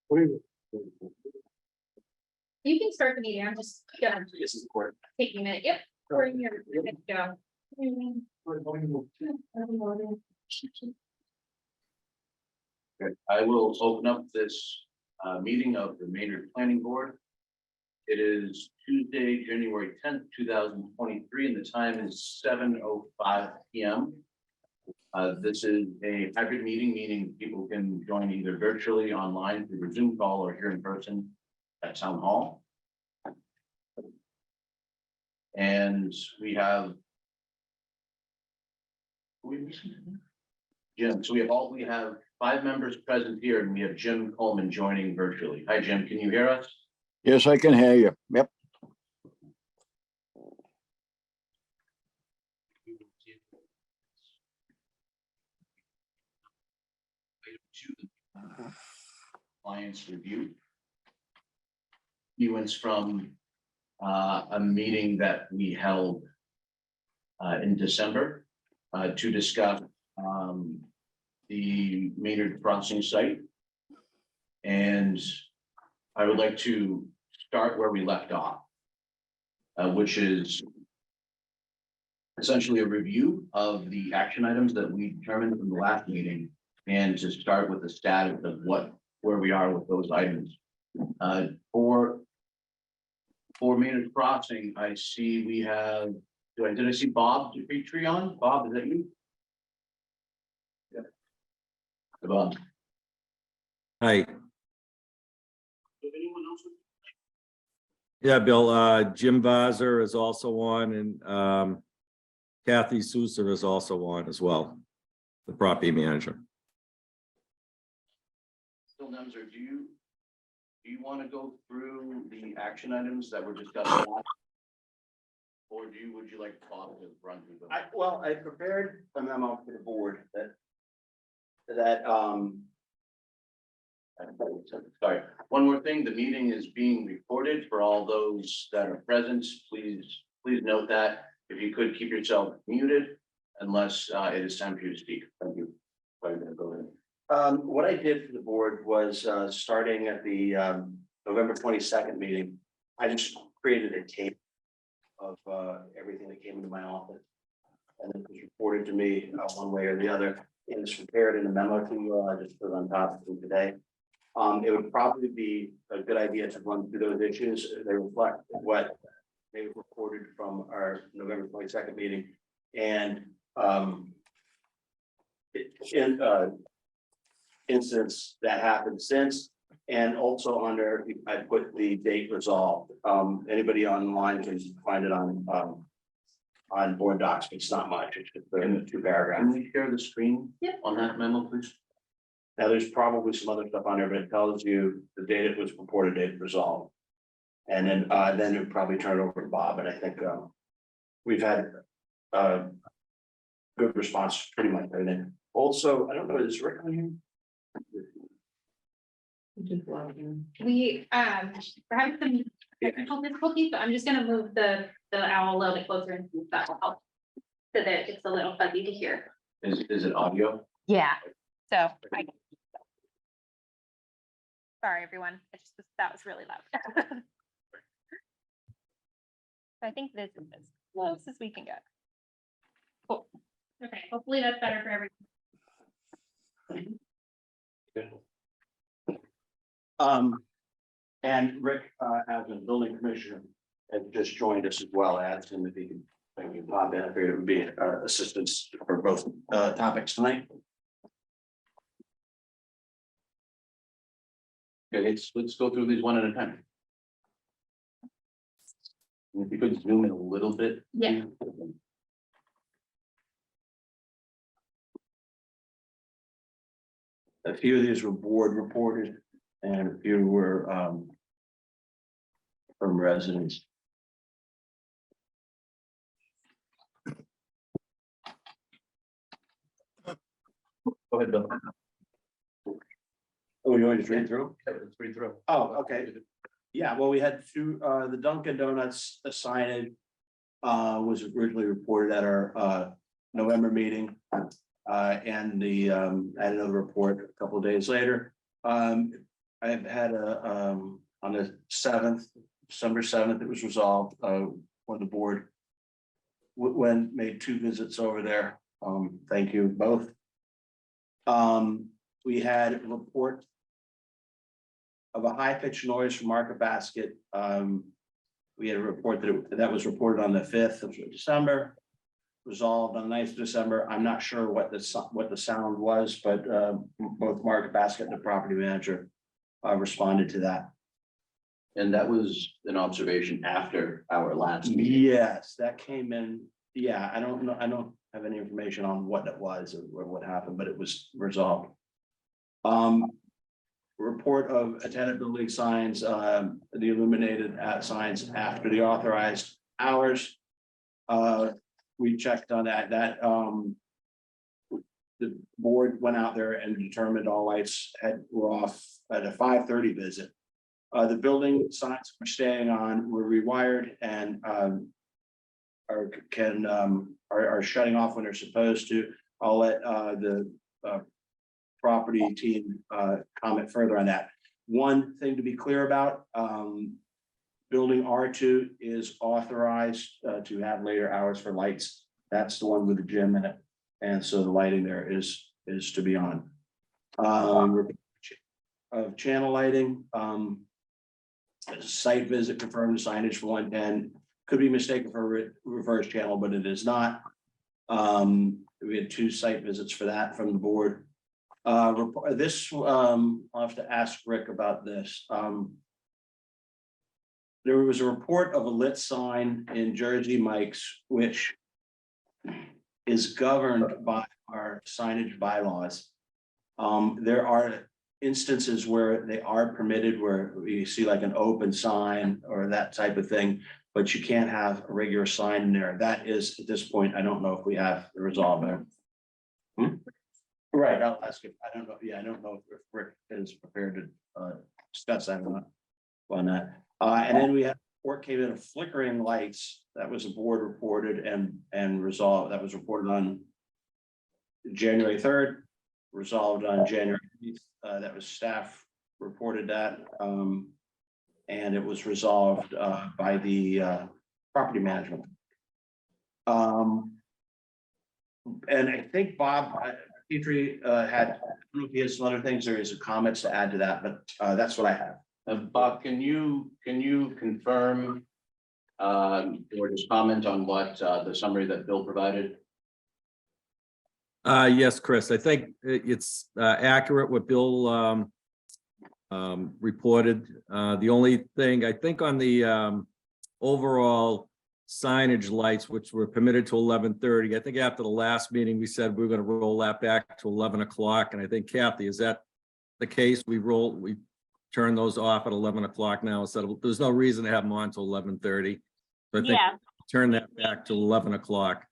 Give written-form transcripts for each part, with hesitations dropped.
You can start the meeting. I'm just gonna This is the court. take a minute. Yep. We're in here. Good job. Okay, I will open up this meeting of the Maynard Planning Board. It is Tuesday, January 10th, 2023, and the time is 7:05 p.m. This is a hybrid meeting, meaning people can join either virtually, online through a Zoom call, or here in person at Town Hall. And we have Jim, so we have 5 members present here, and we have Jim Coleman joining virtually. Hi, Jim, can you hear us? Yes, I can hear you. Yep. Clients review. Nuance from a meeting that we held in December to discuss the Maynard Crossing site. And I would like to start where we left off, which is essentially a review of the action items that we determined from the last meeting, and to start with the status of where we are with those items. For Maynard Crossing, I see we have, did I see Bob Petrie on? Bob, is that you? Yeah. Bob. Hi, Anyone else? yeah, Bill, Jim Vazer is also on, and Kathy Sousa is also on as well, the property manager. Bill Nemser, do you want to go through the action items that were discussed last? Or would you like Bob to run through them? I prepared a memo for the board that Sorry, one more thing, the meeting is being recorded for all those that are present. Please note that. If you could keep yourself muted unless it is time for you to speak. Thank you. I'm gonna go ahead. what I did for the board was, starting at the November 22nd meeting, I just created a tape of everything that came into my office. And it was reported to me one way or the other, and it's prepared in a memo to you. I just put it on top of it today. It would probably be a good idea to run through those issues. They reflect what they reported from our November 22nd meeting. And incidents that happened since, and also under, I put the date resolved. Anybody online can find it on board docs, but it's not much. It's just the 2 paragraphs. Can we share the screen Yep. on that memo, please? Now, there's probably some other stuff on there, but it tells you the date it was reported, date resolved. And then it would probably turn it over to Bob, and I think we've had good response pretty much. And then also, I don't know, is Rick on here? We we're having some technical difficulties, but I'm just gonna move the owl a little bit closer and see if that will help. So that it's a little fuzzy to hear. Is it audio? Yeah, so sorry, everyone. That was really loud. I think this is as close as we can get. Cool. Okay, hopefully that's better for everyone. And Rick, as a building commissioner, has just joined us as well. Asked him if he could, thank you, Bob, and I figured it would be assistance for both topics tonight. Okay, let's go through these one at a time. If you could zoom in a little bit. Yeah. A few of these were board reported, and a few were from residents. Go ahead, Bill. Oh, you want to read through? Let's read through. Oh, okay. Yeah, well, we had the Dunkin' Donuts signage was originally reported at our November meeting. And I had another report a couple of days later. I've had on the 7th, December 7th, it was resolved, when the board made 2 visits over there. Thank you both. We had a report of a high-pitched noise from Market Basket. We had a report that was reported on the 5th of December, resolved on the 9th of December. I'm not sure what the sound was, but both Market Basket and the property manager responded to that. And that was an observation after our last meeting. Yes, that came in. Yeah, I don't know. I don't have any information on what it was or what happened, but it was resolved. Report of attendant building signs, the illuminated signs after the authorized hours. We checked on that, the board went out there and determined all lights were off at a 5:30 visit. The building signs we're staying on were rewired and are shutting off when they're supposed to. I'll let the property team comment further on that. One thing to be clear about, building R2 is authorized to have later hours for lights. That's the one with the gym in it. And so the lighting there is to be on. Of channel lighting, site visit confirmed signage for 110, could be mistaken for a reverse channel, but it is not. We had 2 site visits for that from the board. This, I'll have to ask Rick about this. There was a report of a lit sign in Jersey Mike's, which is governed by our signage bylaws. There are instances where they are permitted, where you see like an open sign or that type of thing, but you can't have a regular sign in there. That is, at this point, I don't know if we have the resolve there. Right, I'll ask him. I don't know. Yeah, I don't know if Rick is prepared to discuss that or not on that. And then we had report came in of flickering lights. That was a board reported and resolved. That was reported on January 3rd, resolved on January 8th. That was staff reported that. And it was resolved by the property management. And I think Bob Petrie had, I don't know if he has some other things or his comments to add to that, but that's what I have. Bob, can you confirm or just comment on what the summary that Bill provided? Yes, Chris, I think it's accurate what Bill reported. The only thing I think on the overall signage lights, which were permitted to 11:30, I think after the last meeting, we said we were going to roll that back to 11 o'clock. And I think, Kathy, is that the case? We turn those off at 11 o'clock now instead of, there's no reason to have them on till 11:30. So I think Yes, turn that back to 11 o'clock.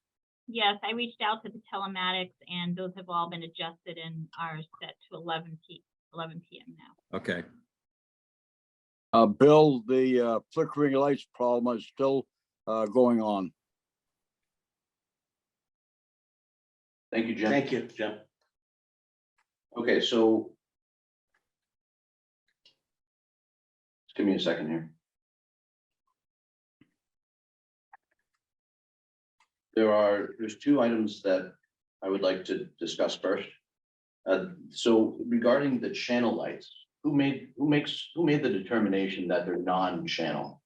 yes, I reached out to the telematics and those have all been adjusted and are set to 11 p.m. now. Okay. Bill, the flickering lights problem is still going on. Thank you, Jim. Thank you, Jim. Okay, so just give me a second here. There's 2 items that I would like to discuss first. So regarding the channel lights, who made the determination that they're non-channel?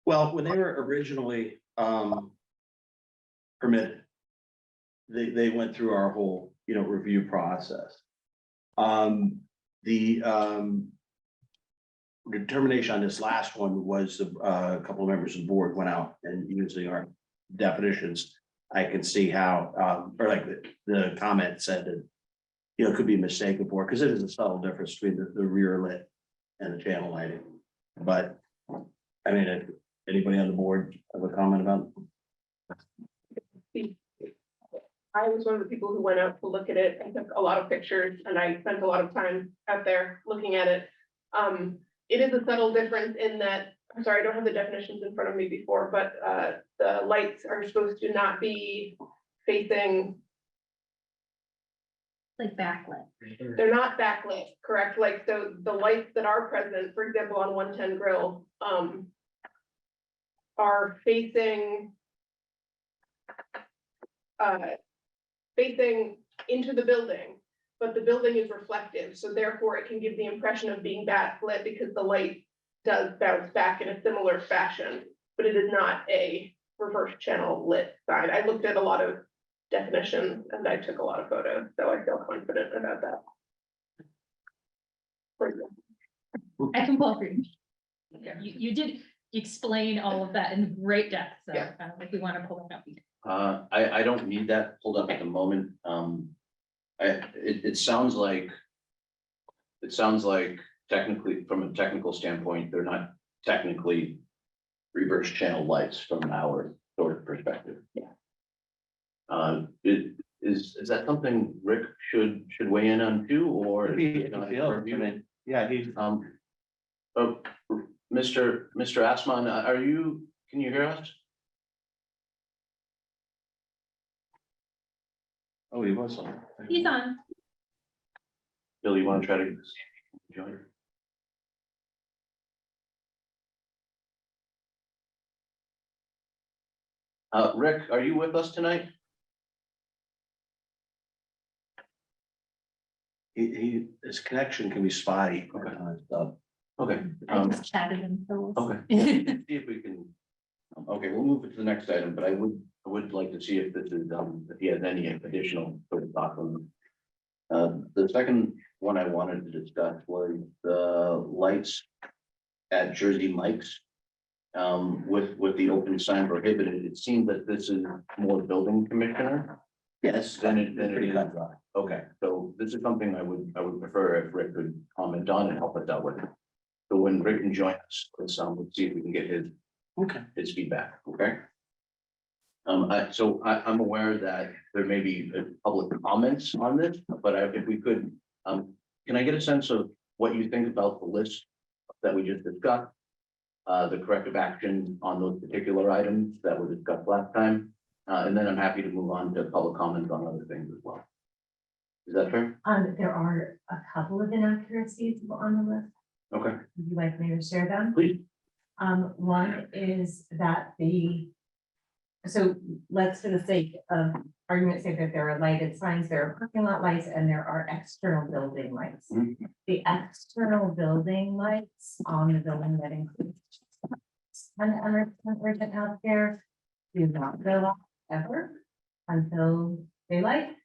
Well, when they were originally permitted, they went through our whole, review process. The determination on this last one was a couple of members of the board went out and using our definitions. I can see how, or like the comment said that, it could be mistaken for, because it is a subtle difference between the rear lit and the channel lighting. But I mean, if anybody on the board have a comment about it? I was one of the people who went out to look at it and took a lot of pictures, and I spent a lot of time out there looking at it. It is a subtle difference in that, I'm sorry, I don't have the definitions in front of me before, but the lights are supposed to not be facing Like backlit. They're not backlit, correct? Like, so the lights that are present, for example, on 110 Grill, are facing facing into the building, but the building is reflective, so therefore it can give the impression of being backlit because the light does bounce back in a similar fashion, but it is not a reverse channel lit sign. I looked at a lot of definitions and I took a lot of photos, so I feel confident about that. For example. I can pull through. You did explain all of that in great depth, so Yeah. if we want to pull it up. I don't need that pulled up at the moment. It sounds like. It sounds like technically, from a technical standpoint, they're not technically reverse channel lights from our sort of perspective. Yeah. Is that something Rick should weigh in on too, or? If you feel, I mean, yeah, he's, Oh, Mr. Asman, can you hear us? oh, he was on. He's on. Bill, you want to try to join? Rick, are you with us tonight? His connection can be spotty. So, Okay. I just chatted him. so we'll Okay. see. See if we can. Okay, we'll move it to the next item, but I would like to see if this is, if he has any additional sort of thoughts on. The second one I wanted to discuss was the lights at Jersey Mike's. With the open sign prohibited, it seems that this is more building commissioner. yes, Then it pretty is. cut dry. Okay, so this is something I would prefer if Rick could comment on and help us out with. So when Rick can join us, let's see if we can get Okay. his feedback, okay? I'm aware that there may be public comments on this, but if we could, can I get a sense of what you think about the list that we just discussed? The corrective action on those particular items that were discussed last time, and then I'm happy to move on to public comments on other things as well. Is that fair? There are a couple of inaccuracies on the list. Okay, Would you like me to share them? please. One is that so let's, for the sake of argument, say that there are lighted signs, there are parking lot lights, and there are external building lights. Mhm. The external building lights on the building that includes urgent healthcare do not go off ever until daylight.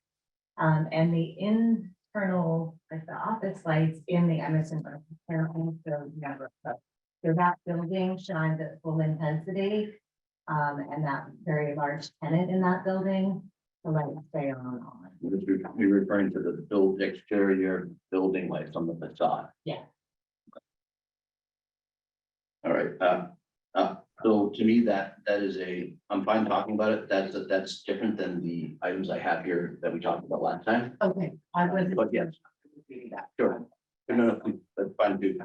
And the internal, like the office lights in the Emerson care home, so never. So that building shines at full intensity. And that very large tenant in that building, the lights stay on. You're referring to the exterior building lights on the facade. Yeah. All right, so to me, that is I'm fine talking about it, that's different than the items I have here that we talked about last time. Okay, I was. But yes. Sure. No, please, that's fine too.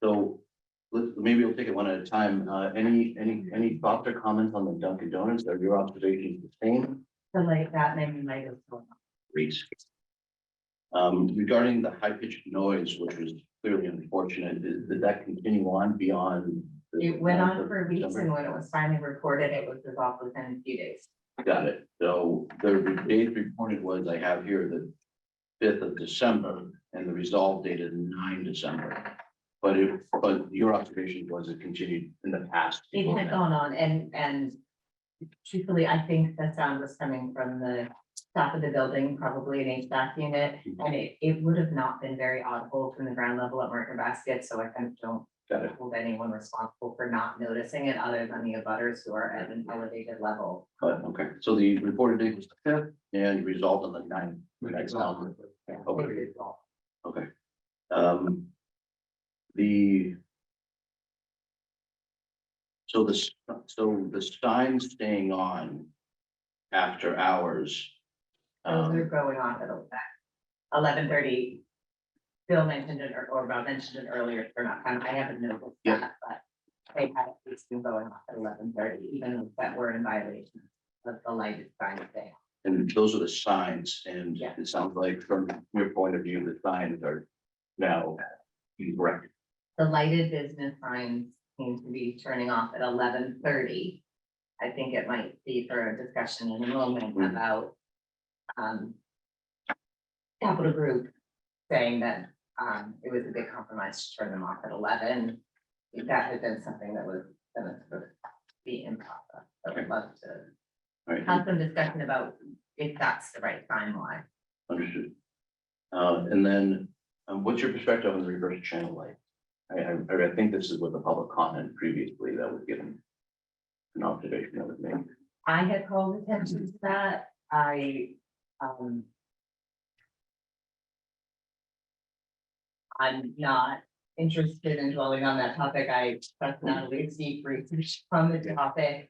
So maybe we'll take it one at a time. Any thoughts or comments on the Dunkin' Donuts? Are your observations the same? The light, that maybe might have. Reese. Regarding the high pitched noise, which was clearly unfortunate, did that continue on beyond? It went on for weeks, and when it was finally reported, it was resolved within a few days. Got it. So the date reported was, I have here the 5th of December, and the resolve date is 9 December. But your observation was it continued in the past. It had gone on, and truthfully, I think the sound was coming from the top of the building, probably an HVAC unit, and it would have not been very audible from the ground level at Market Basket, so I kind of don't Got it. hold anyone responsible for not noticing it, other than the abutters who are at an elevated level. But okay, so the reported date was the 5th and resolved on the 9th. Next time. Okay. Okay. So the sign staying on after hours. Those are going on at 11:30. Bill mentioned it, or Bob mentioned it earlier, they're not, I haven't noticed Yeah. that, but they had it's been going off at 11:30, even if that were in violation of the lighted sign thing. And those are the signs, and Yeah. it sounds like from your point of view, the signs are now incorrect. The lighted business signs seem to be turning off at 11:30. I think it might be for a discussion in a moment Mhm. about Capital Group saying that it was a big compromise to turn them off at 11. If that had been something that was gonna sort of be in process, so I'd love to All right, have some discussion about if that's the right timeline. understood. And then, what's your perspective on the reverse channel light? I think this is with the public comment previously that was given an observation that was made. I had called attention to that. I'm not interested in dwelling on that topic. I trust Natalie's deep research on the topic.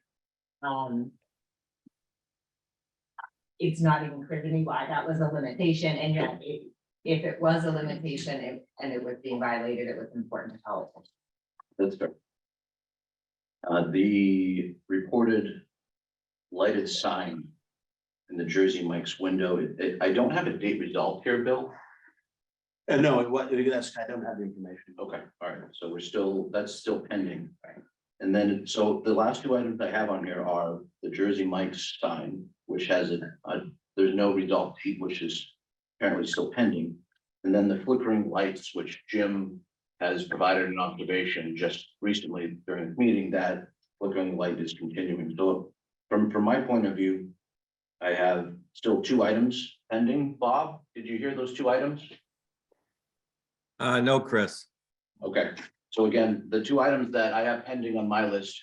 It's not even clear to me why that was a limitation, and yet if it was a limitation and it was being violated, it was important to call attention. That's fair. The reported lighted sign in the Jersey Mike's window, I don't have a date resolved here, Bill. No, that's, I don't have the information. Okay, all right, so that's still pending. And then, so the last two items I have on here are the Jersey Mike's sign, which has there's no resolved date, which is apparently still pending. And then the flickering lights, which Jim has provided an observation just recently during the meeting that flickering light is continuing. So from my point of view, I have still two items pending. Bob, did you hear those two items? No, Chris. Okay, so again, the two items that I have pending on my list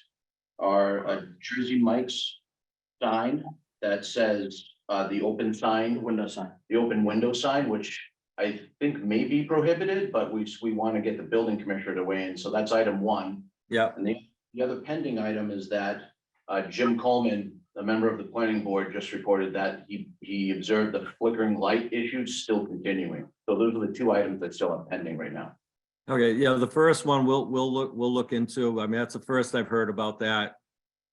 are a Jersey Mike's sign that says, the open sign, Window sign. the open window sign, which I think may be prohibited, but we want to get the building commissioner to weigh in, so that's item one. Yeah, And the other pending item is that, Jim Coleman, a member of the planning board, just reported that he observed the flickering light issues still continuing. So those are the two items that still are pending right now. okay, yeah, the first one we'll look into. I mean, that's the first I've heard about that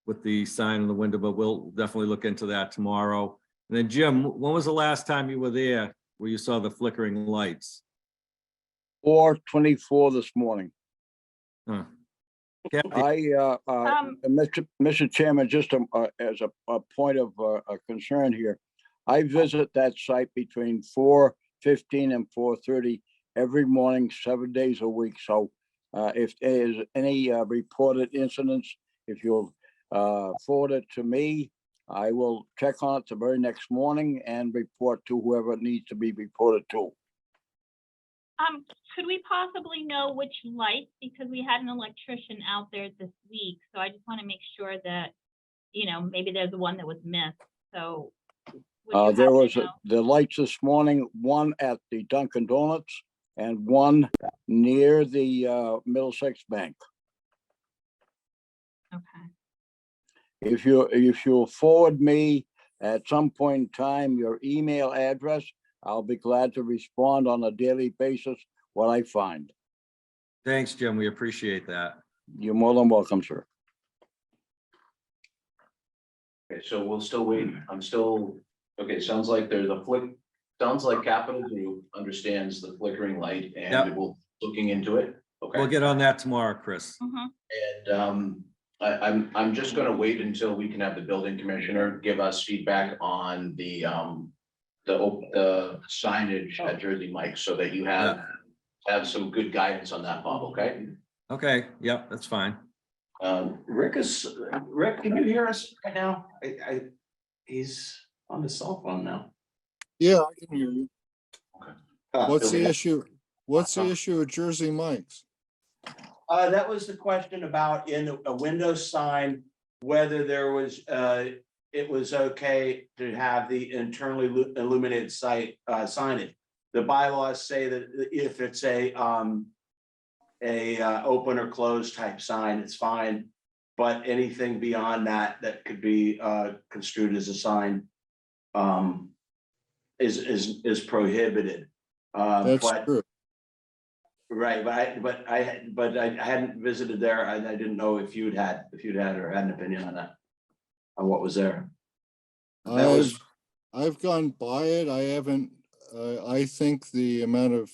with the sign in the window, but we'll definitely look into that tomorrow. And then Jim, when was the last time you were there where you saw the flickering lights? 4:24 this morning. Huh. Kathy, Mr. Chairman, just as a point of concern here, I visit that site between 4:15 and 4:30 every morning, 7 days a week. So if there is any reported incidents, if you'll forward it to me, I will check on it the very next morning and report to whoever it needs to be reported to. Could we possibly know which lights, because we had an electrician out there this week, so I just want to make sure that, maybe there's the one that was missed, so. would you There happen was to know? the lights this morning, one at the Dunkin' Donuts and one near the Middlesex Bank. Okay, If you'll forward me at some point in time your email address, I'll be glad to respond on a daily basis what I find. thanks, Jim. We appreciate that. You're more than welcome, sir. Okay, so we'll still wait. Okay, sounds like there's sounds like Capital Group understands the flickering light Yep. and we'll looking into it. Okay. We'll get on that tomorrow, Chris. mhm. And I'm just gonna wait until we can have the building commissioner give us feedback on the signage at Jersey Mike's, so that you have some good guidance on that, Bob, okay? Okay, yep, that's fine. Rick, can you hear us right now? He's on his cell phone now. Yeah, I can hear you. What's the Bill, issue? What's the issue with Jersey Mike's? That was the question about in a window sign, whether there was, it was okay to have the internally illuminated signage. The bylaws say that if it's a open or closed type sign, it's fine. But anything beyond that could be construed as a sign is prohibited. That's But true. right, but I hadn't visited there. I didn't know if you'd had or had an opinion on that. On what was there. That was, I've gone by it. I haven't, I think the amount of,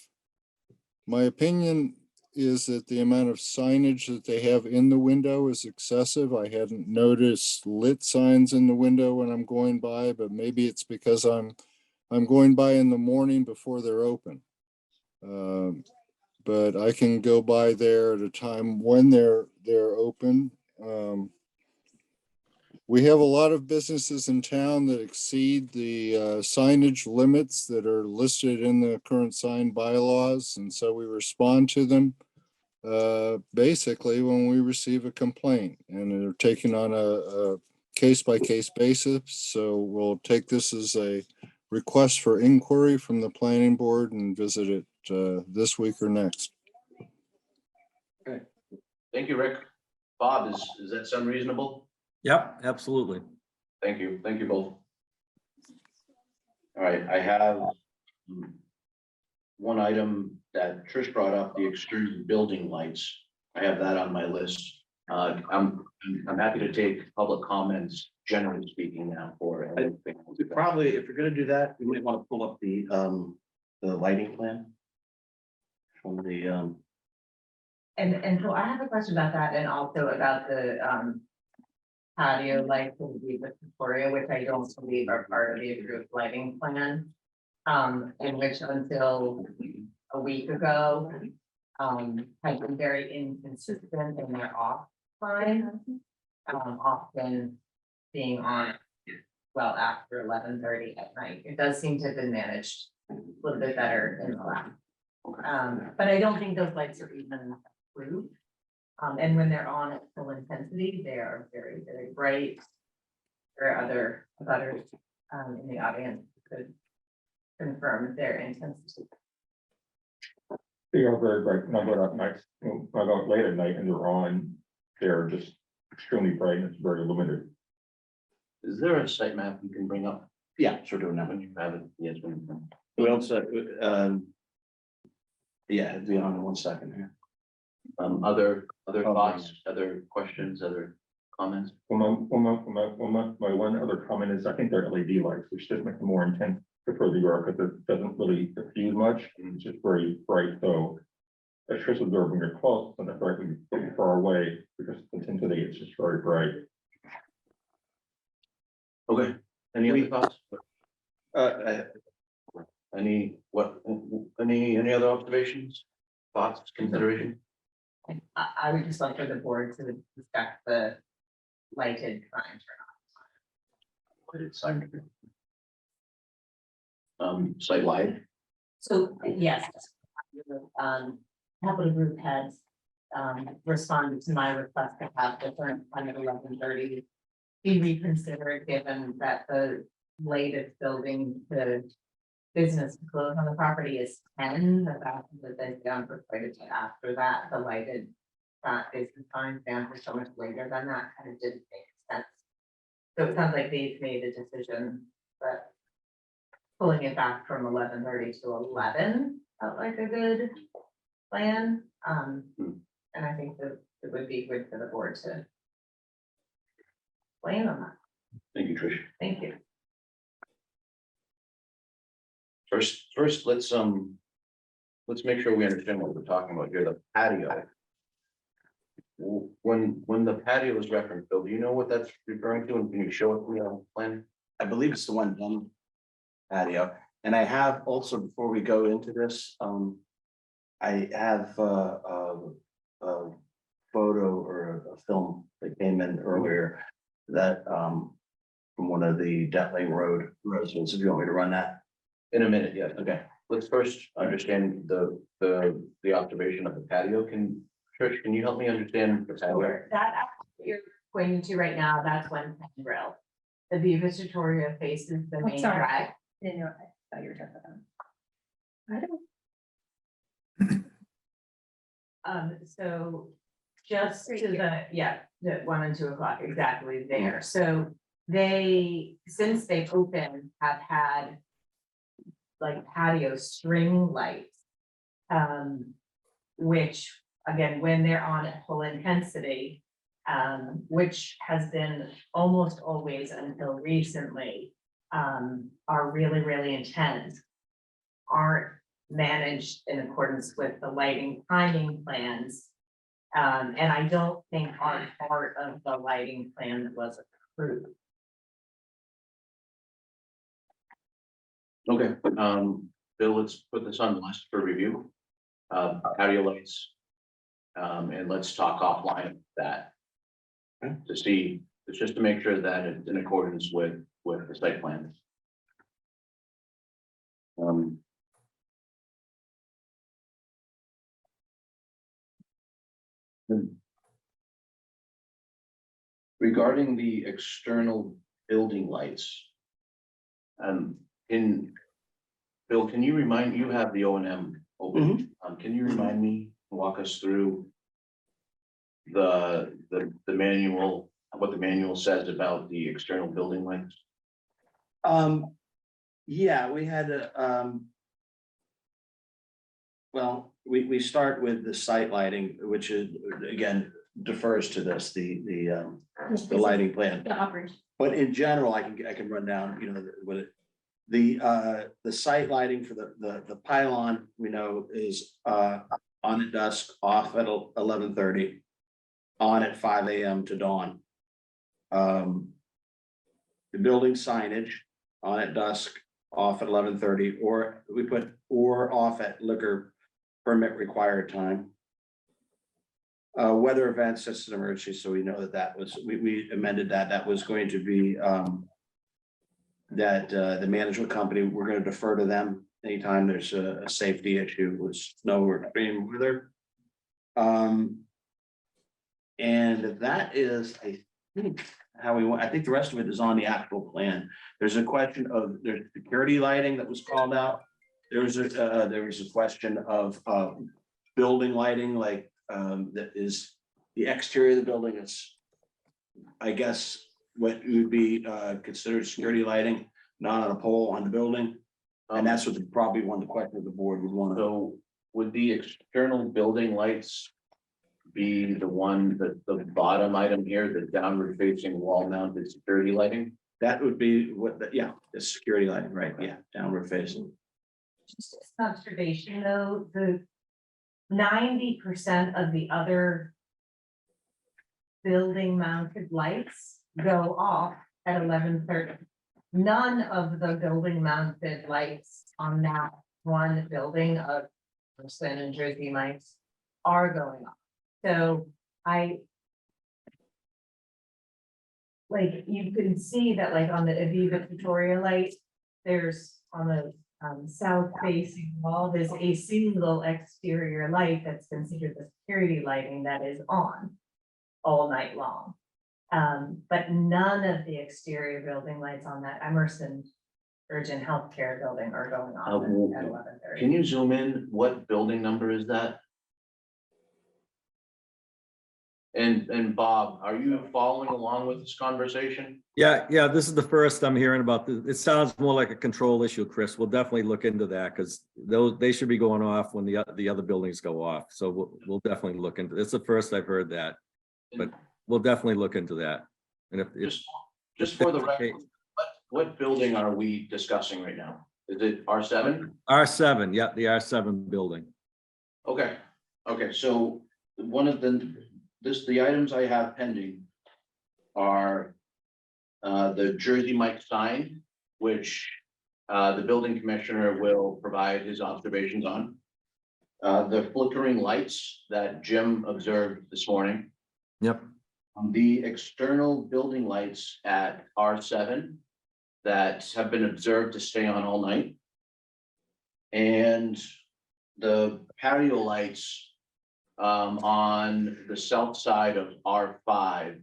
my opinion is that the amount of signage that they have in the window is excessive. I hadn't noticed lit signs in the window when I'm going by, but maybe it's because I'm going by in the morning before they're open. But I can go by there at a time when they're open. We have a lot of businesses in town that exceed the signage limits that are listed in the current sign bylaws, and so we respond to them basically when we receive a complaint, and they're taken on a case-by-case basis. So we'll take this as a request for inquiry from the planning board and visit it this week or next. Thank you, Rick. Bob, does that sound reasonable? Yep, absolutely. Thank you both. All right, I have one item that Trish brought up, the exterior building lights. I have that on my list. I'm happy to take public comments, generally speaking now for anything. Probably, if you're gonna do that, you might want to pull up the lighting plan. From the, And so I have a question about that and also about the patio lights in the Victoria, which I don't believe are part of the approved lighting plan. In which until a week ago, had been very inconsistent in their off time. Often being on well after 11:30 at night. It does seem to have been managed a little bit better in the last. But I don't think those lights are even approved. And when they're on at full intensity, they are very, very bright. There are other butters in the audience who could confirm their intensity. They are very bright. When I go out nights, when I go out late at night and they're on, they're just extremely bright and it's very illuminated. Is there a site map you can bring up yeah, sure doing that. when you have it? Yes. We also, yeah, it'd be on 1 second here. Other thoughts, other questions, other comments? My one other comment is I think they're LED lights, which just make them more intense for the yard because it doesn't really diffuse much. It's just very bright. So as Trish observed, when you're close, and that's right, when you're far away, because the intensity is just very bright. Okay, any other thoughts? Any other observations, thoughts, consideration? I would just like for the board to discuss the lighted signs or But it's signed. Site wide, So, yes. Capital Group has responded to my request to have the current plan of 11:30 be reconsidered, given that the latest building, the business to close on the property is 10, that they've done for quite a bit after that, the lighted business sign down for so much later than that, kind of didn't make sense. So it sounds like they've made a decision, but pulling it back from 11:30 to 11 felt like a good plan. And I think that it would be good for the board to plan on that. thank you, Trish. Thank you. First, let's make sure we understand what we're talking about here, the patio. When the patio is referenced, Bill, do you know what that's referring to, and can you show it to me on the plan? I believe it's the one done patio, and I have also, before we go into this, I have a photo or a film that came in earlier that from one of the Detling Road residents, if you want me to run that. In a minute, yes. Okay. Let's first understand the observation of the patio. Trish, can you help me understand the patio? Sure. That you're pointing to right now, that's one grill. The Via Victoria faces the main sorry. drive. Didn't know, I thought you were talking about them. I don't. So just Right to here. the 1 and 2 o'clock, exactly there. So they, since they've opened, have had like patio string lights. Which again, when they're on at full intensity, which has been almost always until recently, are really, really intense, aren't managed in accordance with the lighting timing plans. And I don't think are part of the lighting plan that was approved. Okay, Bill, let's put this on the list for review. Patio lights. And let's talk offline of that. To see, it's just to make sure that it's in accordance with the site plan. Regarding the external building lights. Bill, can you remind, you have the O and M open, can you remind me, walk us through the manual, what the manual says about the external building lights? Yeah, we had a, well, we start with the site lighting, which is, again, defers to this, the lighting plan. The operation. But in general, I can run down, you know, what it, the site lighting for the pylon, we know is on at dusk, off at 11:30, on at 5 AM to dawn. The building signage on at dusk, off at 11:30, or we put or off at liquor permit required time. Weather events, it's an emergency, so we know that was, we amended that, that was going to be that the management company, we're gonna defer to them anytime there's a safety issue with snow or extreme weather. And that is, I think, how we want, I think the rest of it is on the actual plan. There's a question of, there's security lighting that was called out. There was a question of building lighting, like that is the exterior of the building. It's, I guess, what would be considered security lighting, not on a pole on the building. And that's what probably one of the questions the board would want to. So would the external building lights be the one that the bottom item here, the downward facing wall mounted security lighting? That would be what, yeah, the security lighting, right? Yeah, downward facing. Just an observation, though, the 90% of the other building mounted lights go off at 11:30. None of the building mounted lights on that one building of Princeton and Jersey Mike's are going off. So like, you can see that, like, on the Aviva tutorial light, there's on the south facing wall, there's a single exterior light that's considered the security lighting that is on all night long. But none of the exterior building lights on that Emerson Urgent Healthcare building are going on at 11:30. Can you zoom in? What building number is that? And Bob, are you following along with this conversation? Yeah, this is the first I'm hearing about this. It sounds more like a control issue, Chris. We'll definitely look into that because they should be going off when the other buildings go off. So we'll definitely look into, it's the first I've heard that, but we'll definitely look into that. And if Just for the record, what building are we discussing right now? Is it R7? R7, yeah, the R7 building. Okay, so one of the items I have pending are the Jersey Mike sign, which the building commissioner will provide his observations on. The flickering lights that Jim observed this morning. Yep. The external building lights at R7 that have been observed to stay on all night. And the patio lights on the south side of R5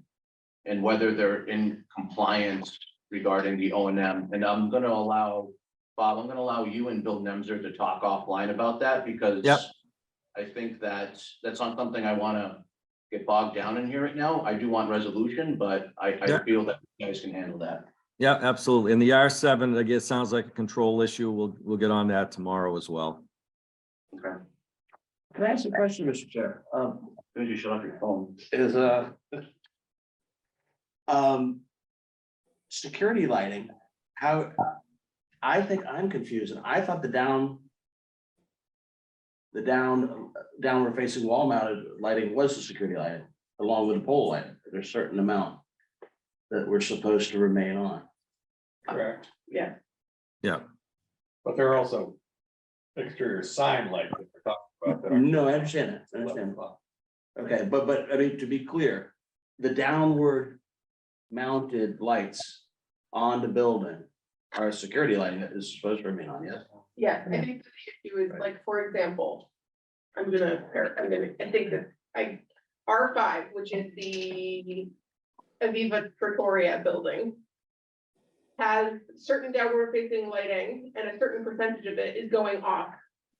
and whether they're in compliance regarding the O and M. And I'm gonna allow, Bob, I'm gonna allow you and Bill Nemser to talk offline about that because Yep. I think that's not something I wanna get bogged down in here right now. I do want resolution, but I Yep. feel that you guys can handle that. Yeah, absolutely. And the R7, again, sounds like a control issue. We'll get on that tomorrow as well. Okay. Can I ask a question, Mr. Chair? Maybe you shut off your phone. Is security lighting, How, I think I'm confused, and I thought the downward facing wall mounted lighting was the security lighting, along with the pole lighting. There's a certain amount that we're supposed to remain on. Correct. Yeah. Yeah, But there are also exterior sign lights that we're talking about that are. No, I understand that, I understand. Okay, but I mean, to be clear, the downward mounted lights on the building are security lighting that is supposed to remain on, yes? Yeah, I think the issue is like, for example, I think that R5, which is the Aviva Pretoria building, has certain downward facing lighting and a certain percentage of it is going off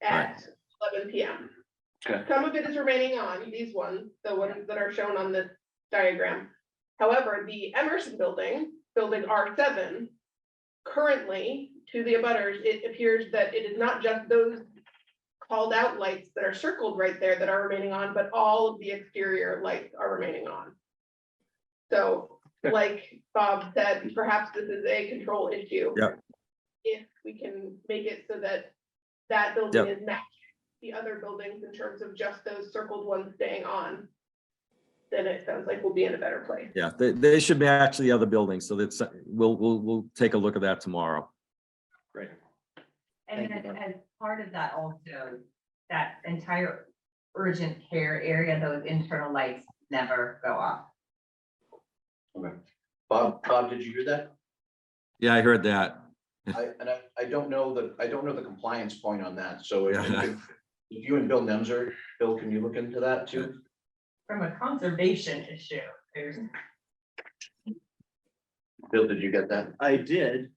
at 11 PM. Okay. Some of it is remaining on, these ones, the ones that are shown on this diagram. However, the Emerson building R7, currently, to the abutters, it appears that it is not just those called out lights that are circled right there that are remaining on, but all of the exterior lights are remaining on. So, like Bob said, perhaps this is a control issue. Yep. If we can make it so that that building is matched the other buildings in terms of just those circled ones staying on, then it sounds like we'll be in a better place. yeah, they should match the other buildings, so that's, we'll take a look at that tomorrow. Great. And Thank you, as part of that also, that entire urgent care area, those internal lights never go off. Bob, did you hear that? Yeah, I heard that. I don't know the compliance point on that, so Yeah. if you and Bill Nemser, Bill, can you look into that too? From a conservation issue, there's Bill, did you get that? I did,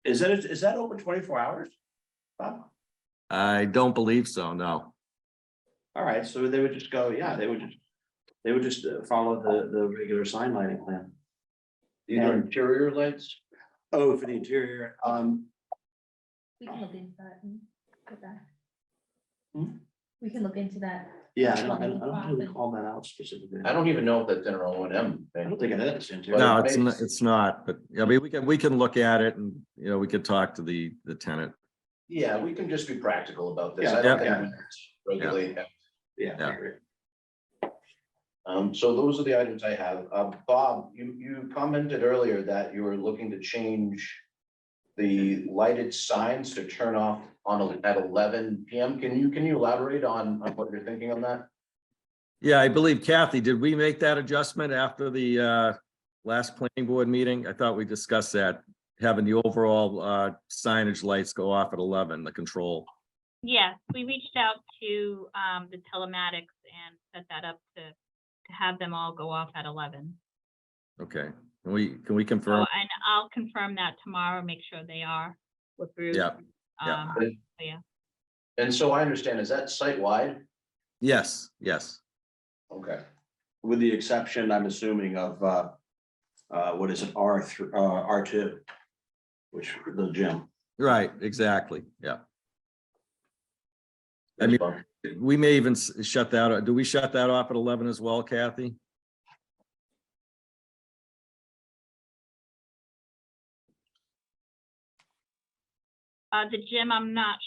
is that open 24 hours? Bob? I don't believe so, no. All right, so they would just go, yeah, they would just follow the regular sign lighting plan. These are interior lights? Oh, for the interior, We can look into that and get that. Hmm? We can look into that. yeah, I don't really call that out specifically. I don't even know if that's in our O and M I thing. don't think it is interior. No, it's not, but yeah, we can look at it and, you know, we could talk to the tenant. Yeah, we can just be practical about this. Yeah, I don't yeah. think we regulate. Yeah. Yeah. I agree. So those are the items I have. Bob, you commented earlier that you were looking to change the lighted signs to turn off at 11 PM. Can you elaborate on what you're thinking on that? Yeah, I believe Kathy, did we make that adjustment after the last planning board meeting? I thought we discussed that, having the overall signage lights go off at 11, the control. Yes, we reached out to the telematics and set that up to have them all go off at 11. Okay, can we So, confirm? and I'll confirm that tomorrow, make sure they are with Bruce. Yeah, yeah. Yeah, And so I understand, is that site-wide? Yes, yes, Okay. With the exception, I'm assuming of, what is it, R2, which the gym. right, exactly, yeah. I That's mean, fine. we may even shut that, do we shut that off at 11 as well, Kathy? the gym, I'm not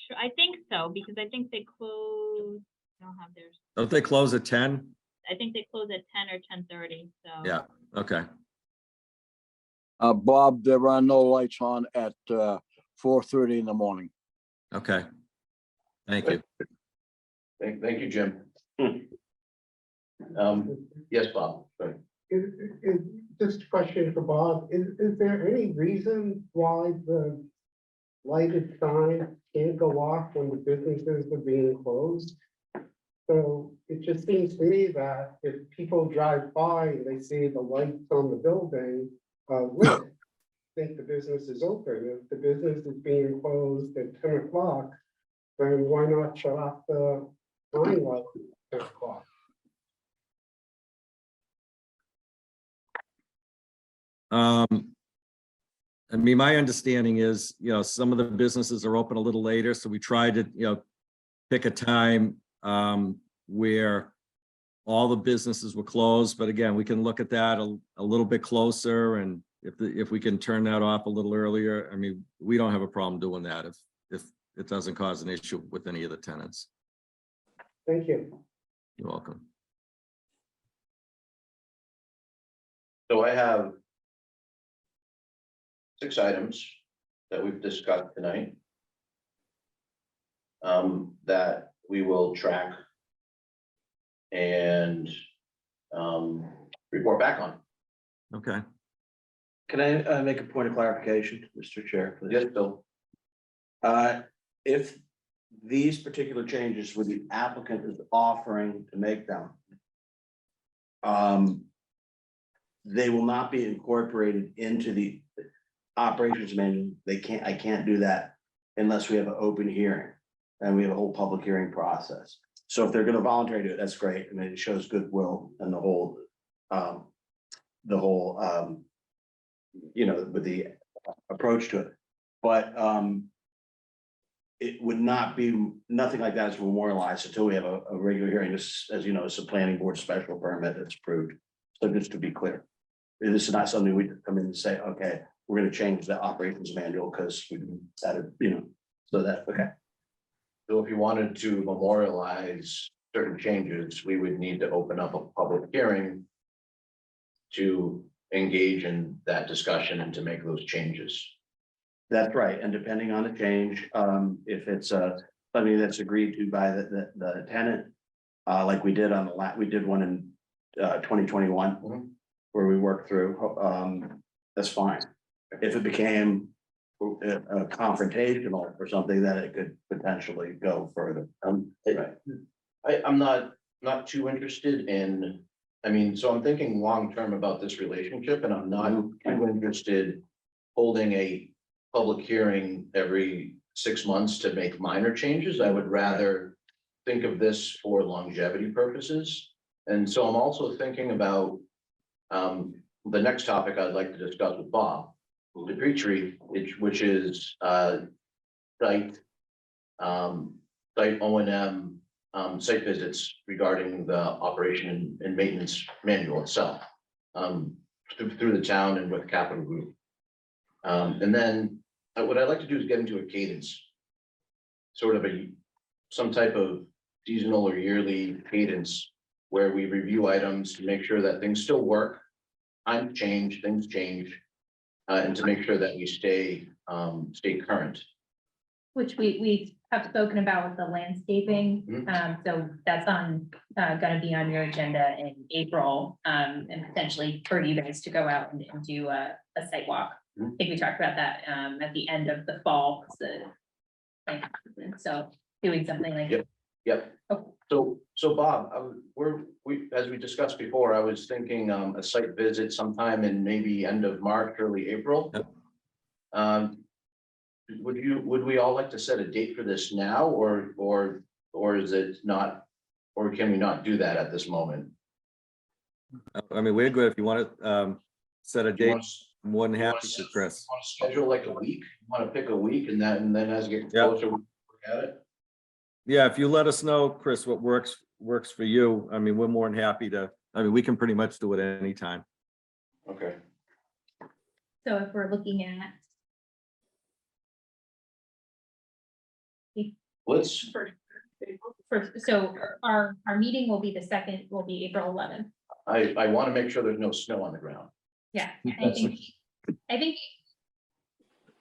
sure, I think so, because I think they close, I don't have theirs, Don't they close at 10? I think they close at 10 or 10:30, so. Yeah, okay, Bob, there are no lights on at 4:30 in the morning. okay. Thank you. Thank you, Jim. Yes, Bob. Go ahead. Just a question for Bob, is there any reason why the lighted sign can't go off when the businesses are being closed? So it just seems to me that if people drive by and they see the lights on the building lit, think the business is open. If the business is being closed at 10 o'clock, then why not shut off the sign light at 10 o'clock? I mean, my understanding is, you know, some of the businesses are open a little later, so we tried to, you know, pick a time where all the businesses were closed, but again, we can look at that a little bit closer, and if we can turn that off a little earlier, I mean, we don't have a problem doing that if it doesn't cause an issue with any of the tenants. Thank you. You're welcome. So I have 6 items that we've discussed tonight. That we will track and report back on. Okay. Can I make a point of clarification, Mr. Chair? please? Yes, Bill. If these particular changes where the applicant is offering to make them, they will not be incorporated into the operations manual. I can't do that unless we have an open hearing and we have a whole public hearing process. So if they're gonna voluntarily do it, that's great. I mean, it shows goodwill and the whole, you know, with the approach to it. But it would not be, nothing like that is memorialized until we have a regular hearing. This, as you know, it's a planning board special permit that's approved. So just to be clear, this is not something we come in and say, okay, we're gonna change the operations manual because we added, you know, so that, okay. So if you wanted to memorialize certain changes, we would need to open up a public hearing to engage in that discussion and to make those changes. That's right, and depending on the change, if it's something that's agreed to by the tenant. Like we did on we did one in 2021. Mhm. Where we worked through, that's fine. If it became confrontational or something, then it could potentially go further. Right. I'm not too interested in, I mean, so I'm thinking long-term about this relationship, and I'm not too interested holding a public hearing every 6 months to make minor changes. I would rather think of this for longevity purposes. And so I'm also thinking about the next topic I'd like to discuss with Bob DePietri, which is site O&M site visits regarding the operation and maintenance manual itself through the town and with Capital Group. And then what I'd like to do is get into a cadence, sort of some type of seasonal or yearly cadence where we review items to make sure that things still work. Things change, and to make sure that we stay current. Which we have spoken about with the landscaping. So that's gonna be on your agenda in April, and potentially for you guys to go out and do a site walk. I think we talked about that, at the end of the fall, so doing something like. Yep. Oh. So Bob, as we discussed before, I was thinking a site visit sometime in maybe end of March, early April. Yep. Would we all like to set a date for this now, or is it not, or can we not do that at this moment? I mean, we're good. If you want to set a Do you date, want to- I'm more than you happy wanna to, set- Chris. Want to schedule like a week? Want to pick a week and then as we get Yep. closer, we look at it? Yeah, if you let us know, Chris, what works for you, I mean, we're more than happy to, I mean, we can pretty much do it at any time. Okay. So if we're looking at, Let's, so our meeting will be the second, will be April 11th. I want to make sure there's no snow on the ground. Yeah, I think.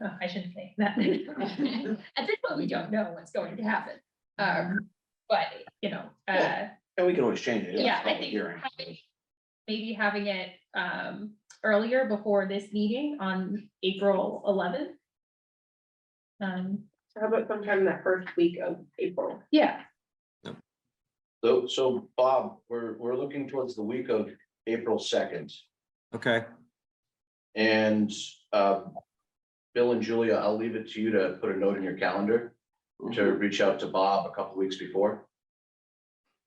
Oh, I shouldn't say that. At this point, we don't know what's going to happen. But, you know, And we can always change it. yeah, I Public think hearing. maybe having it earlier before this meeting on April 11th. How about sometime that first week of April? Yeah, So Bob, we're looking towards the week of April 2nd. Okay, And Bill and Julia, I'll leave it to you to put a note in your calendar to reach out to Bob a couple weeks before.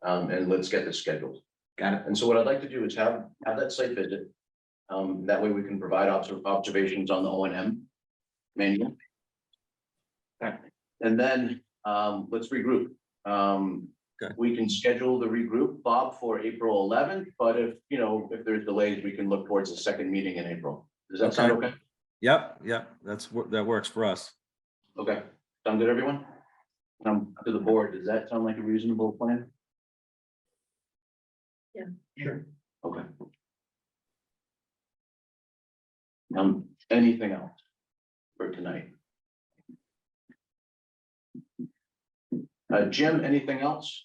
And let's get this scheduled. Got it. And so what I'd like to do is have that site visit. That way we can provide observations on the O&M manual. Okay. And then let's regroup. Okay. we can schedule the regroup, Bob, for April 11th, but if, you know, if there's delays, we can look towards the second meeting in April. Does that sound okay? Yep, that works for us. Okay, sound good, everyone? To the board, does that sound like a reasonable plan? Yeah. Sure. Okay. Anything else for tonight? Jim, anything else?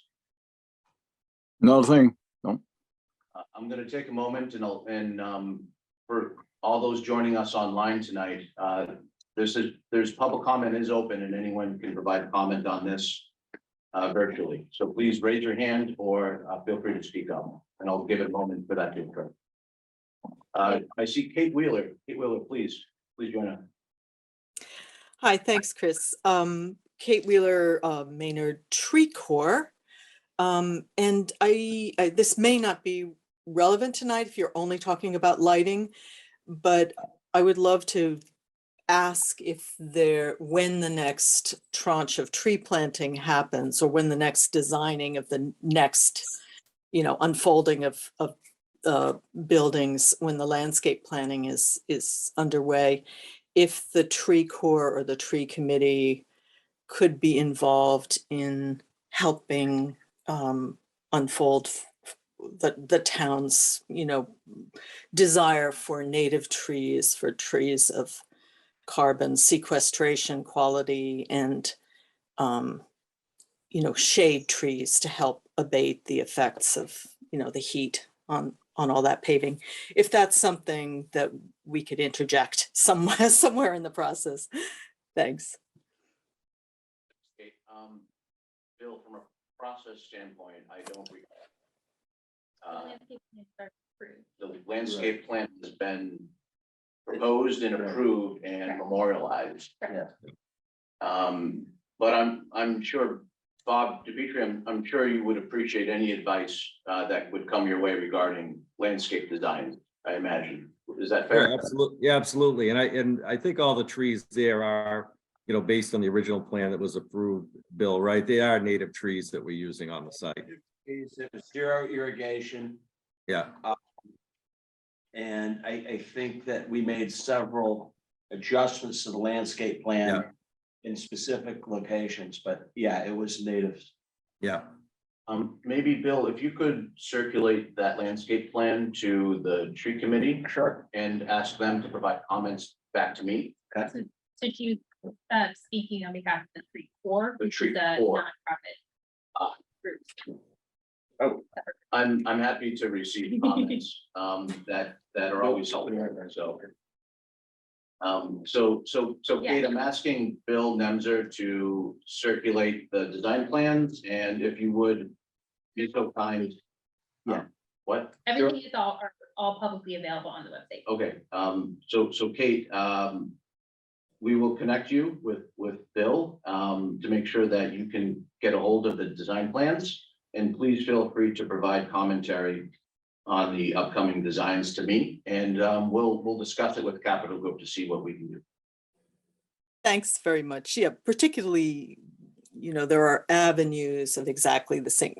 Nothing. I'm gonna take a moment for all those joining us online tonight, there's public comment is open and anyone can provide comment on this virtually. So please raise your hand or feel free to speak up and I'll give it a moment for that to occur. I see Kate Wheeler. Kate Wheeler, please join us. Hi, thanks, Chris. Kate Wheeler, Maynard Tree Corps. And this may not be relevant tonight if you're only talking about lighting, but I would love to ask when the next tranche of tree planting happens or when the next designing of the next, unfolding of buildings, when the landscape planning is underway, if the tree corps or the tree committee could be involved in helping unfold the town's, desire for native trees, for trees of carbon sequestration quality and, shade trees to help abate the effects of, the heat on all that paving. If that's something that we could interject somewhere in the process. Thanks. Okay, Bill, from a process standpoint, I don't recall. The landscape plan has been proposed and approved and memorialized. Yeah. But I'm sure, Bob DiPietro, I'm sure you would appreciate any advice that would come your way regarding landscape design, I imagine. Is that fair? Yeah, absolutely. Yeah, absolutely. And I think all the trees there are, based on the original plan that was approved, Bill, right? They are native trees that we're using on the site. It was zero irrigation. Yeah. And I think that we made several adjustments to the landscape plan Yeah. in specific locations, but yeah, it was natives. Yeah. Maybe Bill, if you could circulate that landscape plan to the tree committee. Sure. And ask them to provide comments back to me. So you, speaking on behalf of the tree corps, The which tree is a corps. nonprofit group. Oh, I'm happy to receive comments, that are always helpful, so. Kate, I'm asking Bill Nemser to circulate the design plans, and if you would be so kind. Yeah. What? Everything is all publicly available on the website. Okay, so Kate, we will connect you with Bill, to make sure that you can get a hold of the design plans. And please feel free to provide commentary on the upcoming designs to me, and we'll discuss it with Capital Group to see what we can do. Thanks very much. Yeah, particularly, there are avenues of exactly the same,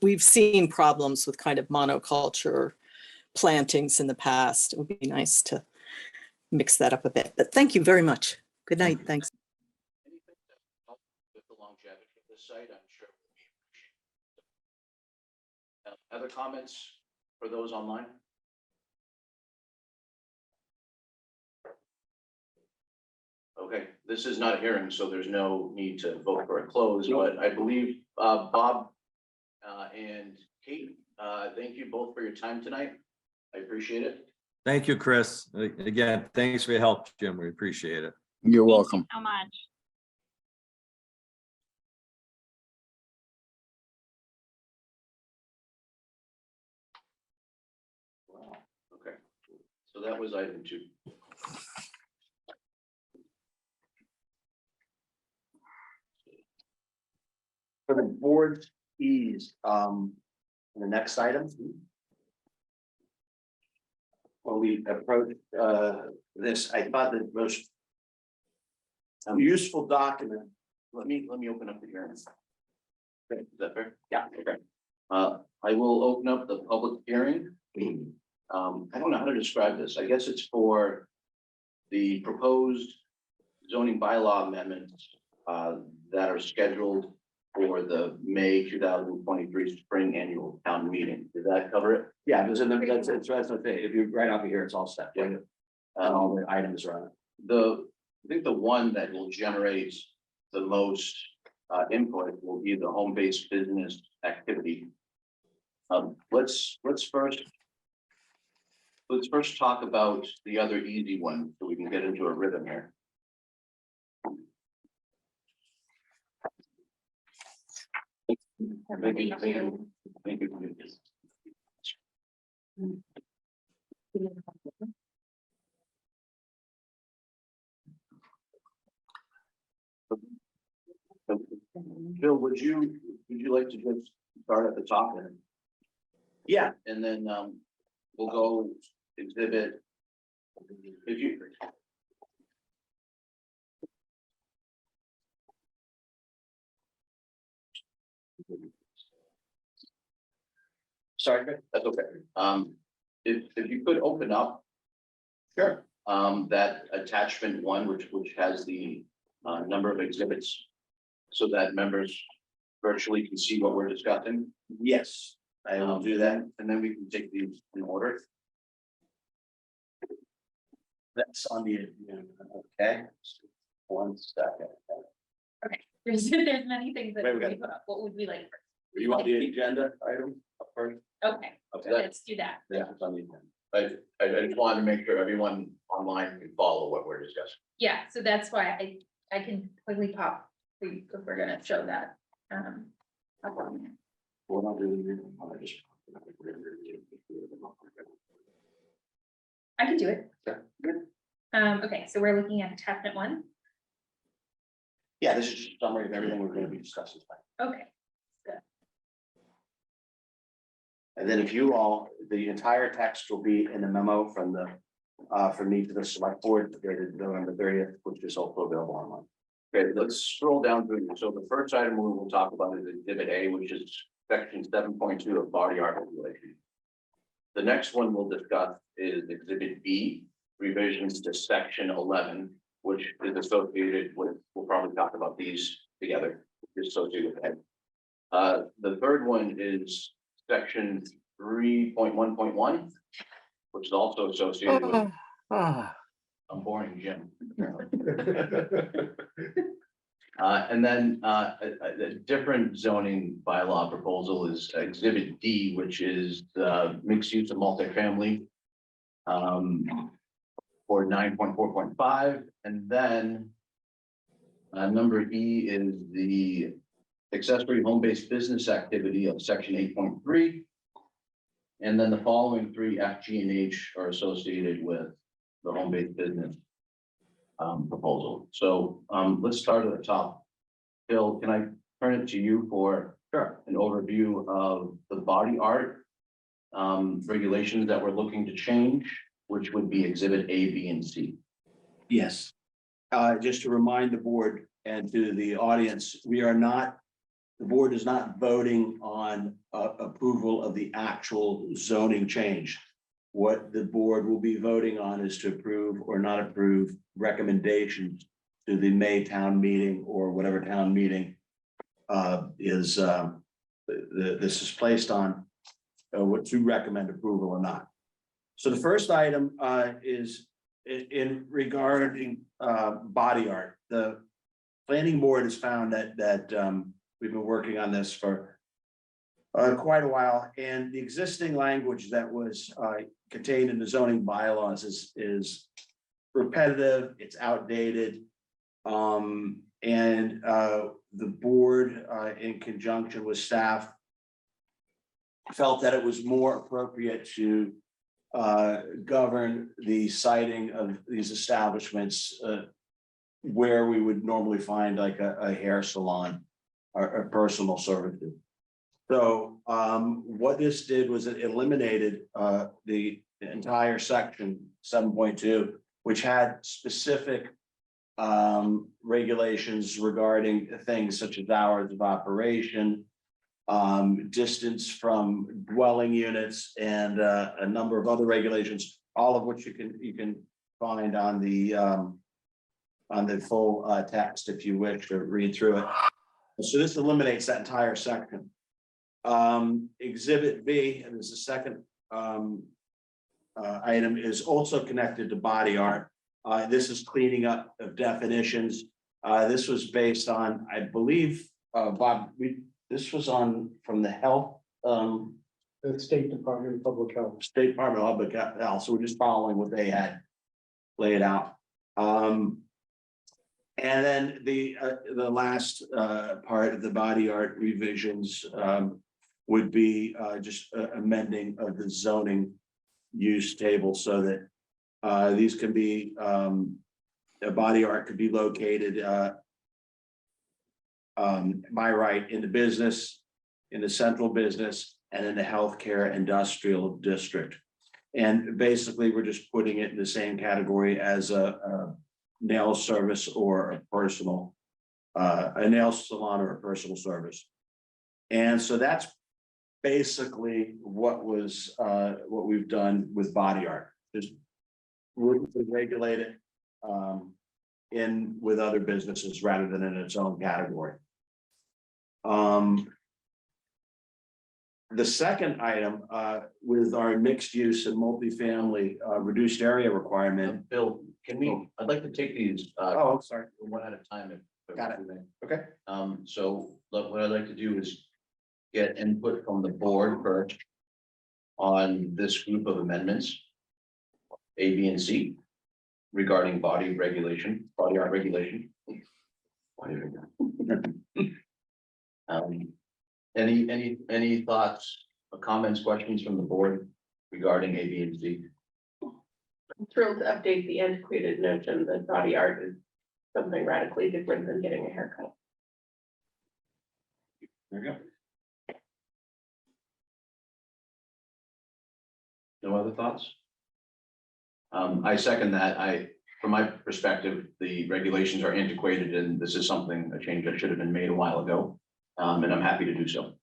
we've seen problems with kind of monoculture plantings in the past. It would be nice to mix that up a bit, but thank you very much. Good night. Thanks. Anything that help with the longevity of this site, I'm sure would be appreciated. Other comments for those online? Okay, this is not a hearing, so there's no need to vote for a close, but I believe Bob and Kate, thank you both for your time tonight. I appreciate it. Thank you, Chris. Again, thanks for your help, Jim. We appreciate it. You're Thank you welcome. so much. Wow, okay, so that was item 2. For the board's ease, the next item. When we approached this, I thought the most useful document, let me open up the hearing. Is that fair? Yeah. Okay. I will open up the public hearing. I don't know how to describe this. I guess it's for the proposed zoning bylaw amendments that are scheduled for the May 2023 spring annual town meeting. Did that cover it? Yeah, because that's okay. If you're right off of here, it's all set. Yeah. And all the items are on it. I think the one that will generate the most input will be the home-based business activity. Let's first talk about the other easy one, so we can get into a rhythm here. Thank you. Bill, would you like to just start at the top and? Yeah. And then we'll go exhibit. If you. Sorry. That's okay. If you could open up. Sure. That attachment one, which has the number of exhibits. So that members virtually can see what we're discussing. Yes, I will do that. And then we can take these in order. That's on the, okay. 1 second. There's many things that Wait, we we got- put up. What would we like? You want the agenda item up first? Okay, Okay. let's do that. Yeah, it's on the agenda. I just wanted to make sure everyone online can follow what we're discussing. Yeah, so that's why I can quickly pop, if we're gonna show that. Up on there. Well, not really. I'll just- I can do it. Yeah. Okay, so we're looking at attachment 1. Yeah, this is just a summary of everything we're gonna be discussing tonight. Okay, And then if you all, the entire text will be in the memo from from me to the select board dated November 30th, which is also available online. Okay, let's scroll down through. So the first item we will talk about is exhibit A, which is section 7.2 of body art regulation. The next one we'll discuss is exhibit B, revisions to section 11, which is associated with, we'll probably talk about these together, associated with that. The third one is section 3.1.1, which is also associated with, I'm boring Jim. And then a different zoning bylaw proposal is exhibit D, which is the mixed use of multifamily. For 9.4.5, and then number E is the accessory home-based business activity of section 8.3. And then the following 3 F, G, and H are associated with the home-based business proposal. So let's start at the top. Bill, can I turn it to you for an overview of the body art regulations that we're looking to change, which would be exhibit A, B, and C. Yes. Just to remind the board and to the audience, the board is not voting on approval of the actual zoning change. What the board will be voting on is to approve or not approve recommendations to the May town meeting or whatever town meeting this is placed on, what to recommend approval or not. So the first item is in regarding body art. The planning board has found that we've been working on this for quite a while, and the existing language that was contained in the zoning bylaws is repetitive, it's outdated. And the board in conjunction with staff felt that it was more appropriate to govern the siting of these establishments where we would normally find like a hair salon or a personal servitude. So what this did was it eliminated the entire section 7.2, which had specific regulations regarding things such as hours of operation, distance from dwelling units and a number of other regulations, all of which you can find on the full text if you wish to read through it. So this eliminates that entire section. Exhibit B, and this is the second item, is also connected to body art. This is cleaning up of definitions. This was based on, I believe, Bob, this was from the health, The State Department of Public Health. State Department of Public Health, so we're just following what they had laid out. And then the last part of the body art revisions would be just amending of the zoning use table so that these can be, a body art could be located by right in the business, in the central business, and in the healthcare industrial district. And basically, we're just putting it in the same category as a nail service or a personal, a nail salon or a personal service. And so that's basically what we've done with body art. Just regulate it in with other businesses rather than in its own category. The second item with our mixed use and multifamily reduced area requirement. Bill, I'd like to take these Oh, sorry. one at a time. if- Got it. Okay. So look, what I'd like to do is get input from the board first on this group of amendments, A, B, and C, regarding body art regulation. Any thoughts, comments, questions from the board regarding A, B, and C? I'm thrilled to update the antiquated notion that body art is something radically different than getting a haircut. There you go. No other thoughts? I second that. From my perspective, the regulations are antiquated and this is a change that should have been made a while ago. And I'm happy to do so.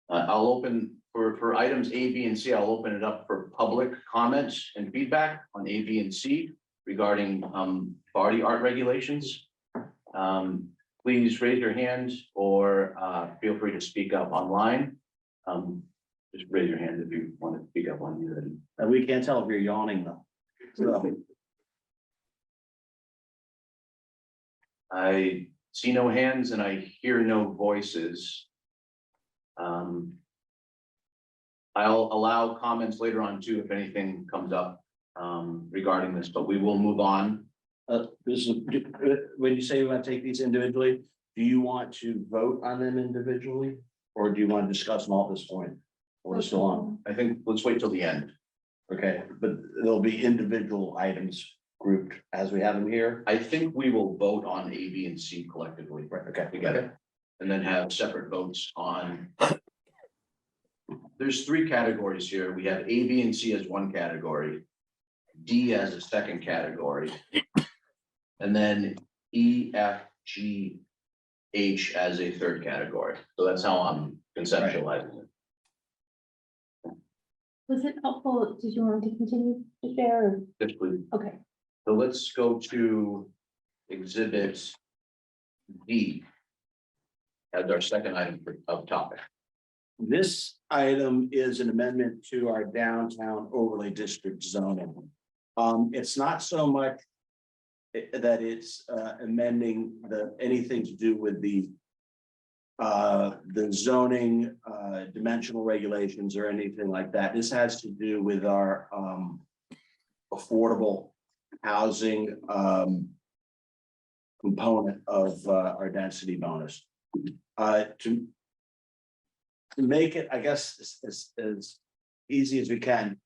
I'll open for items A, B, and C, I'll open it up for public comments and feedback on A, B, and C regarding body art regulations. Please raise your hand or feel free to speak up online. Just raise your hand if you want to speak up on either. And we can't tell if you're yawning though. So, I see no hands and I hear no voices. I'll allow comments later on too, if anything comes up regarding this, but we will move on. this is, when you say you want to take these individually, do you want to vote on them individually? Or do you want to discuss them all at this point? Or still on? I think let's wait till the end. Okay, but there'll be individual items grouped as we have them here. I think we will vote on A, B, and C collectively. Right, okay, Together. And then have separate votes on. There's three categories here. We have A, B, and C as one category. D as a second category. And then E, F, G, H as a third category. So that's how I'm conceptualizing it. Was it helpful? Did you want to continue to share? Yes, please. Okay. So let's go to exhibit D as our second item of topic. This item is an amendment to our downtown overlay district zoning. It's not so much that it's amending anything to do with the zoning, dimensional regulations or anything like that. This has to do with our affordable housing component of our density bonus. To make it, I guess, as easy as we can.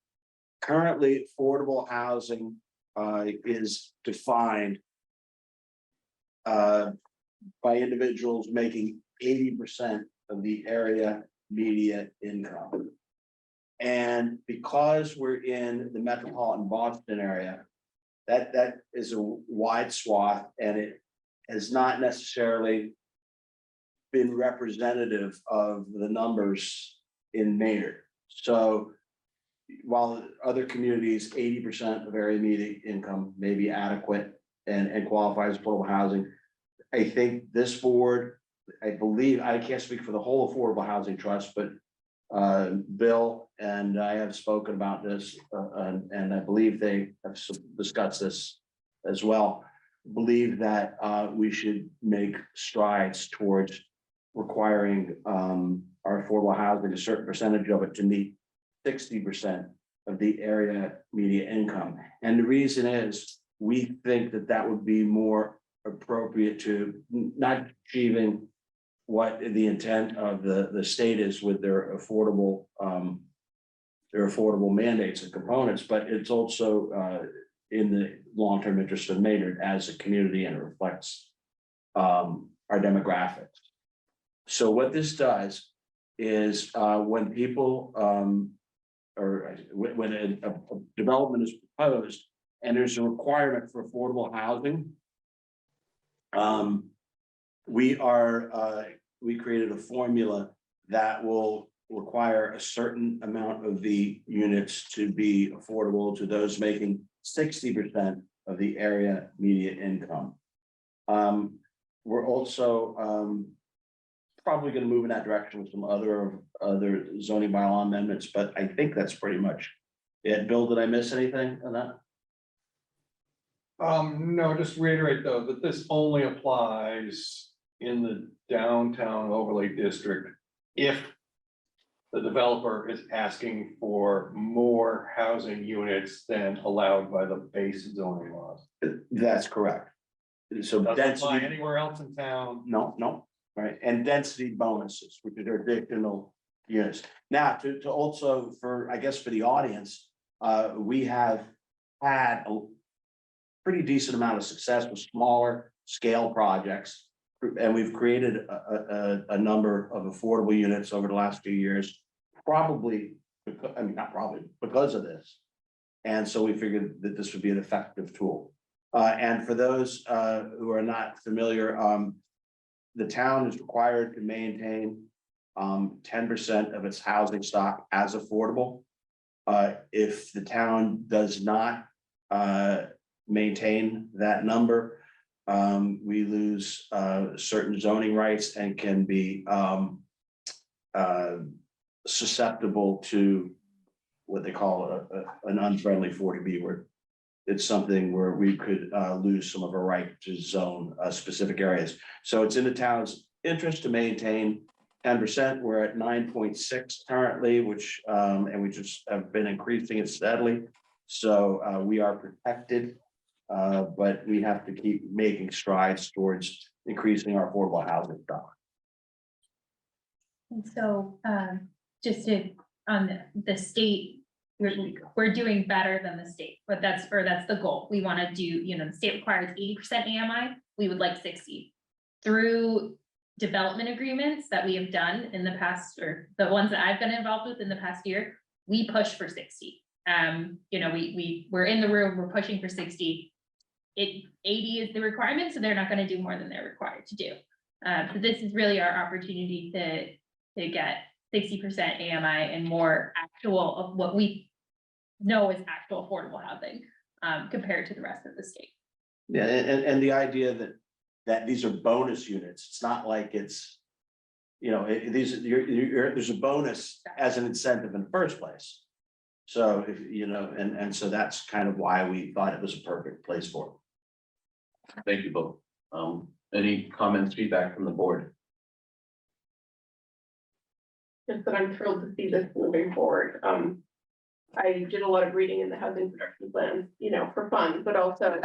Currently, affordable housing is defined by individuals making 80% of the area median income. And because we're in the metropolitan Boston area, that is a wide swath and it is not necessarily been representative of the numbers in Maynard. So while other communities, 80% of area median income may be adequate and qualifies as affordable housing, I think this board, I believe, I can't speak for the whole Affordable Housing Trust, but Bill and I have spoken about this, and I believe they have discussed this as well. Believe that we should make strides towards requiring our affordable housing, a certain percentage of it to meet 60% of the area median income. And the reason is, we think that that would be more appropriate to not achieving what the intent of the state is with their affordable mandates and components, but it's also in the long-term interest of Maynard as a community, and it reflects our demographics. So what this does is when people or when a development is proposed and there's a requirement for affordable housing, we created a formula that will require a certain amount of the units to be affordable to those making 60% of the area median income. We're also probably going to move in that direction with some other zoning bylaw amendments, but I think that's pretty much it. Bill, did I miss anything on that? No, just reiterate though, that this only applies in the downtown overlay district if the developer is asking for more housing units than allowed by the base zoning laws. That's correct. So Doesn't apply density, anywhere else in town. no, right, and density bonuses, which are additional units. Now, to also for, I guess, for the audience, we have had a pretty decent amount of success with smaller scale projects. And we've created a number of affordable units over the last few years, probably, not probably, because of this. And so we figured that this would be an effective tool. And for those who are not familiar, the town is required to maintain 10% of its housing stock as affordable. If the town does not maintain that number, we lose certain zoning rights and can be susceptible to what they call an unfriendly 40B, where it's something where we could lose some of our right to zone specific areas. So it's in the town's interest to maintain 10%. We're at 9.6 currently, which and we just have been increasing it steadily. So we are protected. But we have to keep making strides towards increasing our affordable housing stock. And so, just to, on the state, we're doing better than the state, but that's the goal. We want to do, the state requires 80% AMI, we would like 60. Through development agreements that we have done in the past, or the ones that I've been involved with in the past year, we push for 60. We're in the room, we're pushing for 60. 80 is the requirement, so they're not going to do more than they're required to do. So this is really our opportunity to get 60% AMI and more actual of what we know is actual affordable housing compared to the rest of the state. Yeah, and the idea that these are bonus units, it's not like it's, there's a bonus as an incentive in the first place. So if and so that's kind of why we thought it was a perfect place for it. Thank you both. Any comments, feedback from the board? Just that I'm thrilled to see this moving forward. I did a lot of reading in the housing production plans, for fun, but also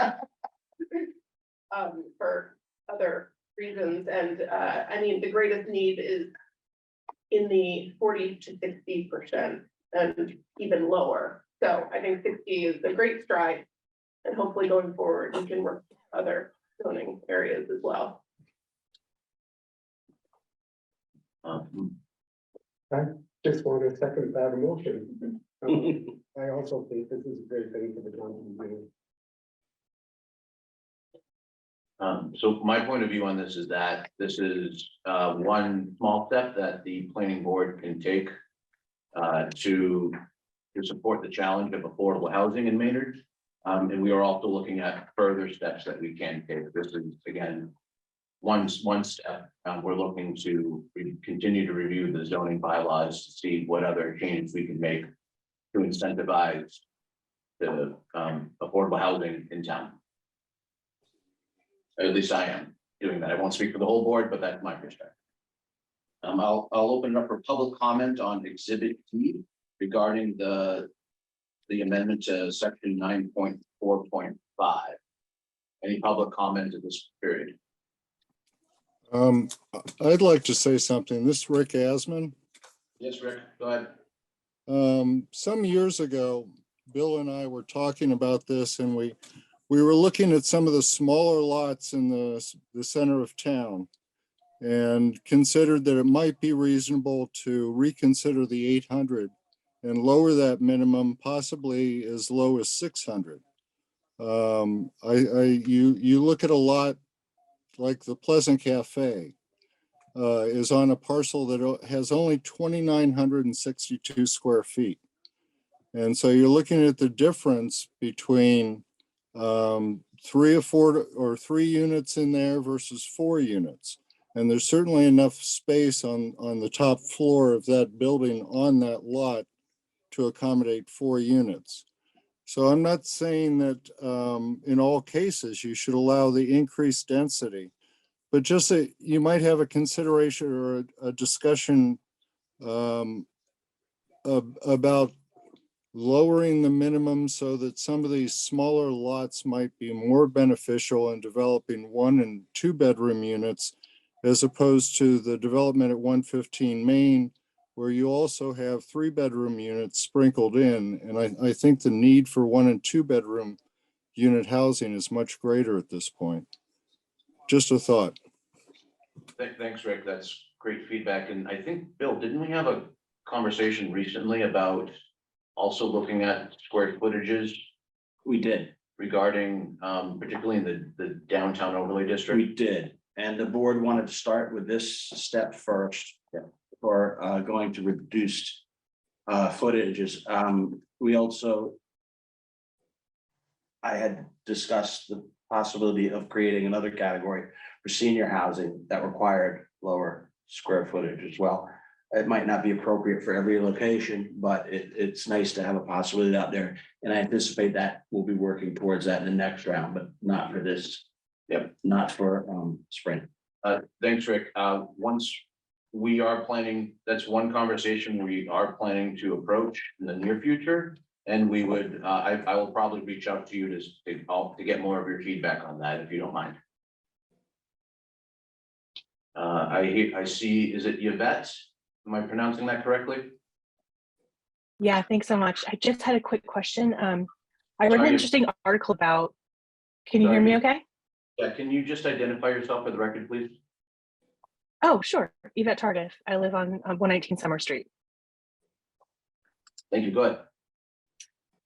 for other reasons. And the greatest need is in the 40 to 60% and even lower. So I think 60 is a great stride, and hopefully going forward, we can work with other zoning areas as well. Just want to second that emotion. I also think this is a great thing for the town to do. So my point of view on this is that this is one small step that the planning board can take to support the challenge of affordable housing in Maynard. And we are also looking at further steps that we can take. This is, again, one step. We're looking to continue to review the zoning bylaws to see what other changes we can make to incentivize the affordable housing in town. At least I am doing that. I won't speak for the whole board, but that's my perspective. I'll open it up for public comment on Exhibit T regarding the amendment to section 9.4.5. Any public comment at this period? I'd like to say something. This is Rick Asman. Yes, Rick, go ahead. Some years ago, Bill and I were talking about this, and we were looking at some of the smaller lots in the center of town and considered that it might be reasonable to reconsider the 800 and lower that minimum possibly as low as 600. You look at a lot like the Pleasant Cafe is on a parcel that has only 2,962 square feet. And so you're looking at the difference between 3 or 4 units in there versus 4 units. And there's certainly enough space on the top floor of that building on that lot to accommodate 4 units. So I'm not saying that in all cases you should allow the increased density, but just that you might have a consideration or a discussion about lowering the minimum so that some of these smaller lots might be more beneficial in developing 1 and 2 bedroom units, as opposed to the development at 115 Main, where you also have 3 bedroom units sprinkled in. And I think the need for 1 and 2 bedroom unit housing is much greater at this point. Just a thought. Thanks, Rick. That's great feedback. And I think, Bill, didn't we have a conversation recently about also looking at square footages? We did. Regarding particularly in the downtown overlay district? We did. And the board wanted to start with this step first for going to reduced footages. We also, I had discussed the possibility of creating another category for senior housing that required lower square footage as well. It might not be appropriate for every location, but it's nice to have a possibility out there. And I anticipate that we'll be working towards that in the next round, but not for this. Yep, not for spring. Thanks, Rick. Once we are planning, that's one conversation we are planning to approach in the near future. And we would, I will probably reach out to you to get more of your feedback on that, if you don't mind. I see, is it Yvette? Am I pronouncing that correctly? Yeah, thanks so much. I just had a quick question. I read an interesting article about, can you hear me okay? Yeah, can you just identify yourself for the record, please? Oh, sure. Yvette Tardif. I live on 119 Summer Street. Thank you. Go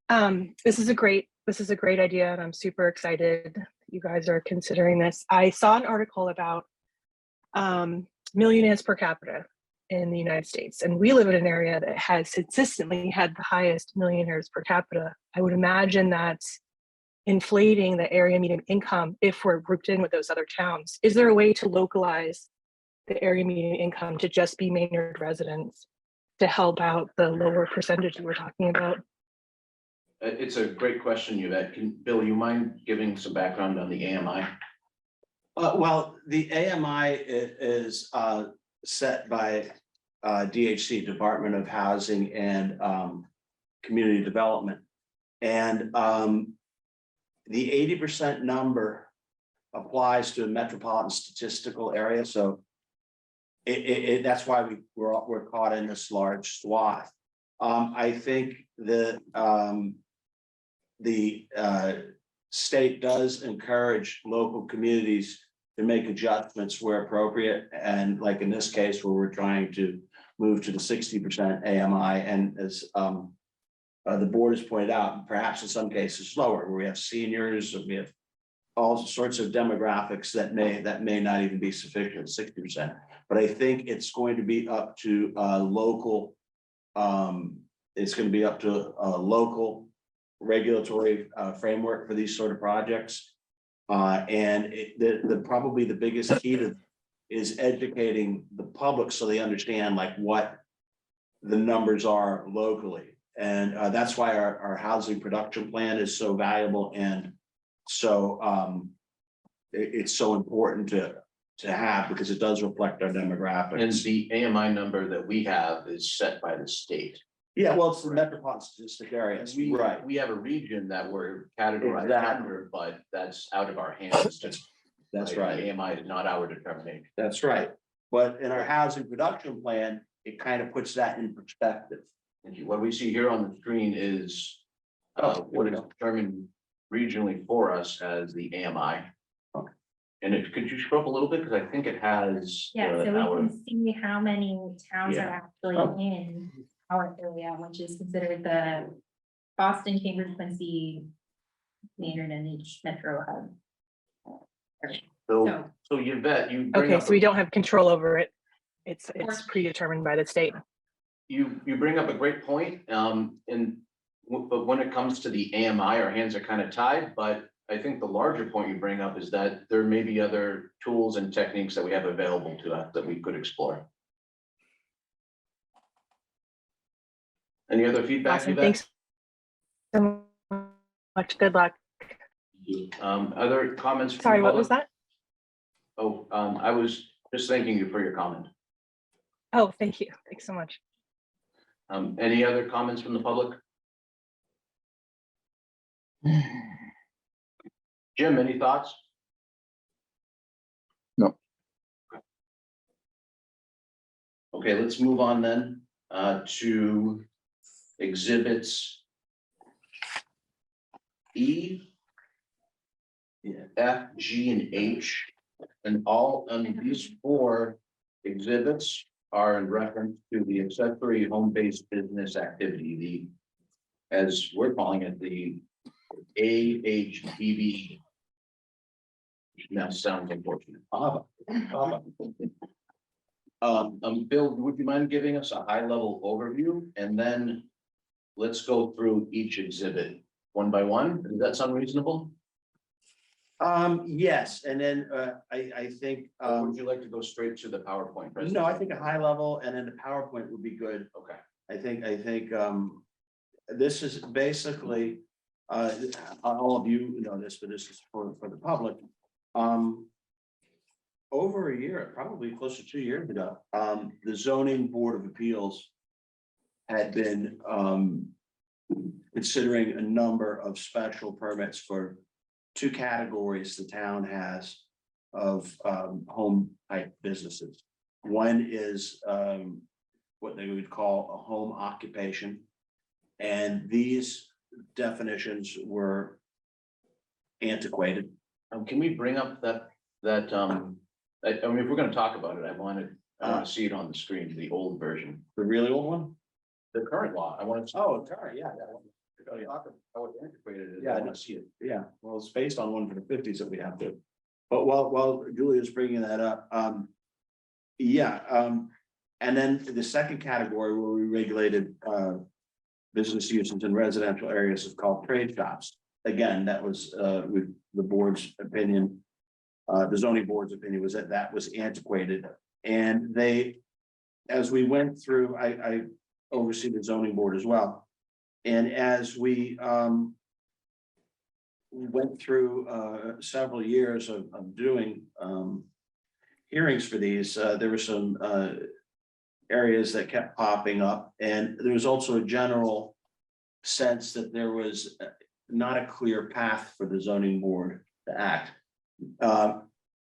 ahead. This is a great idea, and I'm super excited that you guys are considering this. I saw an article about millionaires per capita in the United States, and we live in an area that has consistently had the highest millionaires per capita. I would imagine that's inflating the area median income if we're grouped in with those other towns. Is there a way to localize the area median income to just be Maynard residents to help out the lower percentage you were talking about? It's a great question, Yvette. Bill, you mind giving some background on the AMI? Well, the AMI is set by DHC, Department of Housing and Community Development. And the 80% number applies to a metropolitan statistical area. So that's why we're caught in this large swath. I think that the state does encourage local communities to make adjustments where appropriate. And like in this case, where we're trying to move to the 60% AMI. And as the board has pointed out, perhaps in some cases lower, where we have seniors, or we have all sorts of demographics that may not even be sufficient, 60%. But I think it's going to be up to local, it's going to be up to a local regulatory framework for these sort of projects. And probably the biggest key to is educating the public so they understand like what the numbers are locally. And that's why our housing production plan is so valuable and so it's so important to have because it does reflect our demographics. And the AMI number that we have is set by the state. Yeah, well, it's the metropolitan statistic areas, right? We have a region that we're categorized Exactly. under, but that's out of our hands. That's Like, right. AMI is not our determination. That's right. But in our housing production plan, it kind of puts that in perspective. Thank you. What we see here on the screen is what is determined regionally for us as the AMI. Okay. And if, could you scroll up a little bit? Because I think it has. Yeah, so our- we can see how many towns are Yeah. actually Oh. in our area, which is considered the Boston, Cambridge, Quincy, Maynard and each metro hub. So, so Yvette, you bring Okay, up so we a- don't have control over it. It's Or- predetermined by the state. You bring up a great point, but when it comes to the AMI, our hands are kind of tied, but I think the larger point you bring up is that there may be other tools and techniques that we have available to us that we could explore. Any other feedback? Awesome, Yvette? thanks so much. Good luck. Other comments? from Sorry, the what was public? that? Oh, I was just thanking you for your comment. Oh, thank you. Thanks so much. Any other comments from the public? Jim, any thoughts? No. Okay, let's move on then to exhibits E, F, G, and H. And these four exhibits are in reference to the accessory home-based business activity, as we're calling it, the AHBB. Which now sounds unfortunate. Bill, would you mind giving us a high-level overview, and then let's go through each exhibit one by one? Does that sound reasonable? Yes, and then I think Or would you like to go straight to the PowerPoint presentation? no, I think a high level and then the PowerPoint would be good. Okay. I think this is basically all of you know this, but this is for the public. Over a year, probably close to 2 years ago, the zoning board of appeals had been considering a number of special permits for two categories the town has of home type businesses. One is what they would call a home occupation. And these definitions were antiquated. Can we bring up that, I mean, if we're gonna talk about it, I want to see it on the screen, the old version, The really old one? the current law. I want to. Oh, sorry, yeah, that one. How it antiquated is. Yeah, I don't see it. Yeah, well, it's based on one from the 50s that we have to. But while Julia's bringing that up, and then the second category where we regulated business uses in residential areas is called trade shops. Again, that was with the board's opinion. The zoning board's opinion was that was antiquated, and as we went through, I oversee the zoning board as well. And as we went through several years of doing hearings for these, there were some areas that kept popping up, and there was also a general sense that there was not a clear path for the zoning board to act.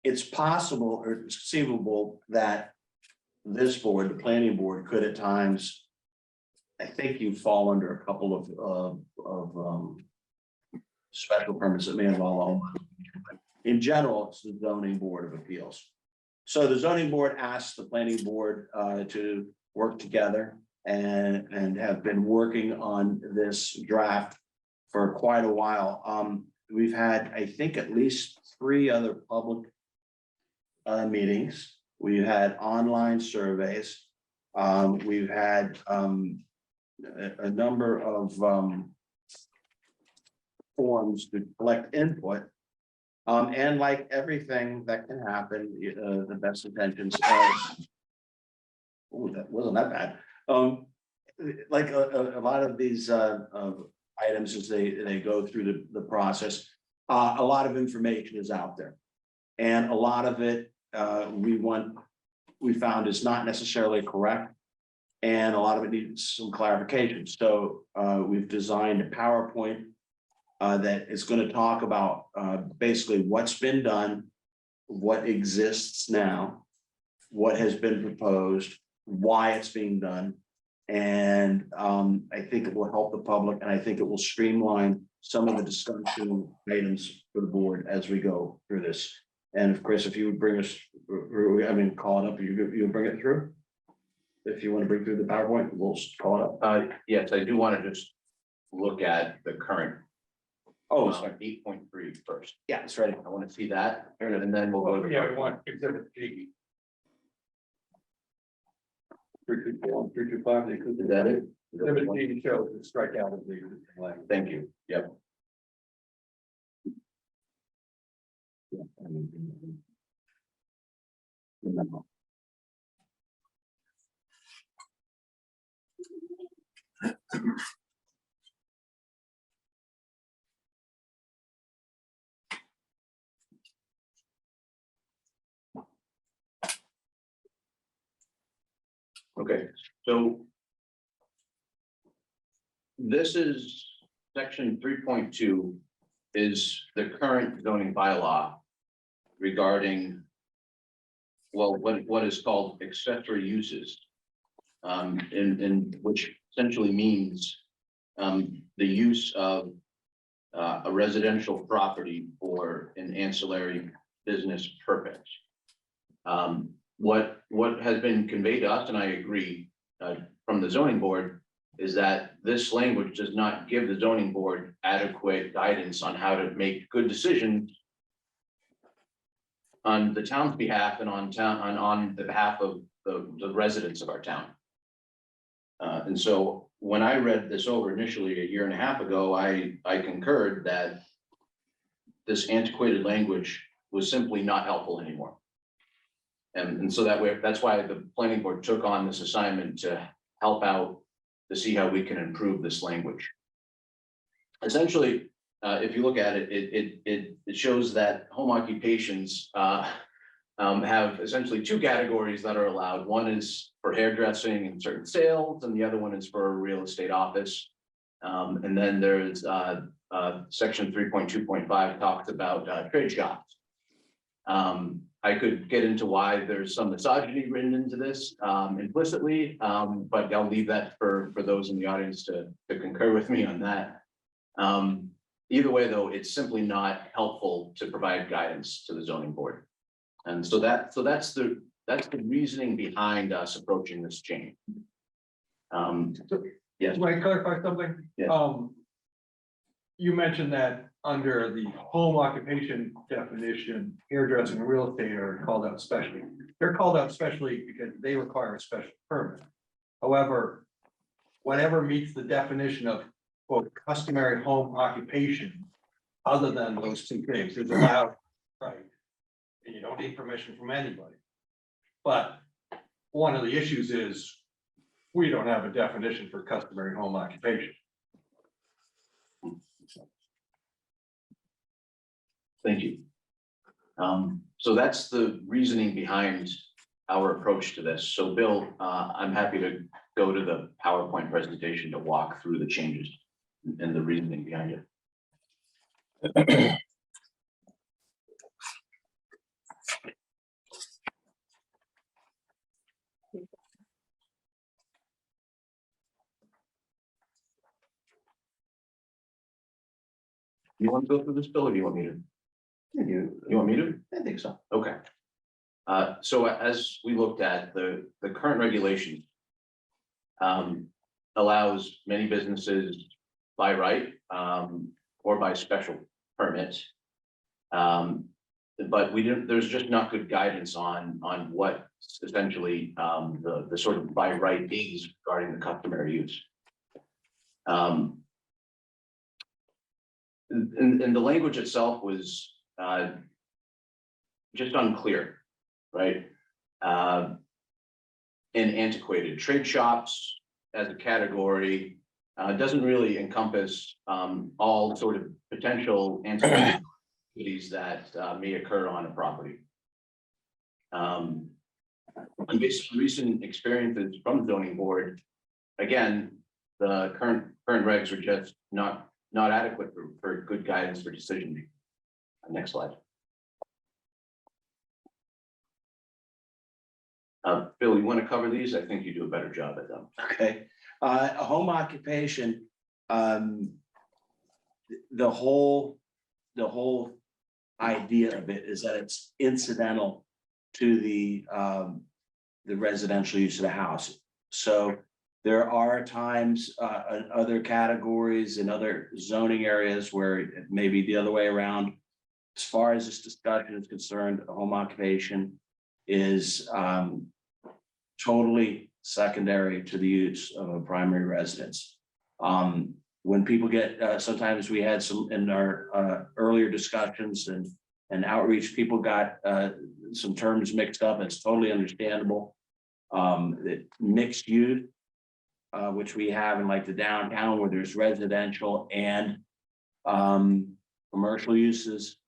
It's possible or conceivable that this board, the planning board, could at times, I think you fall under a couple of special permits that may involve. In general, it's the zoning board of appeals. So the zoning board asked the planning board to work together and have been working on this draft for quite a while. we've had, I think, at least 3 other public meetings. We've had online surveys. We've had a number of forums to collect input. And like everything that can happen, the best intentions. Oh, that wasn't that bad. Like a lot of these items as they go through the process, a lot of information is out there. And a lot of it, we found is not necessarily correct. And a lot of it needs some clarification. So we've designed a PowerPoint that is going to talk about basically what's been done, what exists now, what has been proposed, why it's being done. And I think it will help the public, and I think it will streamline some of the discussion items for the board as we go through this. And if Chris, if you would bring us, call it up, you bring it through? If you want to bring through the PowerPoint, we'll call it up. Yes, I do want to just look at the current. Oh, 8.3 first. yeah, it's ready. I want to see that, and then we'll go to. Yeah, we want exhibit G. 324, 325, they could. Is that it? Exhibit G shows the strike out of the existing language. Thank you. Yep. Okay, so this is section 3.2 is the current zoning bylaw regarding, well, what is called accessory uses, in which essentially means the use of a residential property for an ancillary business purpose. What has been conveyed to us, and I agree, from the zoning board, is that this language does not give the zoning board adequate guidance on how to make good decisions on the town's behalf and on the behalf of the residents of our town. And so when I read this over initially 1.5 years ago, I concurred that this antiquated language was simply not helpful anymore. And so that's why the planning board took on this assignment to help out to see how we can improve this language. Essentially, if you look at it, it shows that home occupations have essentially 2 categories that are allowed. One is for hairdressing and certain sales, and the other one is for a real estate office. And then there's section 3.2.5 talks about trade shops. I could get into why there's some misogyny written into this implicitly, but I'll leave that for those in the audience to concur with me on that. Either way, though, it's simply not helpful to provide guidance to the zoning board. And so that's the reasoning behind us approaching this change. Yes. Can I clarify something? Yeah. You mentioned that under the home occupation definition, hairdressing and real estate are called out specially. They're called out specially because they require a special permit. However, whatever meets the definition of quote customary home occupation, other than those 2 things, is allowed, right? And you don't need permission from anybody. But one of the issues is we don't have a definition for customary home occupation. Thank you. So that's the reasoning behind our approach to this. So Bill, I'm happy to go to the PowerPoint presentation to walk through the changes and the reasoning behind it. You want to go through this, Bill, or do you want me to? You want me to? I think so. Okay. So as we looked at the current regulation allows many businesses by right or by special permit. But there's just not good guidance on what essentially, the sort of by right is regarding the customary use. And the language itself was, just unclear, right? And antiquated. Trade shops as a category, doesn't really encompass, all sort of potential antiquated activities that may occur on a property. And based on recent experiences from the zoning board, again, the current regs are just not adequate for good guidance for decision making. Next slide. Bill, you want to cover these? I think you do a better job at them. Okay, a home occupation, the whole idea of it is that it's incidental to the residential use of the house. So there are times in other categories in other zoning areas where it may be the other way around. As far as this discussion is concerned, a home occupation is totally secondary to the use of a primary residence. When people get, sometimes we had some in our earlier discussions and outreach, people got some terms mixed up. It's totally understandable. That mixed use, which we have in like the downtown where there's residential and commercial uses.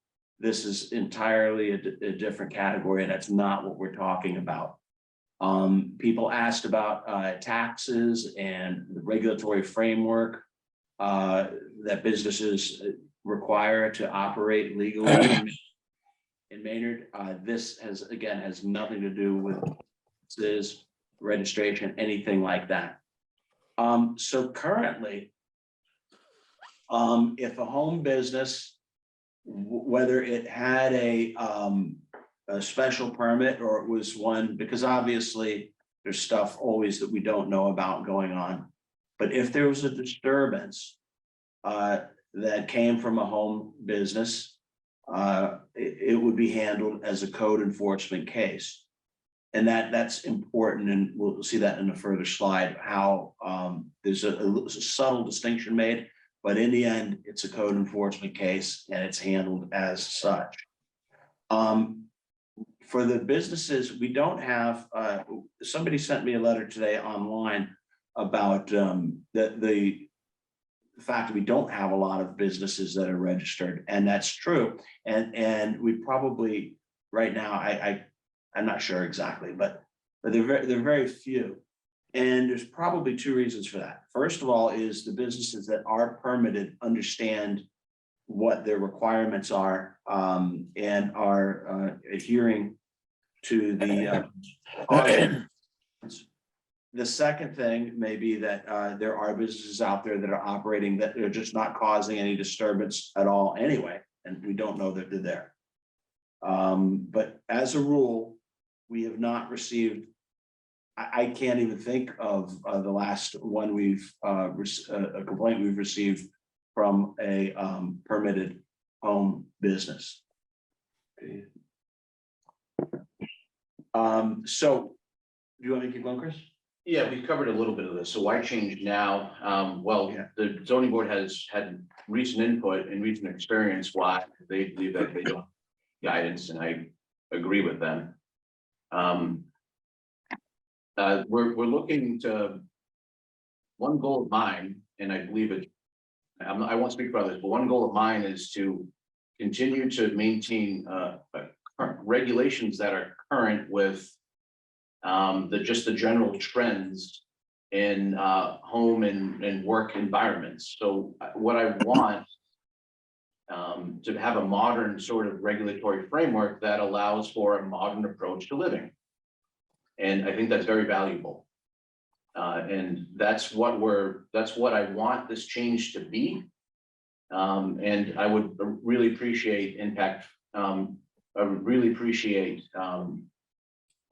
This is entirely a different category, and that's not what we're talking about. People asked about taxes and the regulatory framework that businesses require to operate legally in Maynard. This has nothing to do with this registration, anything like that. So currently, if a home business, whether it had a special permit or it was one, because obviously there's stuff always that we don't know about going on. But if there was a disturbance that came from a home business, it would be handled as a code enforcement case. And that's important, and we'll see that in a further slide, how there's a subtle distinction made, but in the end, it's a code enforcement case and it's handled as such. For the businesses, we don't have, somebody sent me a letter today online about the fact that we don't have a lot of businesses that are registered, and that's true. And we probably, right now, I'm not sure exactly, but they're very few. And there's probably two reasons for that. First of all, is the businesses that are permitted understand what their requirements are and are adhering to the the second thing may be that there are businesses out there that are operating that they're just not causing any disturbance at all anyway, and we don't know that they're there. But as a rule, we have not received, I can't even think of the last one a complaint we've received from a permitted home business. Okay. So do you want me to keep going, Chris? Yeah, we covered a little bit of this. So why change now? Well, the zoning board has had recent input and recent experience why they believe that they don't guidance, and I agree with them. We're looking to, one goal of mine, and I believe it, I won't speak for others, but one goal of mine is to continue to maintain regulations that are current with just the general trends in home and work environments. So what I want to have a modern sort of regulatory framework that allows for a modern approach to living. And I think that's very valuable. And that's what I want this change to be. And I would really appreciate impact. I would really appreciate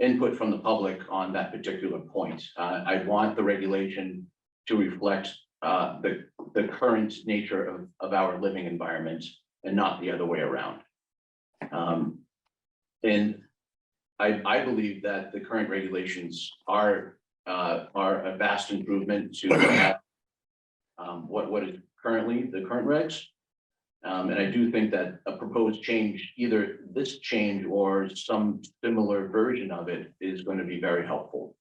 input from the public on that particular point. I want the regulation to reflect the current nature of our living environment and not the other way around. And I believe that the current regulations are a vast improvement to what is currently the current regs. And I do think that a proposed change, either this change or some similar version of it, is going to be very helpful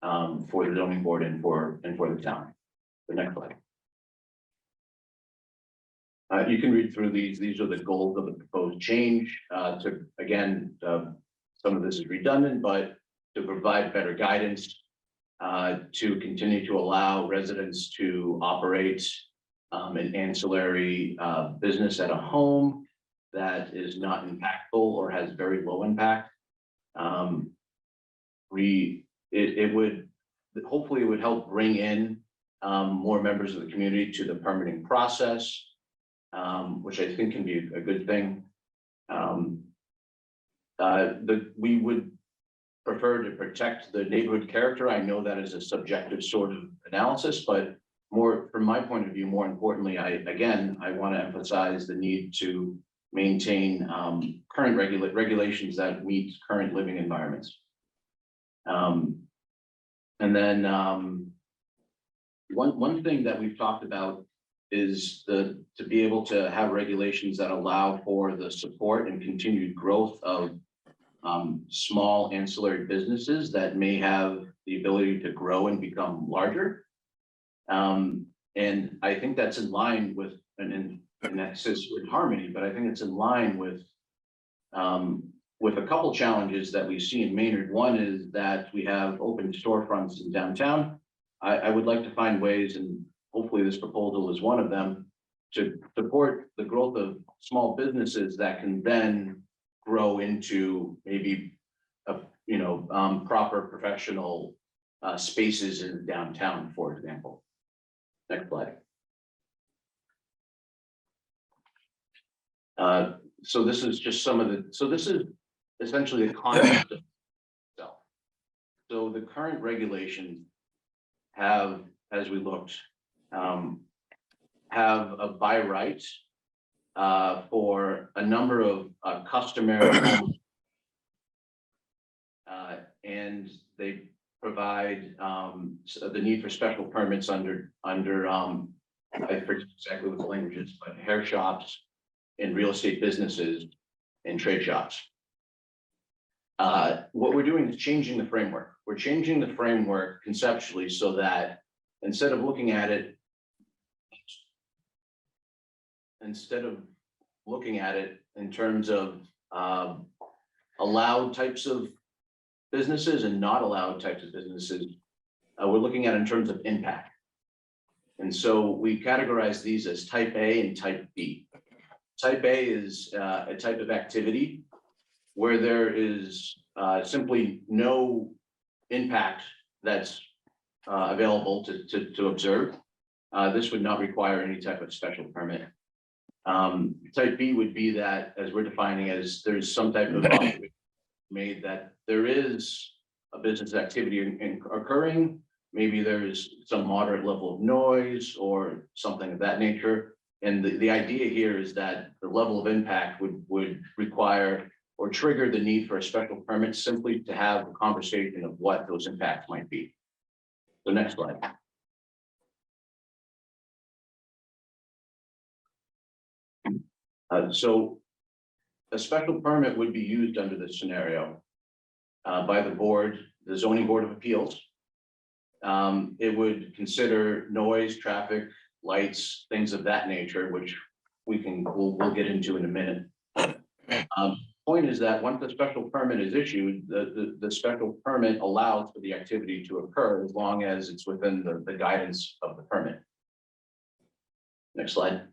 for the zoning board and for the town. The next slide. You can read through these. These are the goals of the proposed change. To again, some of this is redundant, but to provide better guidance, to continue to allow residents to operate an ancillary business at a home that is not impactful or has very low impact. It would hopefully help bring in more members of the community to the permitting process, which I think can be a good thing. We would prefer to protect the neighborhood character. I know that is a subjective sort of analysis, but more from my point of view, more importantly, I want to emphasize the need to maintain current regulations that meet current living environments. And then one thing that we've talked about is to be able to have regulations that allow for the support and continued growth of small ancillary businesses that may have the ability to grow and become larger. And I think that's in line with, and that's with harmony, but I think it's in line with a couple challenges that we see in Maynard. One is that we have open storefronts in downtown. I would like to find ways, and hopefully this proposal is one of them, to support the growth of small businesses that can then grow into maybe proper professional spaces in downtown, for example. Next slide. So this is just some of the, so this is essentially the concept of itself. So the current regulations have, as we looked, have a by right for a number of customary homes. And they provide the need for special permits under I forget exactly what the language is, but hair shops and real estate businesses and trade shops. What we're doing is changing the framework. We're changing the framework conceptually so that instead of looking at it in terms of allowed types of businesses and not allowed types of businesses, we're looking at it in terms of impact. And so we categorize these as type A and type B. Type A is a type of activity where there is simply no impact that's available to observe. This would not require any type of special permit. Type B would be that, as we're defining as, there's some type of made that there is a business activity occurring. Maybe there's some moderate level of noise or something of that nature. And the idea here is that the level of impact would require or trigger the need for a special permit simply to have a conversation of what those impacts might be. So next slide. So a special permit would be used under this scenario by the board, the zoning board of appeals. It would consider noise, traffic, lights, things of that nature, which we'll get into in a minute. Point is that once the special permit is issued, the special permit allows for the activity to occur as long as it's within the guidance of the permit. Next slide.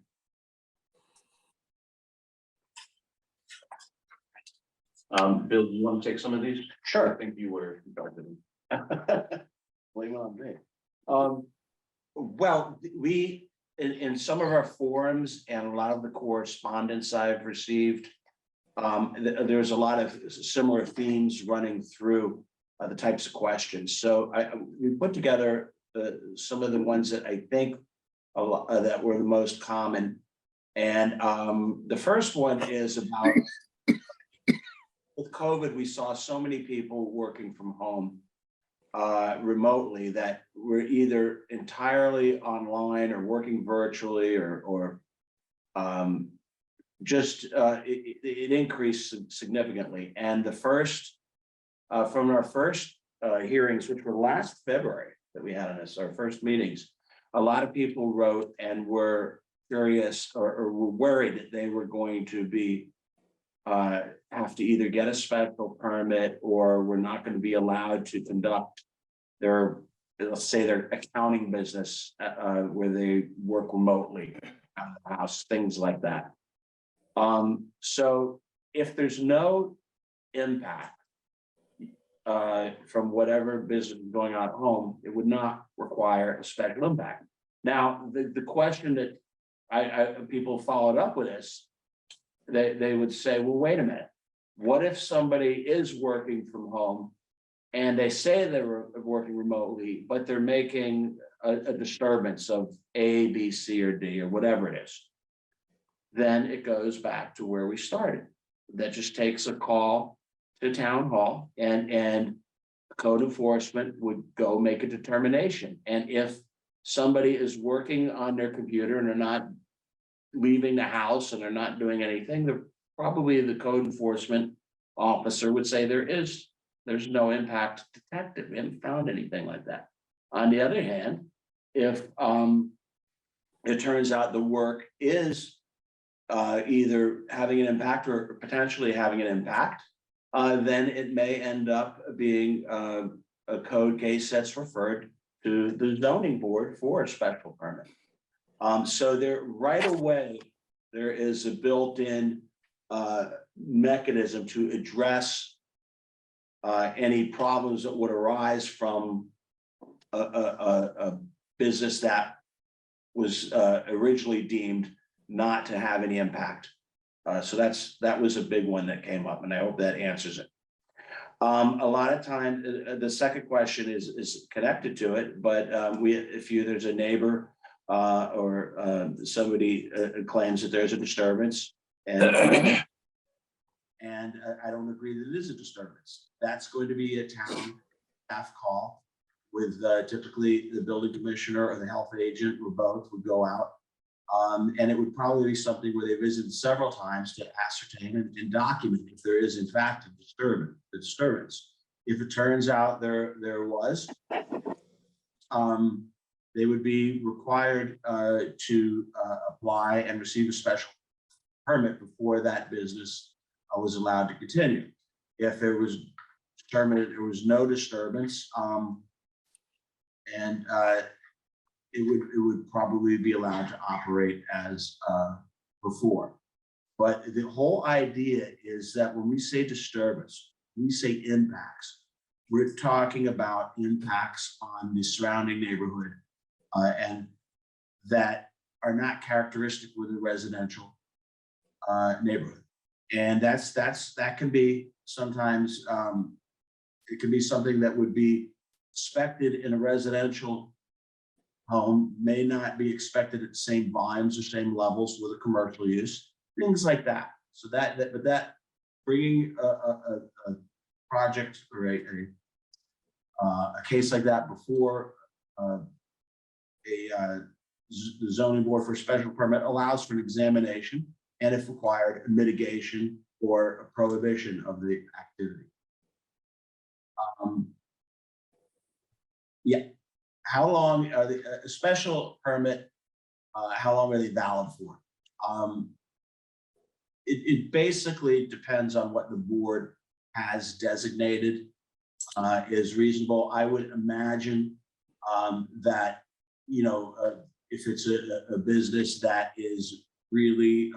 Bill, do you want to take some of these? Sure. I think you were involved in Blame it on me. Well, we, in some of our forums and a lot of the correspondence I've received, there's a lot of similar themes running through the types of questions. So we put together some of the ones that I think that were the most common. And the first one is about with COVID, we saw so many people working from home remotely that were either entirely online or working virtually or just it increased significantly. And the first from our first hearings, which were last February that we had on this, our first meetings, a lot of people wrote and were curious or were worried that they were going to be have to either get a special permit or were not going to be allowed to conduct their, let's say, their accounting business where they work remotely out of the house, things like that. So if there's no impact from whatever business is going on at home, it would not require a special impact. Now, the question that people followed up with this, they would say, well, wait a minute. What if somebody is working from home and they say they're working remotely, but they're making a disturbance of A, B, C, or D, or whatever it is? Then it goes back to where we started. That just takes a call to town hall and code enforcement would go make a determination. And if somebody is working on their computer and they're not leaving the house and they're not doing anything, probably the code enforcement officer would say there's no impact detected. We haven't found anything like that. On the other hand, if it turns out the work is either having an impact or potentially having an impact, then it may end up being a code case that's referred to the zoning board for a special permit. So there, right away, there is a built-in mechanism to address any problems that would arise from a business that was originally deemed not to have any impact. So that was a big one that came up, and I hope that answers it. A lot of time, the second question is connected to it, but if there's a neighbor or somebody claims that there's a disturbance and I don't agree that it is a disturbance, that's going to be a town staff call with typically the building commissioner or the health agent, or both, would go out. And it would probably be something where they visited several times to ascertain and document if there is in fact a disturbance. If it turns out there was, they would be required to apply and receive a special permit before that business was allowed to continue. If it was determined there was no disturbance, it would probably be allowed to operate as before. But the whole idea is that when we say disturbance, we say impacts. We're talking about impacts on the surrounding neighborhood and that are not characteristic with a residential neighborhood. And that can be sometimes it can be something that would be expected in a residential home, may not be expected at the same volumes or same levels with a commercial use, things like that. So that bringing a project or a case like that before the zoning board for special permit allows for an examination and, if required, a mitigation or a prohibition of the activity. Yeah. How long are a special permit? How long are they valid for? It basically depends on what the board has designated is reasonable. I would imagine that, you know, if it's a business that is really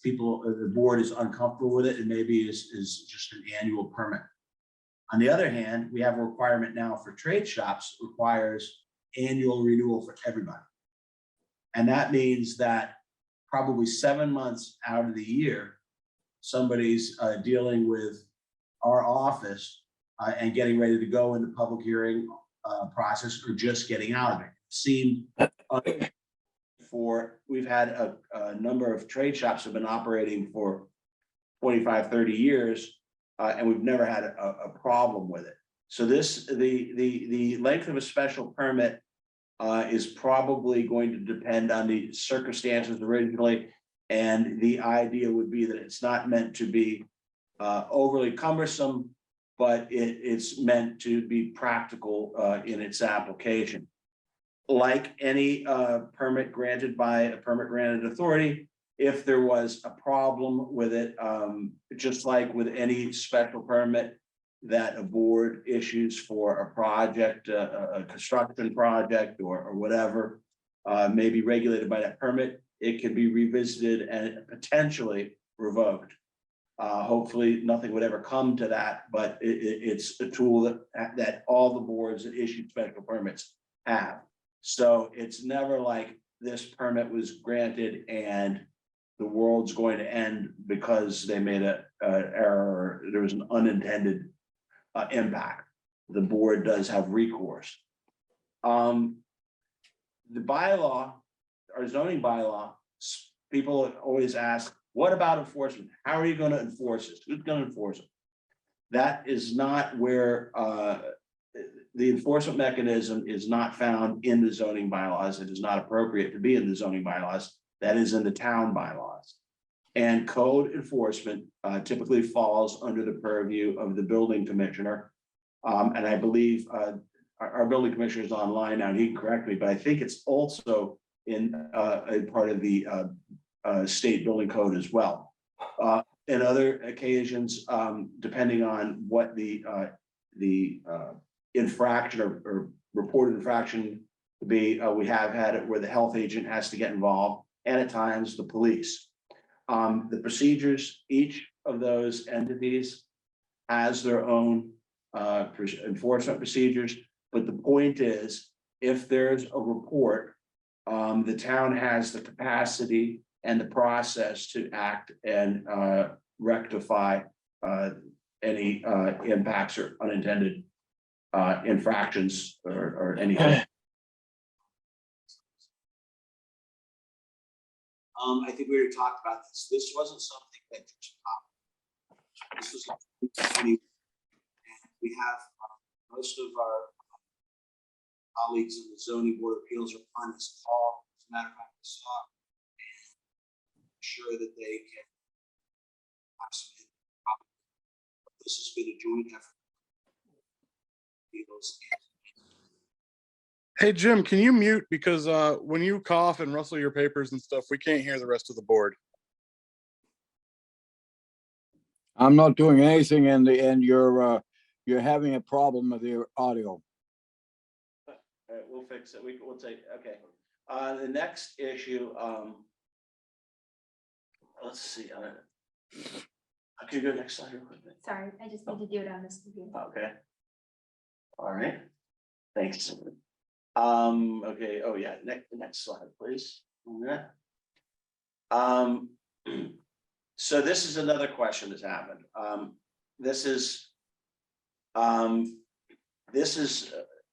the board is uncomfortable with it, and maybe is just an annual permit. On the other hand, we have a requirement now for trade shops requires annual renewal for everybody. And that means that probably 7 months out of the year, somebody's dealing with our office and getting ready to go into public hearing process or just getting out of it. Seemed we've had a number of trade shops have been operating for 25, 30 years, and we've never had a problem with it. So the length of a special permit is probably going to depend on the circumstances originally. And the idea would be that it's not meant to be overly cumbersome, but it's meant to be practical in its application. Like any permit granted by a permit granted authority, if there was a problem with it, just like with any special permit that a board issues for a project, a construction project or whatever, may be regulated by that permit, it can be revisited and potentially revoked. Hopefully, nothing would ever come to that, but it's a tool that all the boards that issue special permits have. So it's never like this permit was granted and the world's going to end because they made an error, or there was an unintended impact. The board does have recourse. The bylaw, our zoning bylaw, people always ask, what about enforcement? How are you going to enforce this? Who's going to enforce it? That is not where the enforcement mechanism is not found in the zoning bylaws. It is not appropriate to be in the zoning bylaws. That is in the town bylaws. And code enforcement typically falls under the purview of the building commissioner. And I believe our building commissioner is online now, and he can correct me, but I think it's also in a part of the state building code as well. In other occasions, depending on what the infraction or reported infraction to be, we have had it where the health agent has to get involved, and at times the police. The procedures, each of those entities has their own enforcement procedures, but the point is, if there's a report, the town has the capacity and the process to act and rectify any impacts or unintended infractions or anything. I think we already talked about this. This wasn't something that just popped. This was and we have most of our colleagues in the zoning board of appeals are on this call. As a matter of fact, I saw and ensure that they can have some input. This has been a joint effort. Hey, Jim, can you mute? Because when you cough and rustle your papers and stuff, we can't hear the rest of the board. I'm not doing anything and you're having a problem with your audio. We'll fix it. We'll take, okay. The next issue, let's see. Okay, go next slide real quick. Sorry, I just need to do it on this computer. Okay. All right. Thanks. Okay. Oh yeah. Next slide, please. Yeah. So this is another question that's happened. This is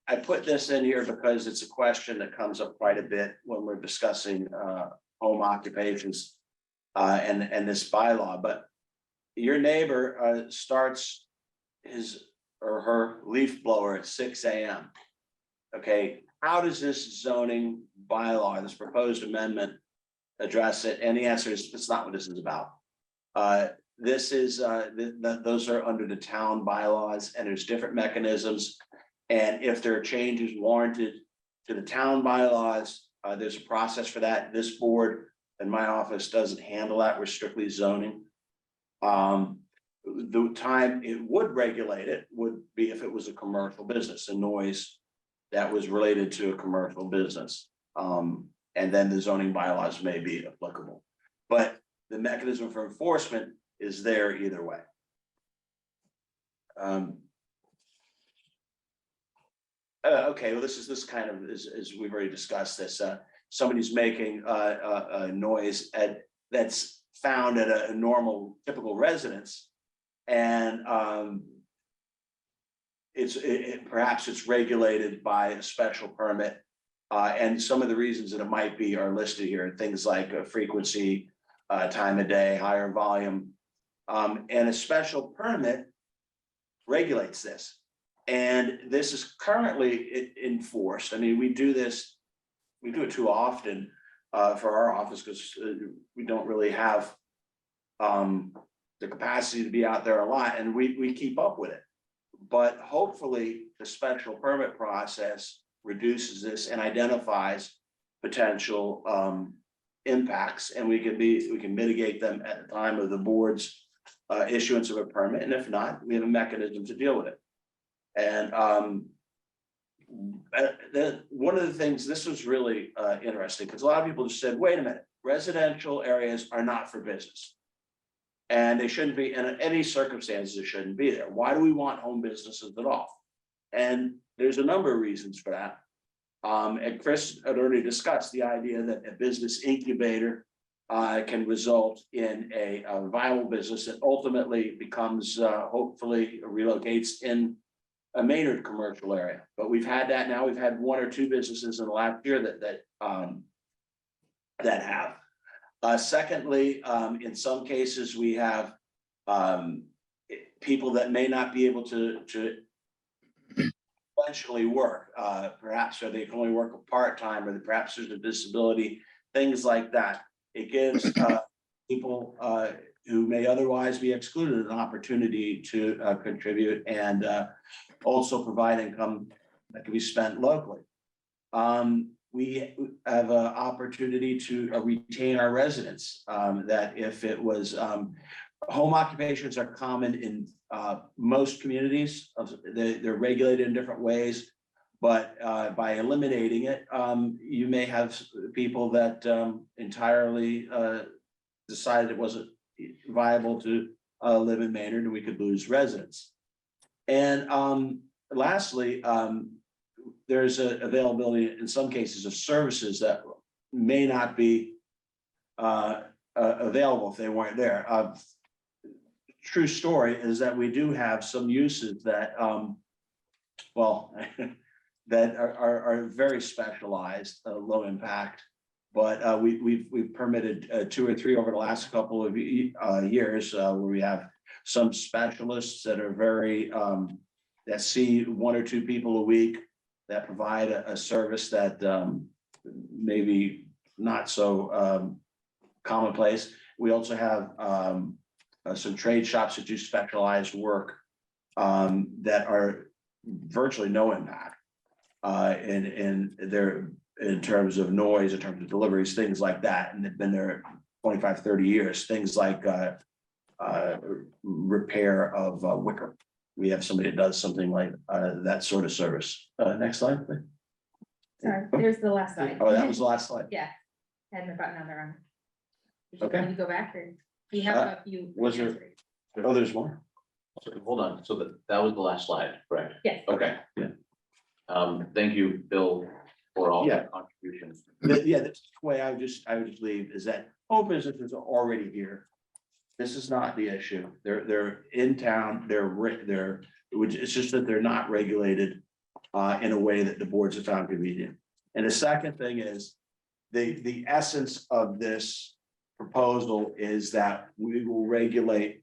I put this in here because it's a question that comes up quite a bit when we're discussing home occupations and this bylaw. But your neighbor starts his or her leaf blower at 6 a.m. Okay, how does this zoning bylaw, this proposed amendment, address it? And the answer is it's not what this is about. This is those are under the town bylaws, and there's different mechanisms. And if there are changes warranted to the town bylaws, there's a process for that. This board and my office doesn't handle that. We're strictly zoning. The time it would regulate it would be if it was a commercial business, a noise that was related to a commercial business. And then the zoning bylaws may be applicable. But the mechanism for enforcement is there either way. Okay, well, this kind of is we've already discussed this. Somebody's making a noise that's found at a normal, typical residence, and perhaps it's regulated by a special permit, And some of the reasons that it might be are listed here, things like frequency, time of day, higher volume. And a special permit regulates this. And this is currently enforced. I mean, we do it too often for our office because we don't really have the capacity to be out there a lot, and we keep up with it. But hopefully, the special permit process reduces this and identifies potential impacts, and we can mitigate them at the time of the board's issuance of a permit, and if not, we have a mechanism to deal with it. And one of the things, this was really interesting, because a lot of people just said, wait a minute, residential areas are not for business. And they shouldn't be, and in any circumstances, it shouldn't be there. Why do we want home businesses at all? And there's a number of reasons for that. And Chris had already discussed the idea that a business incubator can result in a viable business that ultimately becomes, hopefully relocates in a Maynard commercial area. But we've had that now. We've had one or two businesses in the last year that have. Secondly, in some cases, we have people that may not be able to eventually work, perhaps, or they can only work a part-time, or perhaps there's a disability, things like that. It gives people who may otherwise be excluded an opportunity to contribute and also provide income that can be spent locally. We have an opportunity to retain our residents, that if it was, home occupations are common in most communities. They're regulated in different ways, but by eliminating it, you may have people that entirely decided it wasn't viable to live in Maynard, and we could lose residents. And lastly, there's a availability in some cases of services that may not be available if they weren't there. True story is that we do have some uses that, well, that are very specialized, low impact. But we've permitted 2 or 3 over the last couple of years where we have some specialists that are very that see 1 or 2 people a week, that provide a service that maybe not so commonplace. We also have some trade shops that do specialized work that are virtually no impact in terms of noise, in terms of deliveries, things like that. And they've been there 25, 30 years, things like repair of wicker. We have somebody that does something like that sort of service. Next slide, please. Sorry, there's the last slide. Oh, that was the last slide. Yeah, hadn't gotten on the wrong. Okay. Can you go back, or we have a few? Was there? Oh, there's more. So, hold on, so that was the last slide, correct? Yes. Okay. Yeah. Thank you, Bill, for all Yeah. your contributions. Yeah, that's the way I would just leave is that home businesses are already here. This is not the issue. They're in town, it's just that they're not regulated in a way that the boards have found convenient. And the second thing is, the essence of this proposal is that the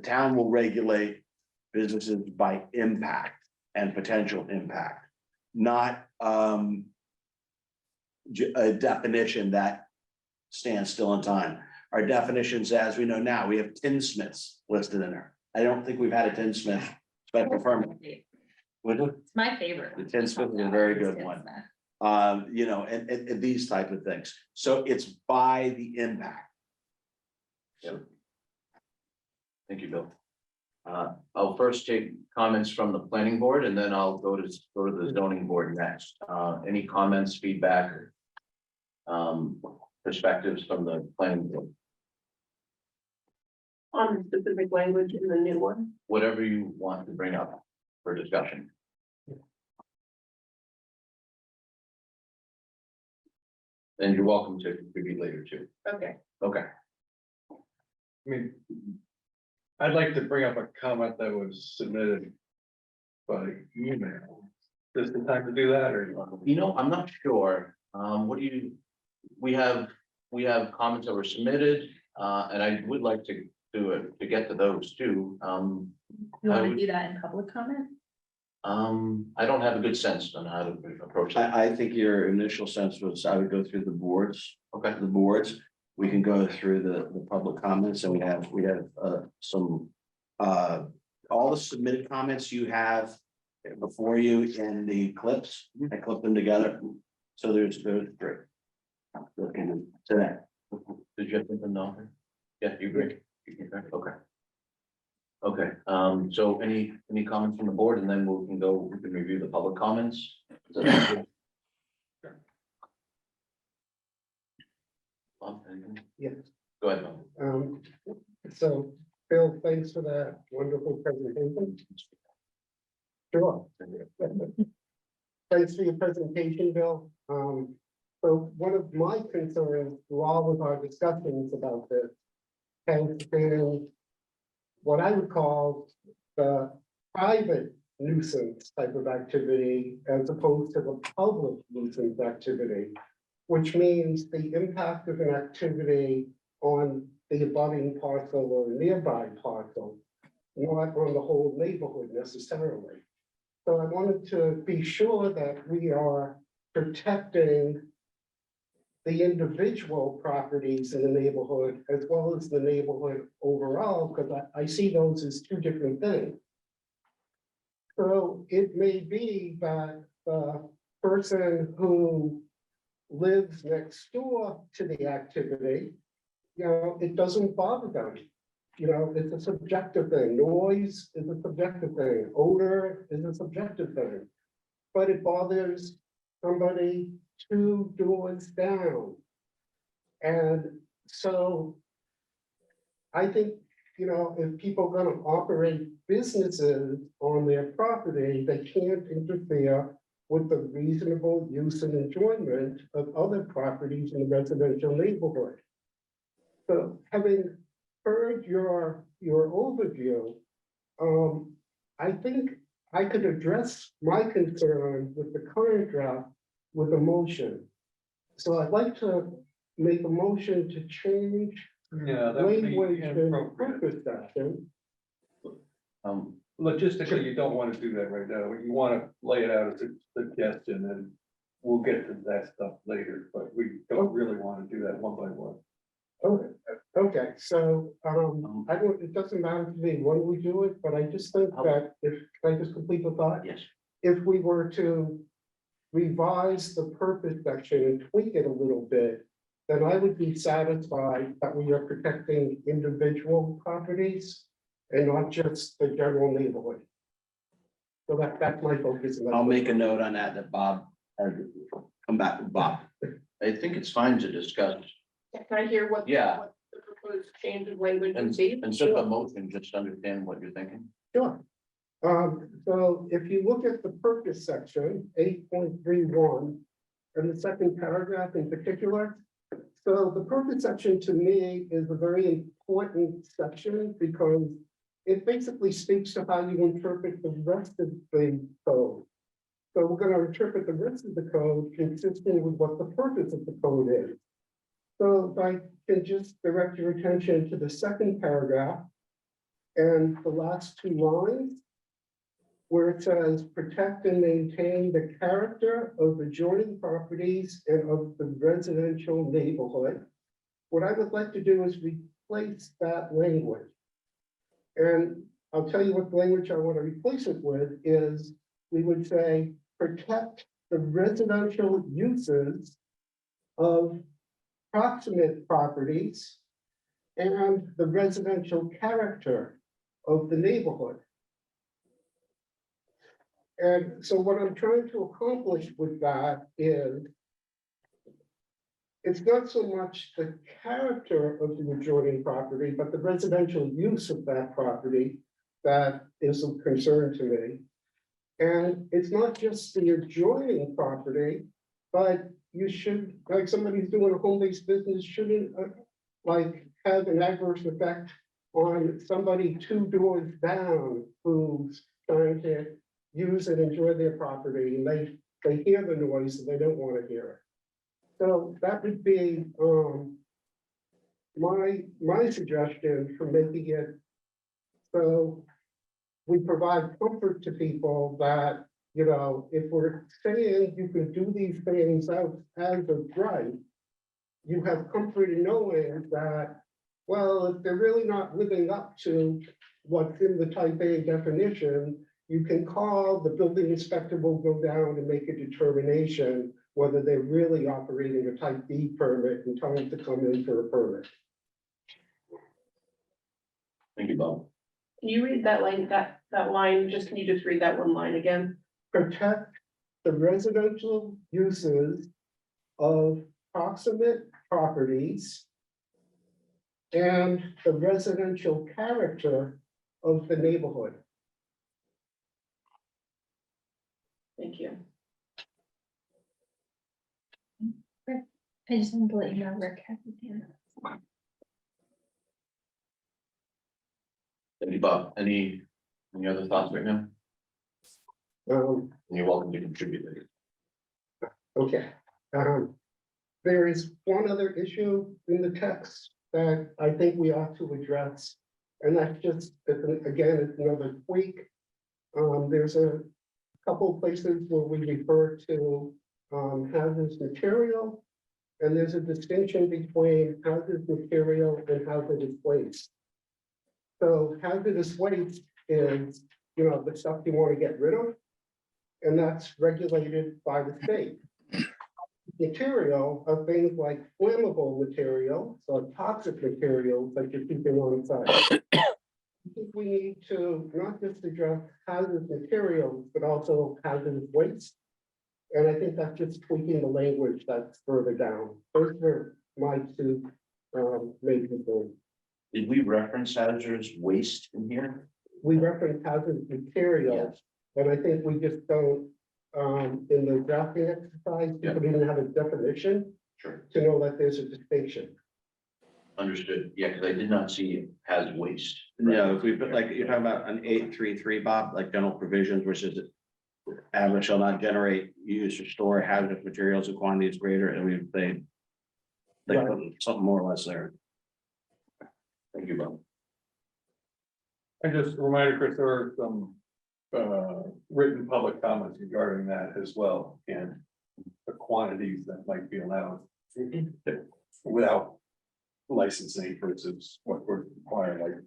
town will regulate businesses by impact and potential impact, not a definition that stands still in time. Our definitions, as we know now, we have tinsmiths listed in there. I don't think we've had a tinsmith special permit. Would it? It's my favorite. The tinsmith is a very good one. You know, and these type of things. So it's by the impact. Yep. Thank you, Bill. I'll first take comments from the planning board, and then I'll go to the zoning board next. Any comments, feedback, perspectives from the planning board? On the specific language in the new one. Whatever you want to bring up for discussion. And you're welcome to contribute later too. Okay. Okay. I mean, I'd like to bring up a comment that was submitted by email. this the time to do that, or? You know, I'm not sure. What do you, we have comments that were submitted, and I would like to do it, to get to those too. You I want would- to do that in public comment? I don't have a good sense on how to approach that. I think your initial sense was I would go through the boards. Okay. The boards, we can go through the public comments and we have some. All the submitted comments you have before you in the clips, I clipped them together. So there's three. Looking to that. Did you have something on? Yeah, you agree? Okay. Okay, so any comments from the board, and then we can review the public comments? Is that good? Bob, anything? Yes. Go ahead, Bob. So Bill, thanks for that wonderful presentation. Sure. Thanks for your presentation, Bill. So one of my concerns through all of our discussions about this has been what I would call the private nuisance type of activity as opposed to the public nuisance activity, which means the impact of an activity on the abutting parcel or nearby parcel, not on the whole neighborhood necessarily. So I wanted to be sure that we are protecting the individual properties in the neighborhood as well as the neighborhood overall, because I see those as two different things. So it may be that the person who lives next door to the activity, it doesn't bother them. It's a subjective thing. Noise is a subjective thing. Odor is a subjective thing. But it bothers somebody 2 doors down. And so I think, if people are going to operate businesses on their property, they can't interfere with the reasonable use and enjoyment of other properties in the residential neighborhood. So having heard your overview, I think I could address my concern with the current draft with a motion. So I'd like to make a motion to change Yeah, that would be language in inappropriate. purpose section. Logistically, you don't want to do that right now. You want to lay it out as a suggestion, and we'll get to that stuff later, but we don't really want to do that one by one. Okay, so, it doesn't matter to me when we do it, but I just think that can I just complete the thought? Yes. If we were to revise the purpose section and tweak it a little bit, then I would be satisfied that we are protecting individual properties and not just the general neighborhood. So that's my focus. and that's I'll my make a focus. note on that Bob, come back with Bob. I think it's fine to discuss Can I hear what? Yeah. what the proposed change of language and would be? instead of a motion, just understand what you're thinking. Sure. So if you look at the purpose section, 8.31, and the second paragraph in particular. So the purpose section to me is a very important section because it basically speaks to how you interpret the rest of the code. So we're going to interpret the rest of the code consistent with what the purpose of the code is. So if I can just direct your attention to the second paragraph and the last 2 lines, where it says protect and maintain the character of adjoining properties and of the residential neighborhood. What I would like to do is replace that language. And I'll tell you what language I want to replace it with is we would say protect the residential uses of proximate properties and the residential character of the neighborhood. And so what I'm trying to accomplish with that is it's not so much the character of the adjoining property, but the residential use of that property that is of concern to me. And it's not just the adjoining property, but you should, like somebody who's doing a home-based business shouldn't like have an adverse effect on somebody 2 doors down who's trying to use and enjoy their property, and they hear the noise and they don't want to hear it. So that would be, my suggestion for making it so we provide comfort to people that, you know, if we're saying you can do these things out as of right, you have comfort in knowing that, well, if they're really not living up to what's in the type A definition, you can call, the building inspector will go down and make a determination whether they're really operating a type B permit and tell them to come in for a permit. Thank you, Bob. Can you read that line, that line, can you just read that one line again? Protect the residential uses of proximate properties and the residential character of the neighborhood. Thank you. I just wanted to let you know Rick has his hand up. Thank you, Bob. Any other thoughts right now? And you're welcome to contribute. Okay. There is one other issue in the text that I think we ought to address. And that's just, again, it's another tweak. There's a couple places where we refer to hazardous material. And there's a distinction between hazardous material and hazardous waste. So hazardous waste is, you know, the stuff you want to get rid of. And that's regulated by the state. Material are things like flammable material, so toxic materials that you're keeping on site. I think we need to not just address hazardous materials, but also hazardous waste. And I think that's just tweaking the language that's further down. Those were my two main concerns. Did we reference hazardous waste in here? We reference hazardous materials, and I think we just don't, in the drafting exercise, we didn't have a definition Sure. to know that there's a distinction. Understood. Yeah, because I did not see hazard waste. No, if we put like, you're talking about an 833, Bob, like general provisions versus average shall not generate, use or store hazardous materials in quantities greater, and they put something more or less there. Thank you, Bob. And just a reminder, Chris, there are some written public comments regarding that as well, and the quantities that might be allowed without licensing versus what we're requiring.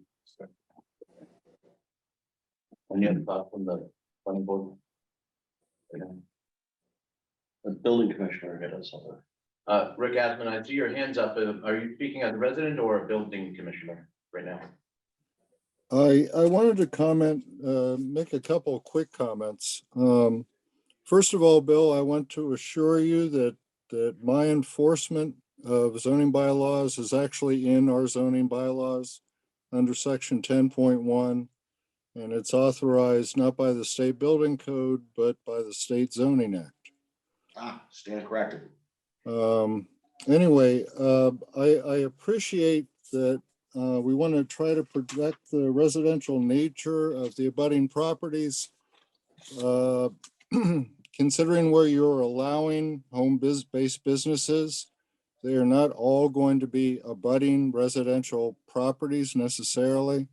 Any other thoughts from the planning board? The building commissioner hit us on that. Rick Asman, I see your hands up. Are you speaking as a resident or a building commissioner right now? I wanted to comment, make a couple of quick comments. First of all, Bill, I want to assure you that my enforcement of zoning bylaws is actually in our zoning bylaws under section 10.1. And it's authorized not by the state building code, but by the state zoning act. Stand corrected. Anyway, I appreciate that we want to try to protect the residential nature of the abutting properties. Considering where you're allowing home-based businesses, they are not all going to be abutting residential properties necessarily,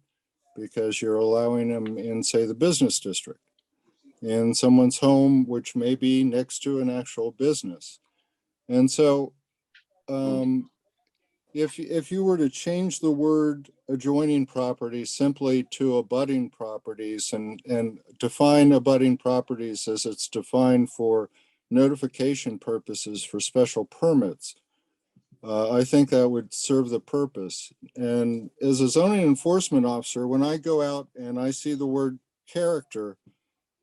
because you're allowing them in, say, the business district, in someone's home, which may be next to an actual business. And so if you were to change the word adjoining properties simply to abutting properties and define abutting properties as it's defined for notification purposes for special permits, I think that would serve the purpose. And as a zoning enforcement officer, when I go out and I see the word character,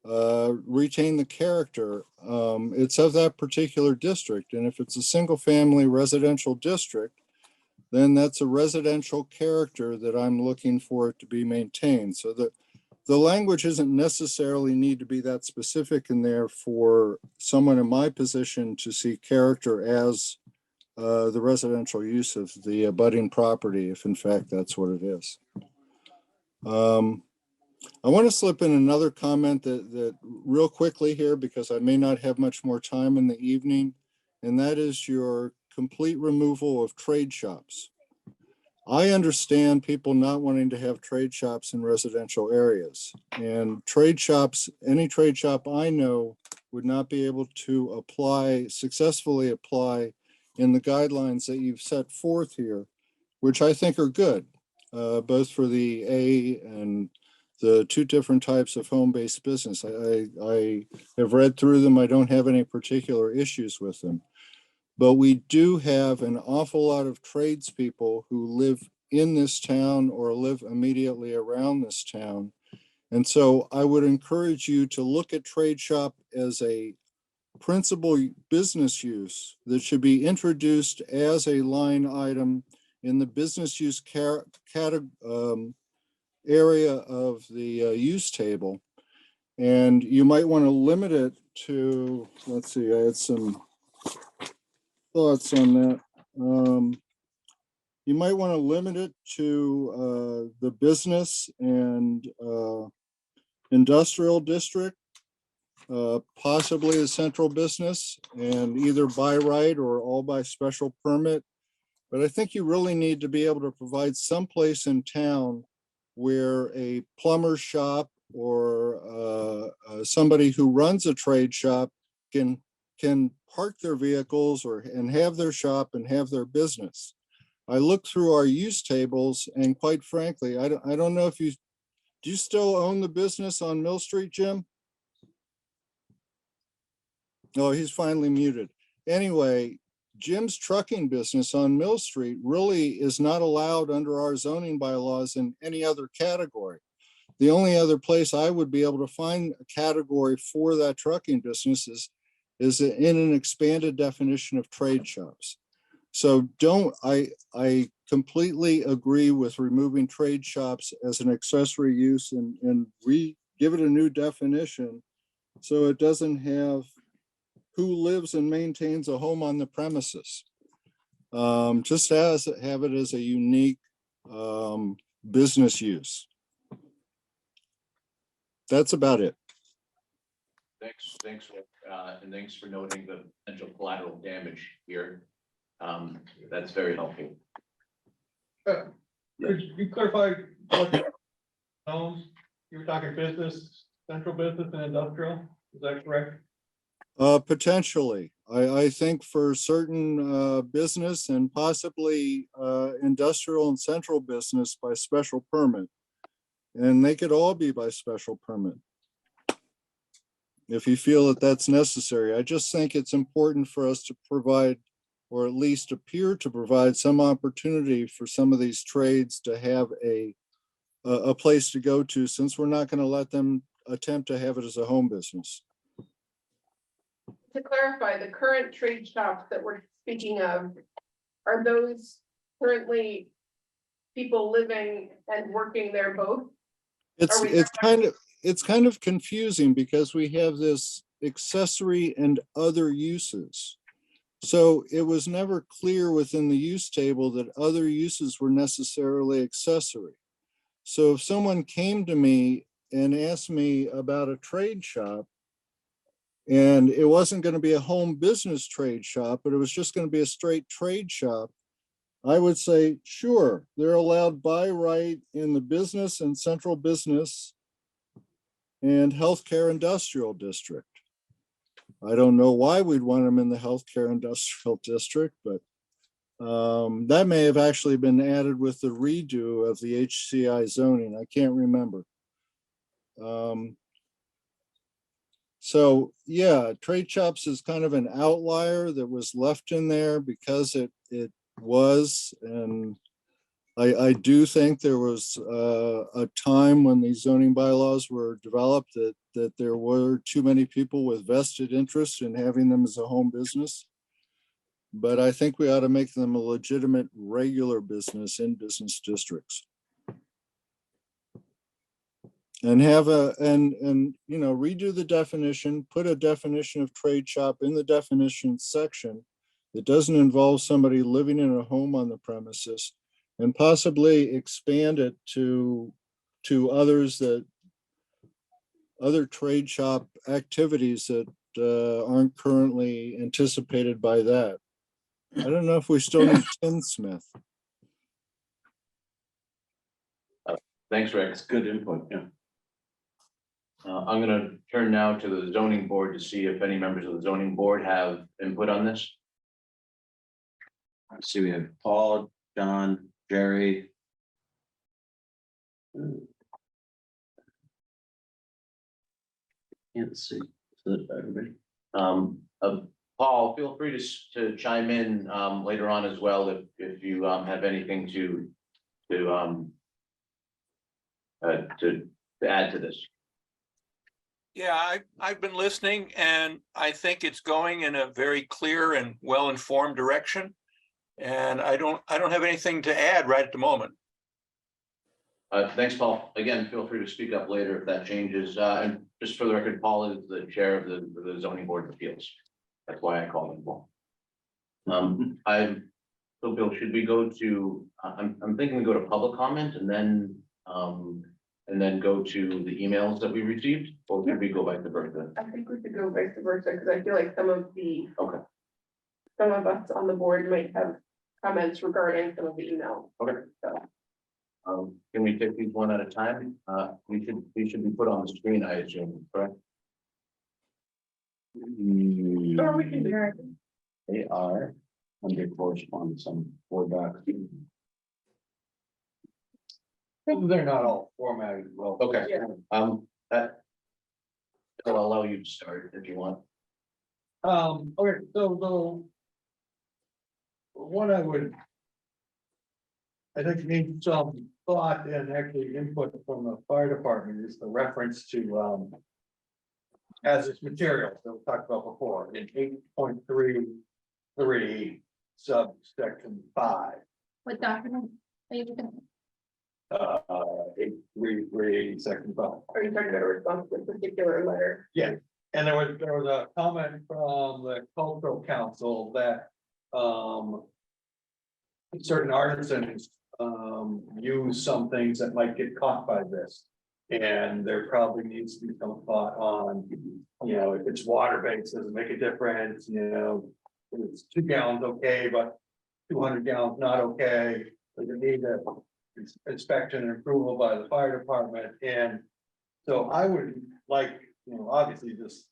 retain the character, it's of that particular district. And if it's a single family residential district, then that's a residential character that I'm looking for it to be maintained. So that the language isn't necessarily need to be that specific in there for someone in my position to see character as the residential use of the abutting property, if in fact that's what it is. I want to slip in another comment that real quickly here, because I may not have much more time in the evening. And that is your complete removal of trade shops. I understand people not wanting to have trade shops in residential areas, and trade shops, any trade shop I know would not be able to successfully apply in the guidelines that you've set forth here, which I think are good, both for the A and the two different types of home-based business. I have read through them. I don't have any particular issues with them. But we do have an awful lot of tradespeople who live in this town or live immediately around this town. And so I would encourage you to look at trade shop as a principal business use that should be introduced as a line item in the business use area of the use table. And you might want to limit it to, let's see, I had some thoughts on that. You might want to limit it to the business and industrial district, possibly the central business, and either by right or all by special permit. But I think you really need to be able to provide some place in town where a plumber shop or somebody who runs a trade shop can park their vehicles and have their shop and have their business. I looked through our use tables, and quite frankly, I don't know if do you still own the business on Mill Street, Jim? No, he's finally muted. Anyway, Jim's trucking business on Mill Street really is not allowed under our zoning bylaws in any other category. The only other place I would be able to find a category for that trucking business is in an expanded definition of trade shops. So I completely agree with removing trade shops as an accessory use and give it a new definition so it doesn't have who lives and maintains a home on the premises. Just have it as a unique business use. That's about it. Thanks, and thanks for noting the potential collateral damage here. That's very helpful. Could you clarify what zones? You were talking business, central business and industrial, is that correct? Potentially, I think for certain business and possibly industrial and central business by special permit. And they could all be by special permit, if you feel that that's necessary. I just think it's important for us to provide, or at least appear to provide, some opportunity for some of these trades to have a place to go to, since we're not going to let them attempt to have it as a home business. To clarify, the current trade shops that we're speaking of, are those currently people living and working there both? It's kind of confusing because we have this accessory and other uses. So it was never clear within the use table that other uses were necessarily accessory. So if someone came to me and asked me about a trade shop, and it wasn't going to be a home business trade shop, but it was just going to be a straight trade shop, I would say, sure, they're allowed by right in the business and central business and healthcare industrial district. I don't know why we'd want them in the healthcare industrial district, but that may have actually been added with the redo of the HCI zoning. I can't remember. So yeah, trade shops is kind of an outlier that was left in there because it was, and I do think there was a time when these zoning bylaws were developed that there were too many people with vested interest in having them as a home business. But I think we ought to make them a legitimate regular business in business districts. And have and redo the definition, put a definition of trade shop in the definition section that doesn't involve somebody living in a home on the premises, and possibly expand it to others that other trade shop activities that aren't currently anticipated by that. I don't know if we still need tinsmith. Thanks, Rex. Good input, yeah. I'm gonna turn now to the zoning board to see if any members of the zoning board have input on this. I see we have Paul, John, Jerry. Can't see. Is that everybody? Paul, feel free to chime in later on as well if you have anything to add to this. Yeah, I've been listening and I think it's going in a very clear and well-informed direction. And I don't have anything to add right at the moment. Thanks, Paul. Again, feel free to speak up later if that changes. And just for the record, Paul is the chair of the zoning board of appeals. That's why I called him Paul. So Bill, should we go to, I'm thinking we go to public comment and then go to the emails that we received, or should we go back to Bertha? I think we could go vice versa, because I feel like some of us on the board might have comments regarding some of the emails. Okay. So, Can we take these one at a time? We should be put on the screen, I assume, correct? or we can do that. They are under correspondence on board docs. They're not all formatted well. Okay, Yeah. that. I'll allow you to start if you want. Okay, so what I think need some thought and actually input from the fire department is the reference to hazardous materials that we talked about before in 8.33 subsection 5. What document are you looking at? 8.33 section 5. Are you talking about a response to a particular letter? Yeah, and there was a comment from the cultural council that certain artisans use some things that might get caught by this. And there probably needs to be some thought on, if it's water-based, does it make a difference, if it's 2 gallons, okay, but 200 gallons, not okay. Does it need a inspection and approval by the fire department? And so I would like, obviously these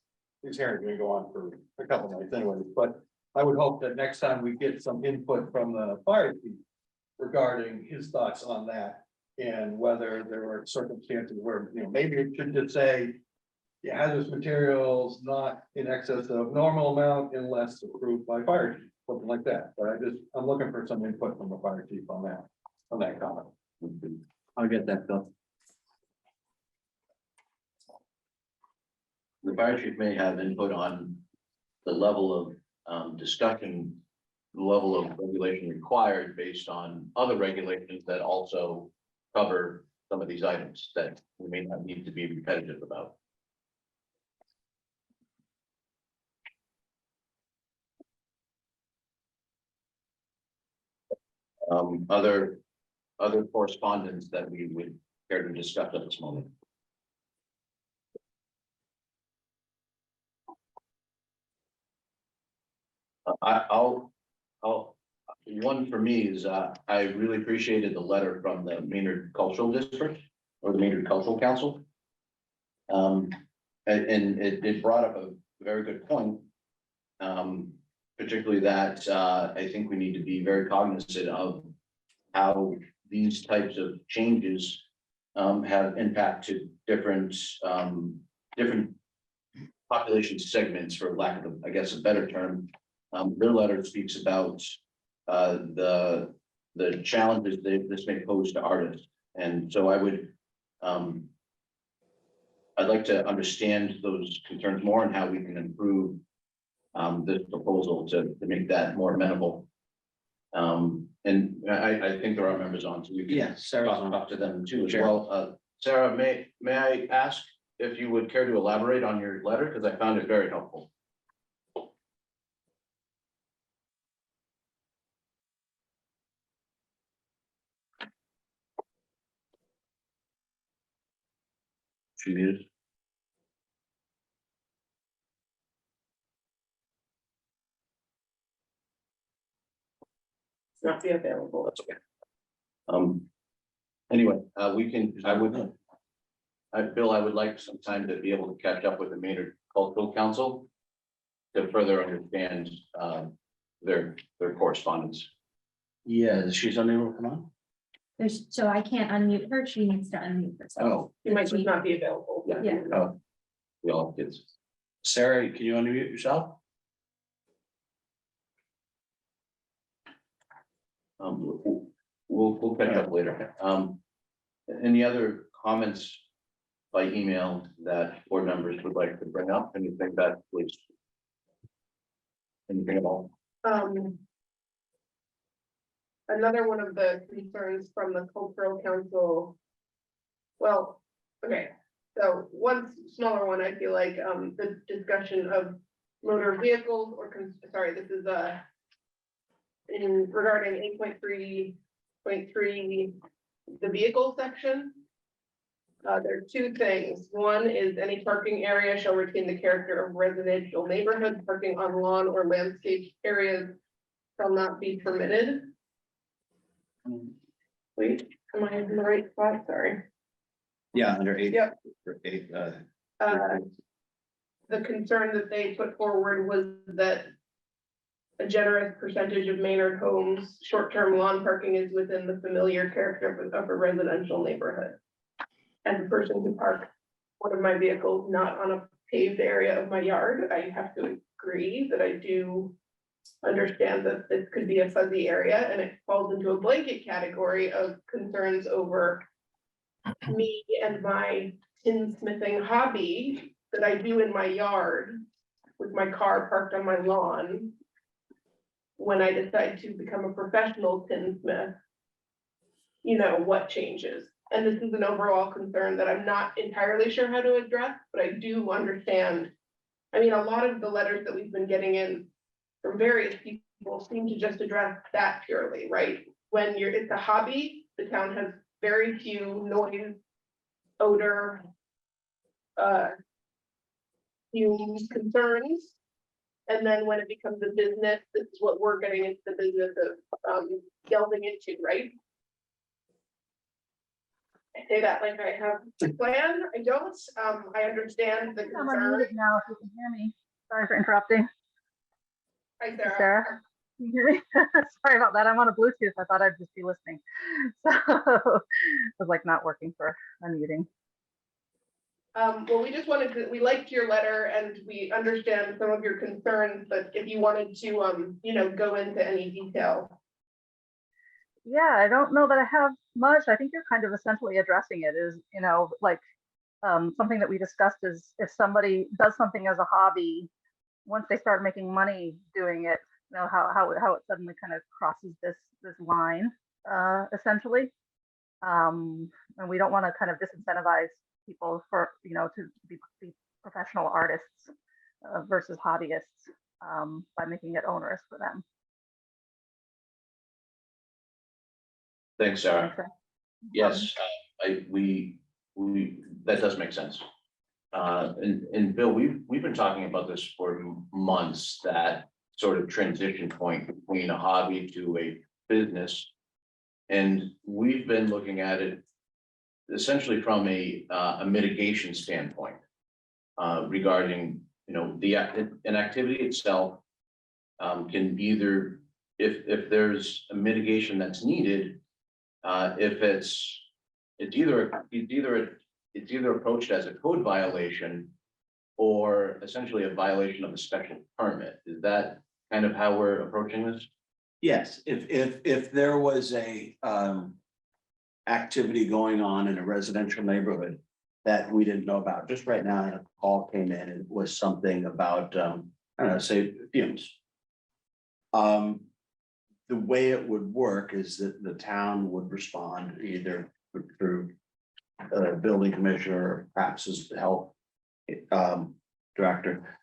hearings are gonna go on for a couple nights anyway, but I would hope that next time we get some input from the fire chief regarding his thoughts on that. And whether there are circumstances where, maybe it should just say, hazardous materials not in excess of normal amount unless approved by fire chief, something like that. But I'm looking for some input from the fire chief on that comment. I'll get that, Bill. The fire chief may have input on the level of discussion, the level of regulation required based on other regulations that also cover some of these items that we may not need to be repetitive about. Other correspondence that we would care to discuss at this moment. One for me is, I really appreciated the letter from the Maynard Cultural District or the Maynard Cultural Council. And it brought up a very good point. Particularly that, I think we need to be very cognizant of how these types of changes have impacted different population segments, for lack of, I guess, a better term. Their letter speaks about the challenges this may pose to artists. And so I'd like to understand those concerns more and how we can improve this proposal to make that more amenable. And I think there are members on, so we can talk to them too as well. Sarah, may I ask if you would care to elaborate on your letter, because I found it very helpful. She muted. not be available. That's okay. Anyway, Bill, I would like some time to be able to catch up with the Maynard Cultural Council to further understand, their correspondence. Yeah, she's unable to come on? So I can't unmute her, she needs to unmute herself. Oh, You might just not be available. Yeah. oh, We all have kids. Sarah, can you unmute yourself? We'll catch up later. Any other comments by email that board members would like to bring up? Anything that was? Anything at all? Another one of the concerns from the cultural council. Well, okay, so one smaller one, I feel like, the discussion of motor vehicles or, sorry, this is, in regarding 8.3.3, the vehicle section. There are two things. One is any parking area shall retain the character of residential neighborhood. Parking on lawn or landscape areas shall not be permitted. Wait, am I in the right spot? Sorry. Yeah, under eight. Yep. Eight, The concern that they put forward was that a generous percentage of Maynard homes, short-term lawn parking is within the familiar character of a residential neighborhood. And the person can park one of my vehicles not on a paved area of my yard. I have to agree that I do understand that this could be a fuzzy area, and it falls into a blanket category of concerns over me and my tinsmithing hobby that I do in my yard with my car parked on my lawn. When I decide to become a professional tinsmith, you know, what changes? And this is an overall concern that I'm not entirely sure how to address, but I do understand. I mean, a lot of the letters that we've been getting in from various people seem to just address that purely, right? When it's a hobby, the town has very few noise, odor, fumes concerns. And then when it becomes a business, this is what we're getting into the business of delving into, right? I say that like I have a plan. I don't. I understand the I'm concern. unmuted now, if you can hear me. Sorry for interrupting. Hi, Hey, Sarah. Sarah. Can you hear me? Sorry about that. I'm on a Bluetooth. I thought I'd just be listening. So it was like not working for unmuting. Well, we just wanted to, we liked your letter and we understand some of your concerns, but if you wanted to, you know, go into any detail. Yeah, I don't know that I have much. I think you're kind of essentially addressing it is, you know, like something that we discussed is if somebody does something as a hobby, once they start making money doing it, you know, how it suddenly kind of crosses this line, essentially. And we don't want to kind of disincentivize people for, you know, to be professional artists versus hobbyists by making it onerous for them. Thanks, Sarah. Yes, that does make sense. And Bill, we've been talking about this for months, that sort of transition point between a hobby to a business. And we've been looking at it essentially from a mitigation standpoint regarding, you know, an activity itself can either, if there's a mitigation that's needed, if it's either approached as a code violation or essentially a violation of a special permit. Is that kind of how we're approaching this? Yes, if there was a activity going on in a residential neighborhood that we didn't know about, just right now, a call came in and it was something about, I don't know, say fumes. The way it would work is that the town would respond either through building commissioner or perhaps as the health director.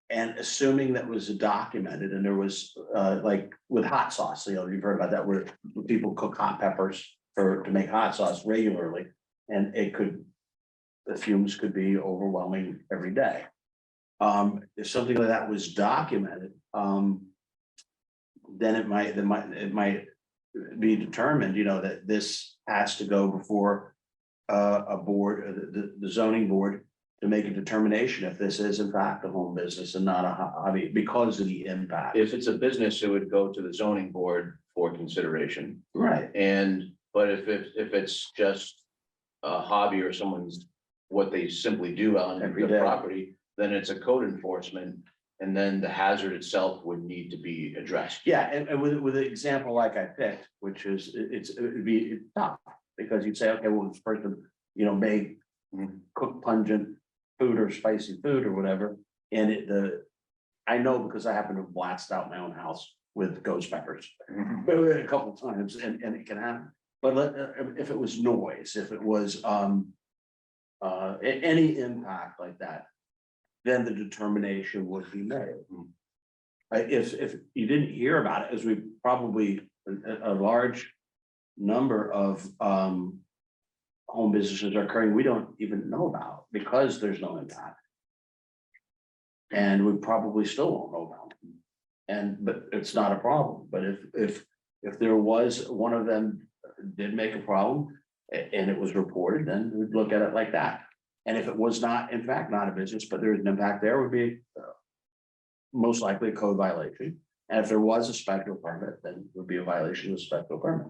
And assuming that was documented and there was like with hot sauce, you know, you've heard about that where people cook hot peppers to make hot sauce regularly. And the fumes could be overwhelming every day. If something like that was documented, then it might be determined, you know, that this has to go before a board, the zoning board, to make a determination if this is in fact a home business and not a hobby because of the impact. If it's a business, it would go to the zoning board for consideration. Right. But if it's just a hobby or someone's, what they simply do on Every the day. property, then it's a code enforcement. And then the hazard itself would need to be addressed. Yeah, and with the example like I picked, which is, it would be tough, because you'd say, okay, well, this person, you know, may cook pungent food or spicy food or whatever, and I know because I happen to blast out my own house with ghost peppers a couple of times, and it can happen. But if it was noise, if it was any impact like that, then the determination would be made. If you didn't hear about it, as we probably, a large number of home businesses are occurring, we don't even know about, because there's no impact. And we probably still won't know about them. But it's not a problem, but if there was, one of them did make a problem and it was reported, then we'd look at it like that. And if it was not, in fact, not a business, but there's an impact there, would be most likely a code violation. And if there was a special permit, then it would be a violation of the special permit.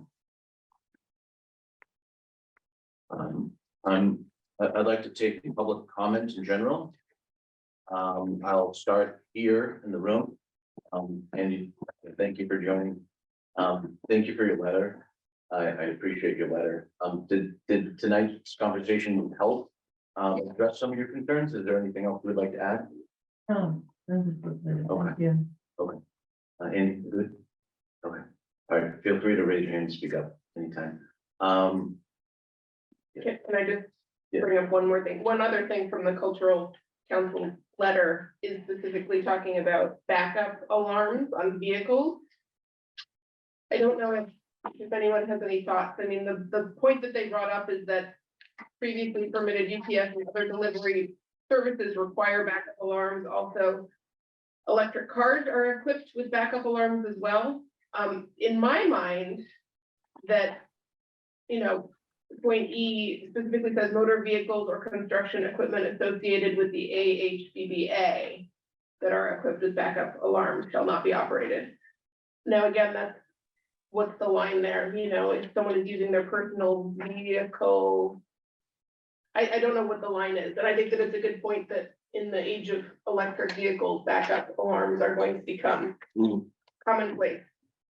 I'd like to take public comment in general. I'll start here in the room. Andy, thank you for joining. Thank you for your letter. I appreciate your letter. Did tonight's conversation help address some of your concerns? Is there anything else you'd like to add? Oh, Okay. yeah. Okay. Andy, good? Okay. All right, feel free to raise your hand and speak up anytime. Can I just Yeah. bring up one more thing? One other thing from the cultural council letter is specifically talking about backup alarms on vehicles. I don't know if anyone has any thoughts. I mean, the point that they brought up is that previously permitted UPS and other delivery services require backup alarms. Also, electric cars are equipped with backup alarms as well. In my mind, that, you know, point E specifically says motor vehicles or construction equipment associated with the AHBBA that are equipped with backup alarms shall not be operated. Now, again, that's, what's the line there? You know, if someone is using their personal vehicle. I don't know what the line is, and I think that it's a good point that in the age of electric vehicles, backup alarms are going to become commonplace.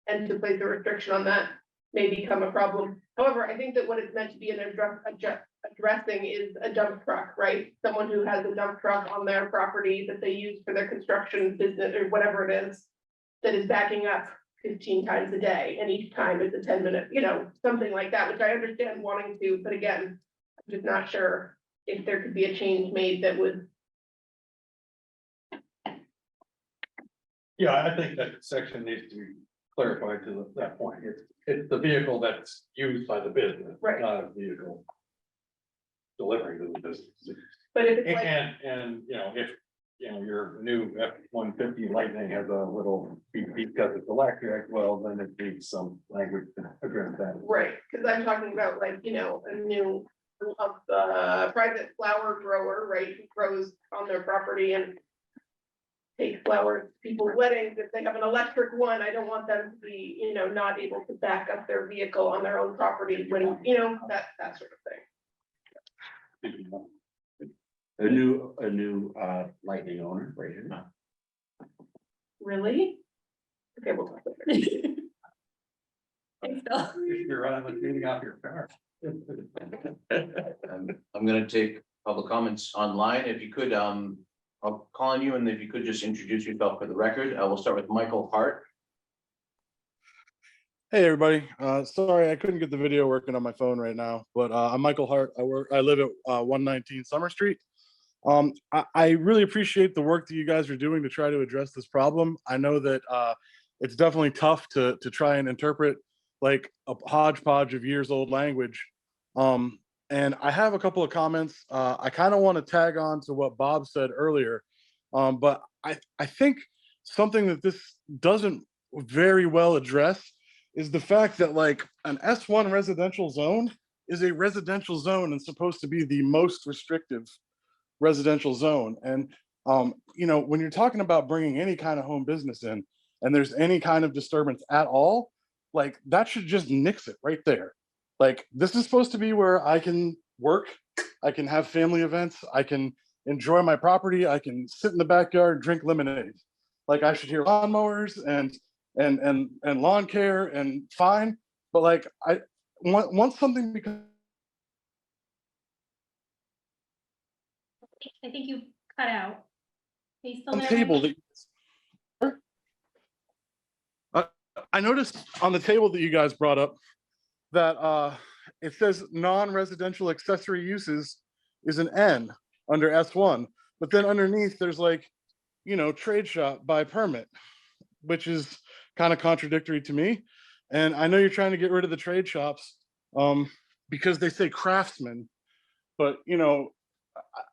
And to place a restriction on that may become a problem. However, I think that what it's meant to be addressing is a dump truck, right? Someone who has a dump truck on their property that they use for their construction business or whatever it is, that is backing up 15 times a day, and each time is a 10-minute, you know, something like that, which I understand wanting to, but again, I'm just not sure if there could be a change made that would. Yeah, I think that section needs to be clarified to that point. It's the vehicle that's used by the business, Right. not a vehicle delivering to the business. But if it's like, And, you know, if, you know, your new F-150 Lightning has a little beep because it's electric, well, then it needs some language to address that. right, because I'm talking about like, you know, a new private flower grower, right, who grows on their property and takes flowers to people's weddings. If they have an electric one, I don't want them to be, you know, not able to back up their vehicle on their own property when, you know, that sort of thing. A new Lightning owner, right here. Really? Okay, we'll talk later. You're running the feeding off your car. I'm gonna take public comments online. If you could, I'll call on you, and if you could just introduce yourself for the record. We'll start with Michael Hart. Hey, everybody. Sorry, I couldn't get the video working on my phone right now, but I'm Michael Hart. I live at 119 Summer Street. I really appreciate the work that you guys are doing to try to address this problem. I know that it's definitely tough to try and interpret like a hodgepodge of years old language. And I have a couple of comments. I kind of want to tag on to what Bob said earlier, but I think something that this doesn't very well address is the fact that like an S1 residential zone is a residential zone and supposed to be the most restrictive residential zone. And, you know, when you're talking about bringing any kind of home business in and there's any kind of disturbance at all, like that should just nix it right there. Like this is supposed to be where I can work, I can have family events, I can enjoy my property, I can sit in the backyard, drink lemonade. Like I should hear lawnmowers and lawn care and fine, but like once something becomes I think you cut out. Are you still on there, table Randy? that I noticed on the table that you guys brought up that it says non-residential accessory uses is an N under S1, but then underneath there's like, you know, trade shop by permit, which is kind of contradictory to me. And I know you're trying to get rid of the trade shops because they say craftsman, but you know,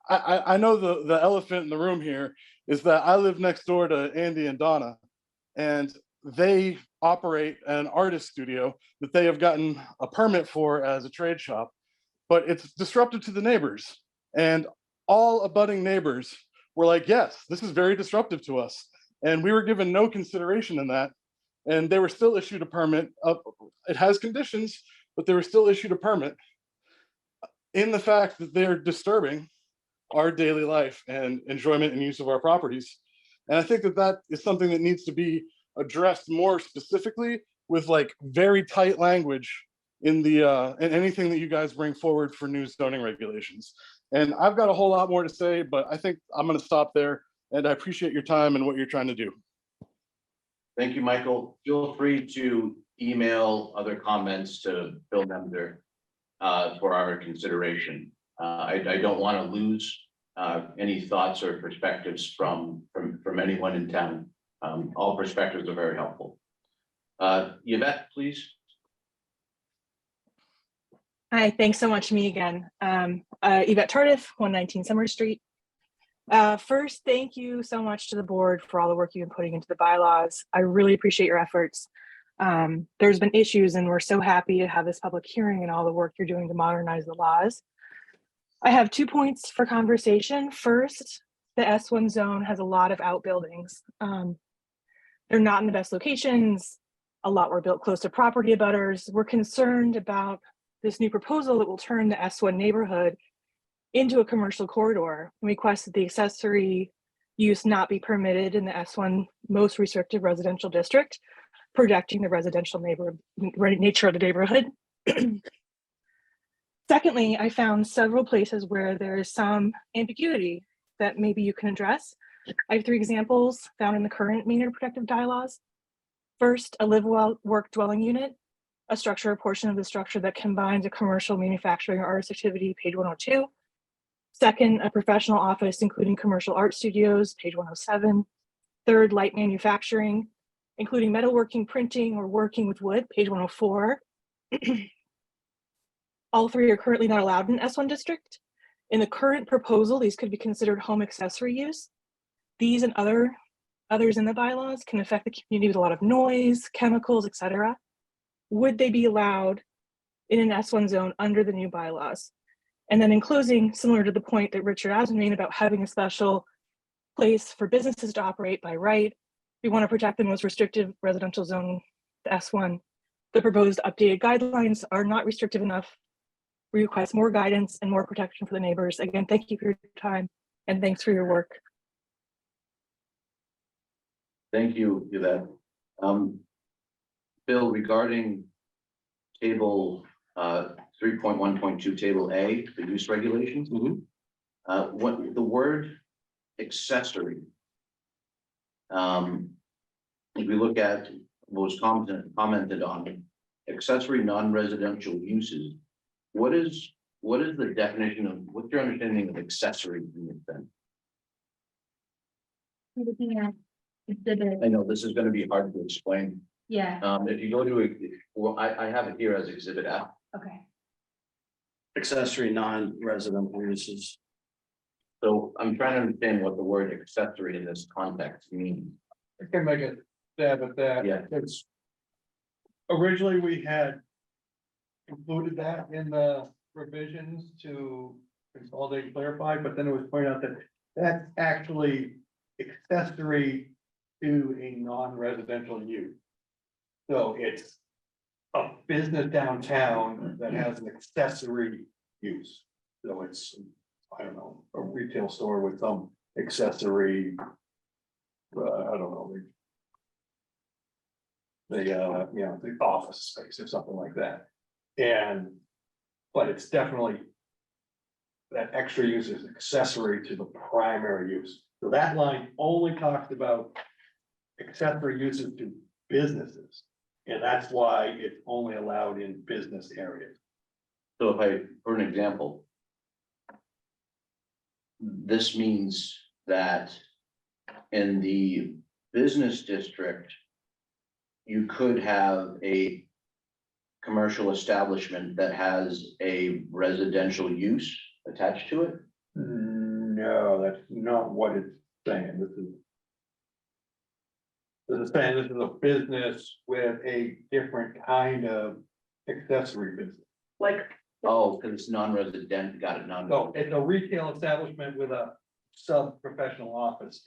I know the elephant in the room here is that I live next door to Andy and Donna, and they operate an artist studio that they have gotten a permit for as a trade shop, but it's disruptive to the neighbors. And all abutting neighbors were like, yes, this is very disruptive to us. And we were given no consideration in that. And they were still issued a permit. It has conditions, but they were still issued a permit in the fact that they're disturbing our daily life and enjoyment and use of our properties. And I think that that is something that needs to be addressed more specifically with like very tight language in the in anything that you guys bring forward for new zoning regulations. And I've got a whole lot more to say, but I think I'm going to stop there. And I appreciate your time and what you're trying to do. Thank you, Michael. Feel free to email other comments to Bill Nemser for our consideration. I don't want to lose any thoughts or perspectives from anyone in town. All perspectives are very helpful. Yvette, please. Hi, thanks so much, me again. Yvette Tardif, 119 Summer Street. First, thank you so much to the board for all the work you've been putting into the bylaws. I really appreciate your efforts. There's been issues and we're so happy to have this public hearing and all the work you're doing to modernize the laws. I have 2 points for conversation. First, the S1 zone has a lot of outbuildings. They're not in the best locations. A lot were built close to property abutters. We're concerned about this new proposal that will turn the S1 neighborhood into a commercial corridor. We request that the accessory use not be permitted in the S1 most restrictive residential district, protecting the residential nature of the neighborhood. Secondly, I found several places where there is some ambiguity that maybe you can address. I have 3 examples found in the current Maynard Protective Bylaws. First, a live work dwelling unit, a structure or portion of the structure that combines a commercial, manufacturing, or artist activity, page 102. Second, a professional office, including commercial art studios, page 107. Third, light manufacturing, including metalworking, printing, or working with wood, page 104. All 3 are currently not allowed in S1 district. In the current proposal, these could be considered home accessory use. These and others in the bylaws can affect the community with a lot of noise, chemicals, etc. Would they be allowed in an S1 zone under the new bylaws? And then in closing, similar to the point that Richard Asman made about having a special place for businesses to operate by right, we want to protect the most restrictive residential zone, the S1. The proposed updated guidelines are not restrictive enough. We request more guidance and more protection for the neighbors. Again, thank you for your time and thanks for your work. Thank you, Yvette. Bill, regarding table 3.1.2, table A, the use regulations. What the word accessory. If we look at what was commented on, accessory non-residential uses, what is the definition of, what's your understanding of accessory in this then? Looking at exhibit, I know this is going to be hard to explain. yeah, If you go to, well, I have it here as exhibit F. okay. Accessory non-residential uses. So I'm trying to understand what the word accessory in this context means. I can make it stab at that. Yeah. It's. Originally, we had. Included that in the revisions to consolidate and clarify, but then it was pointed out that that's actually accessory to a non-residential use. So it's a business downtown that has an accessory use. So it's, I don't know, a retail store with some accessory. I don't know. The office space or something like that. And, but it's definitely. That extra use is accessory to the primary use. So that line only talks about accessory uses to businesses. And that's why it's only allowed in business areas. So if I, for an example. This means that in the business district. You could have a commercial establishment that has a residential use attached to it? No, that's not what it's saying. This is saying this is a business with a different kind of accessory business. Like, Oh, because it's non-resident, got it, No, non. it's a retail establishment with a sub-professional office.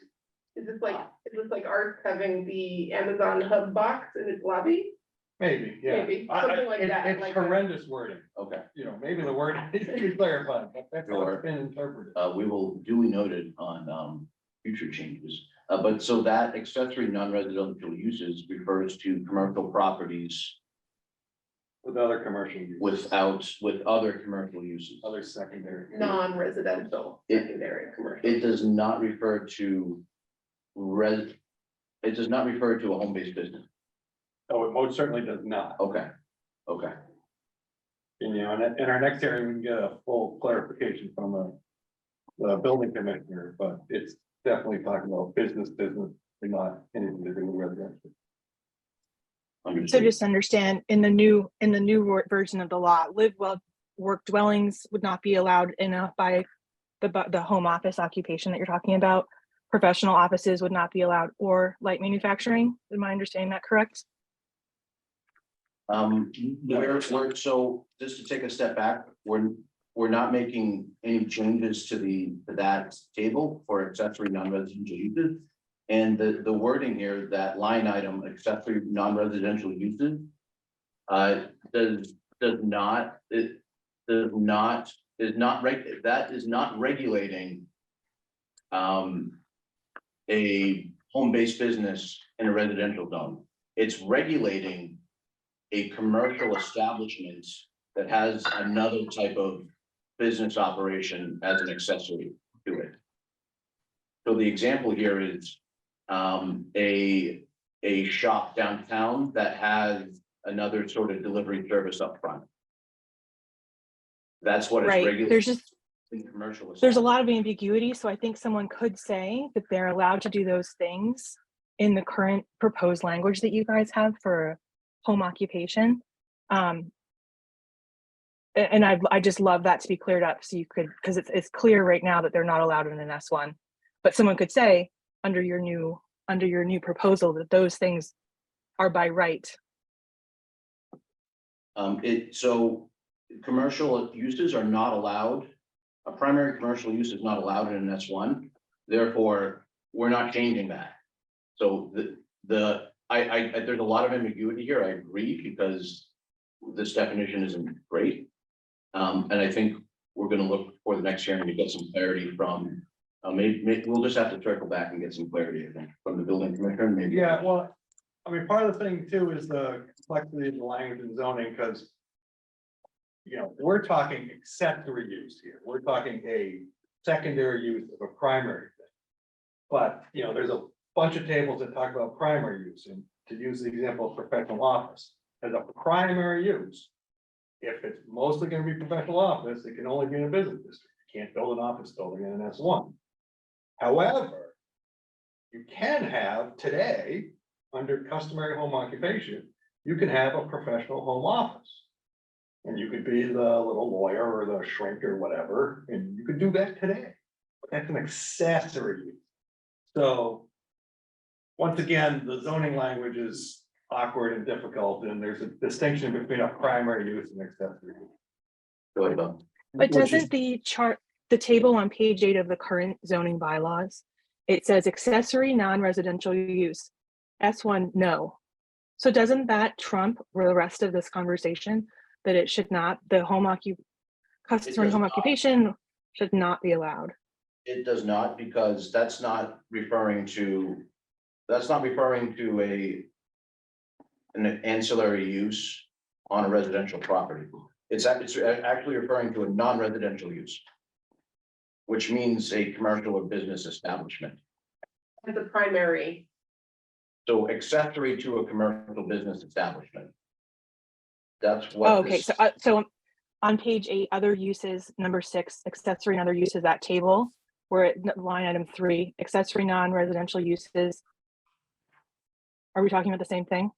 is this like Art having the Amazon hub box in its lobby? Maybe, yeah. Maybe, something like that, It's like- horrendous wording, Okay, maybe the word needs to be clarified, but that's how Sure. it's been interpreted. we will duly noted on future changes. But so that accessory non-residential uses refers to commercial properties With other commercial use. with other commercial uses. Other secondary. Non-residential, It- secondary commercial. It does not refer to it does not refer to a home-based business. Oh, it most certainly does not. Okay, okay. And, in our next area, we can get a full clarification from the building commissioner, but it's definitely talking about business, and not anything to do with residential. So Understood. just understand, in the new version of the law, live well, work dwellings would not be allowed by the home office occupation that you're talking about. Professional offices would not be allowed, or light manufacturing. Am I understanding that correct? So just to take a step back, we're not making any changes to that table for accessory non-residential uses. And the wording here, that line item, accessory non-residential uses. That is not regulating. A home-based business in a residential zone. It's regulating a commercial establishment that has another type of business operation as an accessory to it. So the example here is a shop downtown that has another sort of delivery service up front. That's what it's Right, regulating. there's just, in commercial. there's a lot of ambiguity, so I think someone could say that they're allowed to do those things in the current proposed language that you guys have for home occupation. And I just love that to be cleared up, so you could, because it's clear right now that they're not allowed in an S1. But someone could say, under your new proposal, that those things are by right. So commercial uses are not allowed. A primary commercial use is not allowed in an S1. Therefore, we're not changing that. So there's a lot of ambiguity here. I agree, because this definition isn't great. And I think we're going to look for the next hearing to get some clarity from, maybe we'll just have to circle back and get some clarity, I think, from the building commissioner, maybe. Yeah, well, I mean, part of the thing too is the complexity of the language and zoning, because we're talking accessory use here. We're talking a secondary use of a primary thing. But, there's a bunch of tables that talk about primary use, and to use the example of professional office, as a primary use. If it's mostly gonna be professional office, it can only be in a business district. You can't build an office building in an S1. However, you can have today, under customary home occupation, you can have a professional home office. And you could be the little lawyer or the shrink or whatever, and you could do that today. But that's an accessory use. So once again, the zoning language is awkward and difficult, and there's a distinction between a primary use and accessory. Go ahead, Bob. But Which is- doesn't the chart, the table on page 8 of the current zoning bylaws, it says accessory non-residential use, S1, no. So doesn't that trump the rest of this conversation, that it should not, the customary does home not. occupation should not be allowed? It does not, because that's not referring to an ancillary use on a residential property. It's actually referring to a non-residential use, which means a commercial or business establishment. As a primary, So accessory to a commercial business establishment. That's what. Oh, okay, this- so on page 8, other uses, number 6, accessory and other uses, that table, we're at line item 3, accessory non-residential uses. Are we talking about the same thing?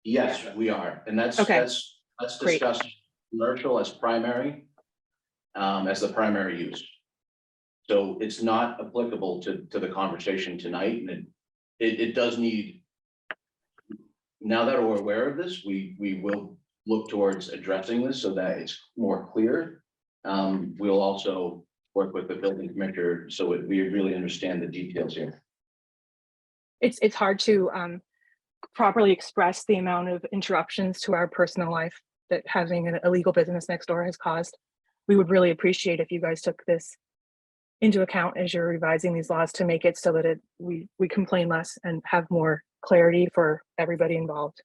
Yes, we are, and let's Okay. Great. discuss commercial as primary. As the primary use. So it's not applicable to the conversation tonight, and it does need. Now that we're aware of this, we will look towards addressing this so that it's more clear. We'll also work with the building commissioner so we really understand the details here. It's hard to properly express the amount of interruptions to our personal life that having an illegal business next door has caused. We would really appreciate if you guys took this into account as you're revising these laws to make it so that we complain less and have more clarity for everybody involved.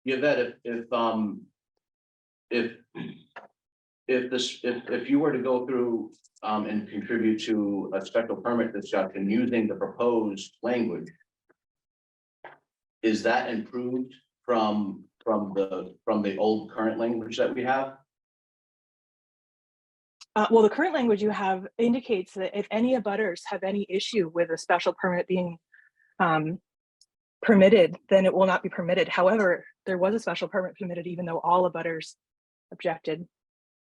Yeah, that if you were to go through and contribute to a special permit discussion using the proposed language. Is that improved from the old current language that we have? Well, the current language you have indicates that if any abutters have any issue with a special permit being permitted, then it will not be permitted. However, there was a special permit permitted even though all abutters objected.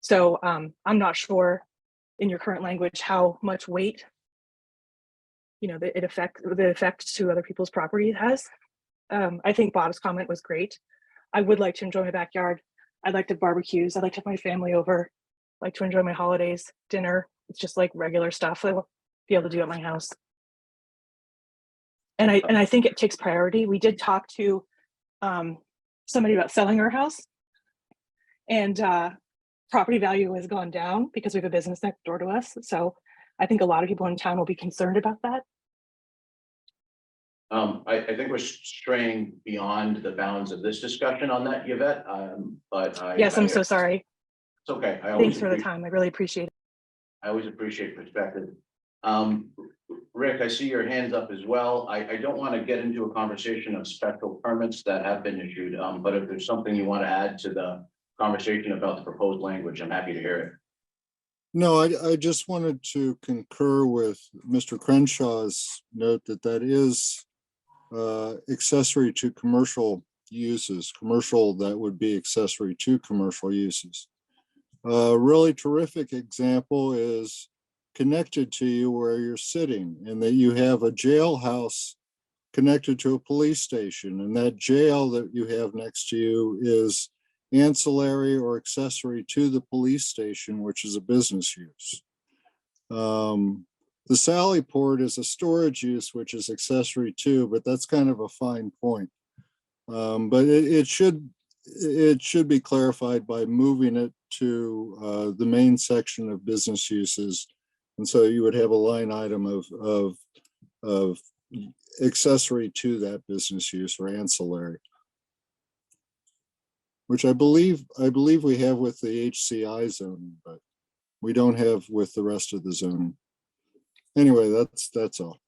So I'm not sure in your current language how much weight, the effect to other people's property has. I think Bob's comment was great. I would like to enjoy my backyard. I'd like to barbecues. I'd like to have my family over. Like to enjoy my holidays, dinner. It's just like regular stuff I will be able to do at my house. And I think it takes priority. We did talk to somebody about selling our house, and property value has gone down because we have a business next door to us. So I think a lot of people in town will be concerned about that. I think we're straying beyond the bounds of this discussion on that, Yvette, but Yes, I'm so sorry. It's okay. Thanks for the time. I really appreciate it. I always appreciate perspective. Rick, I see your hands up as well. I don't want to get into a conversation of special permits that have been issued, but if there's something you want to add to the conversation about the proposed language, I'm happy to hear it. No, I just wanted to concur with Mr. Crenshaw's note that is accessory to commercial uses, commercial that would be accessory to commercial uses. A really terrific example is connected to you where you're sitting, and that you have a jailhouse connected to a police station, and that jail that you have next to you is ancillary or accessory to the police station, which is a business use. The Sally Port is a storage use, which is accessory too, but that's kind of a fine point. But it should be clarified by moving it to the main section of business uses. And so you would have a line item of accessory to that business use or ancillary, which I believe we have with the HCI zoning, but we don't have with the rest of the zoning. Anyway, that's all.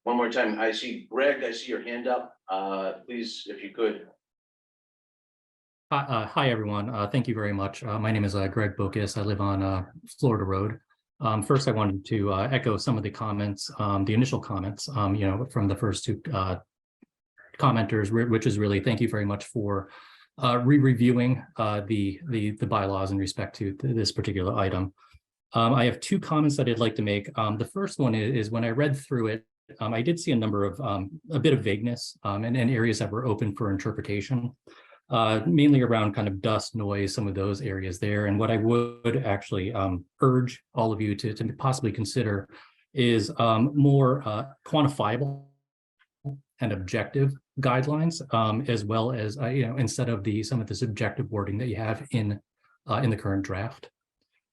One more time, I see Greg, I see your hand up. Please, if you could. Hi, everyone. Thank you very much. My name is Greg Bocus. I live on Florida Road. First, I wanted to echo some of the comments, the initial comments, from the first two commenters, which is really thank you very much for re-reviewing the bylaws in respect to this particular item. I have two comments that I'd like to make. The first one is when I read through it, I did see a number of a bit of vagueness and areas that were open for interpretation. Mainly around kind of dust, noise, some of those areas there. And what I would actually urge all of you to possibly consider is more quantifiable and objective guidelines, as well as instead of some of the subjective wording that you have in the current draft.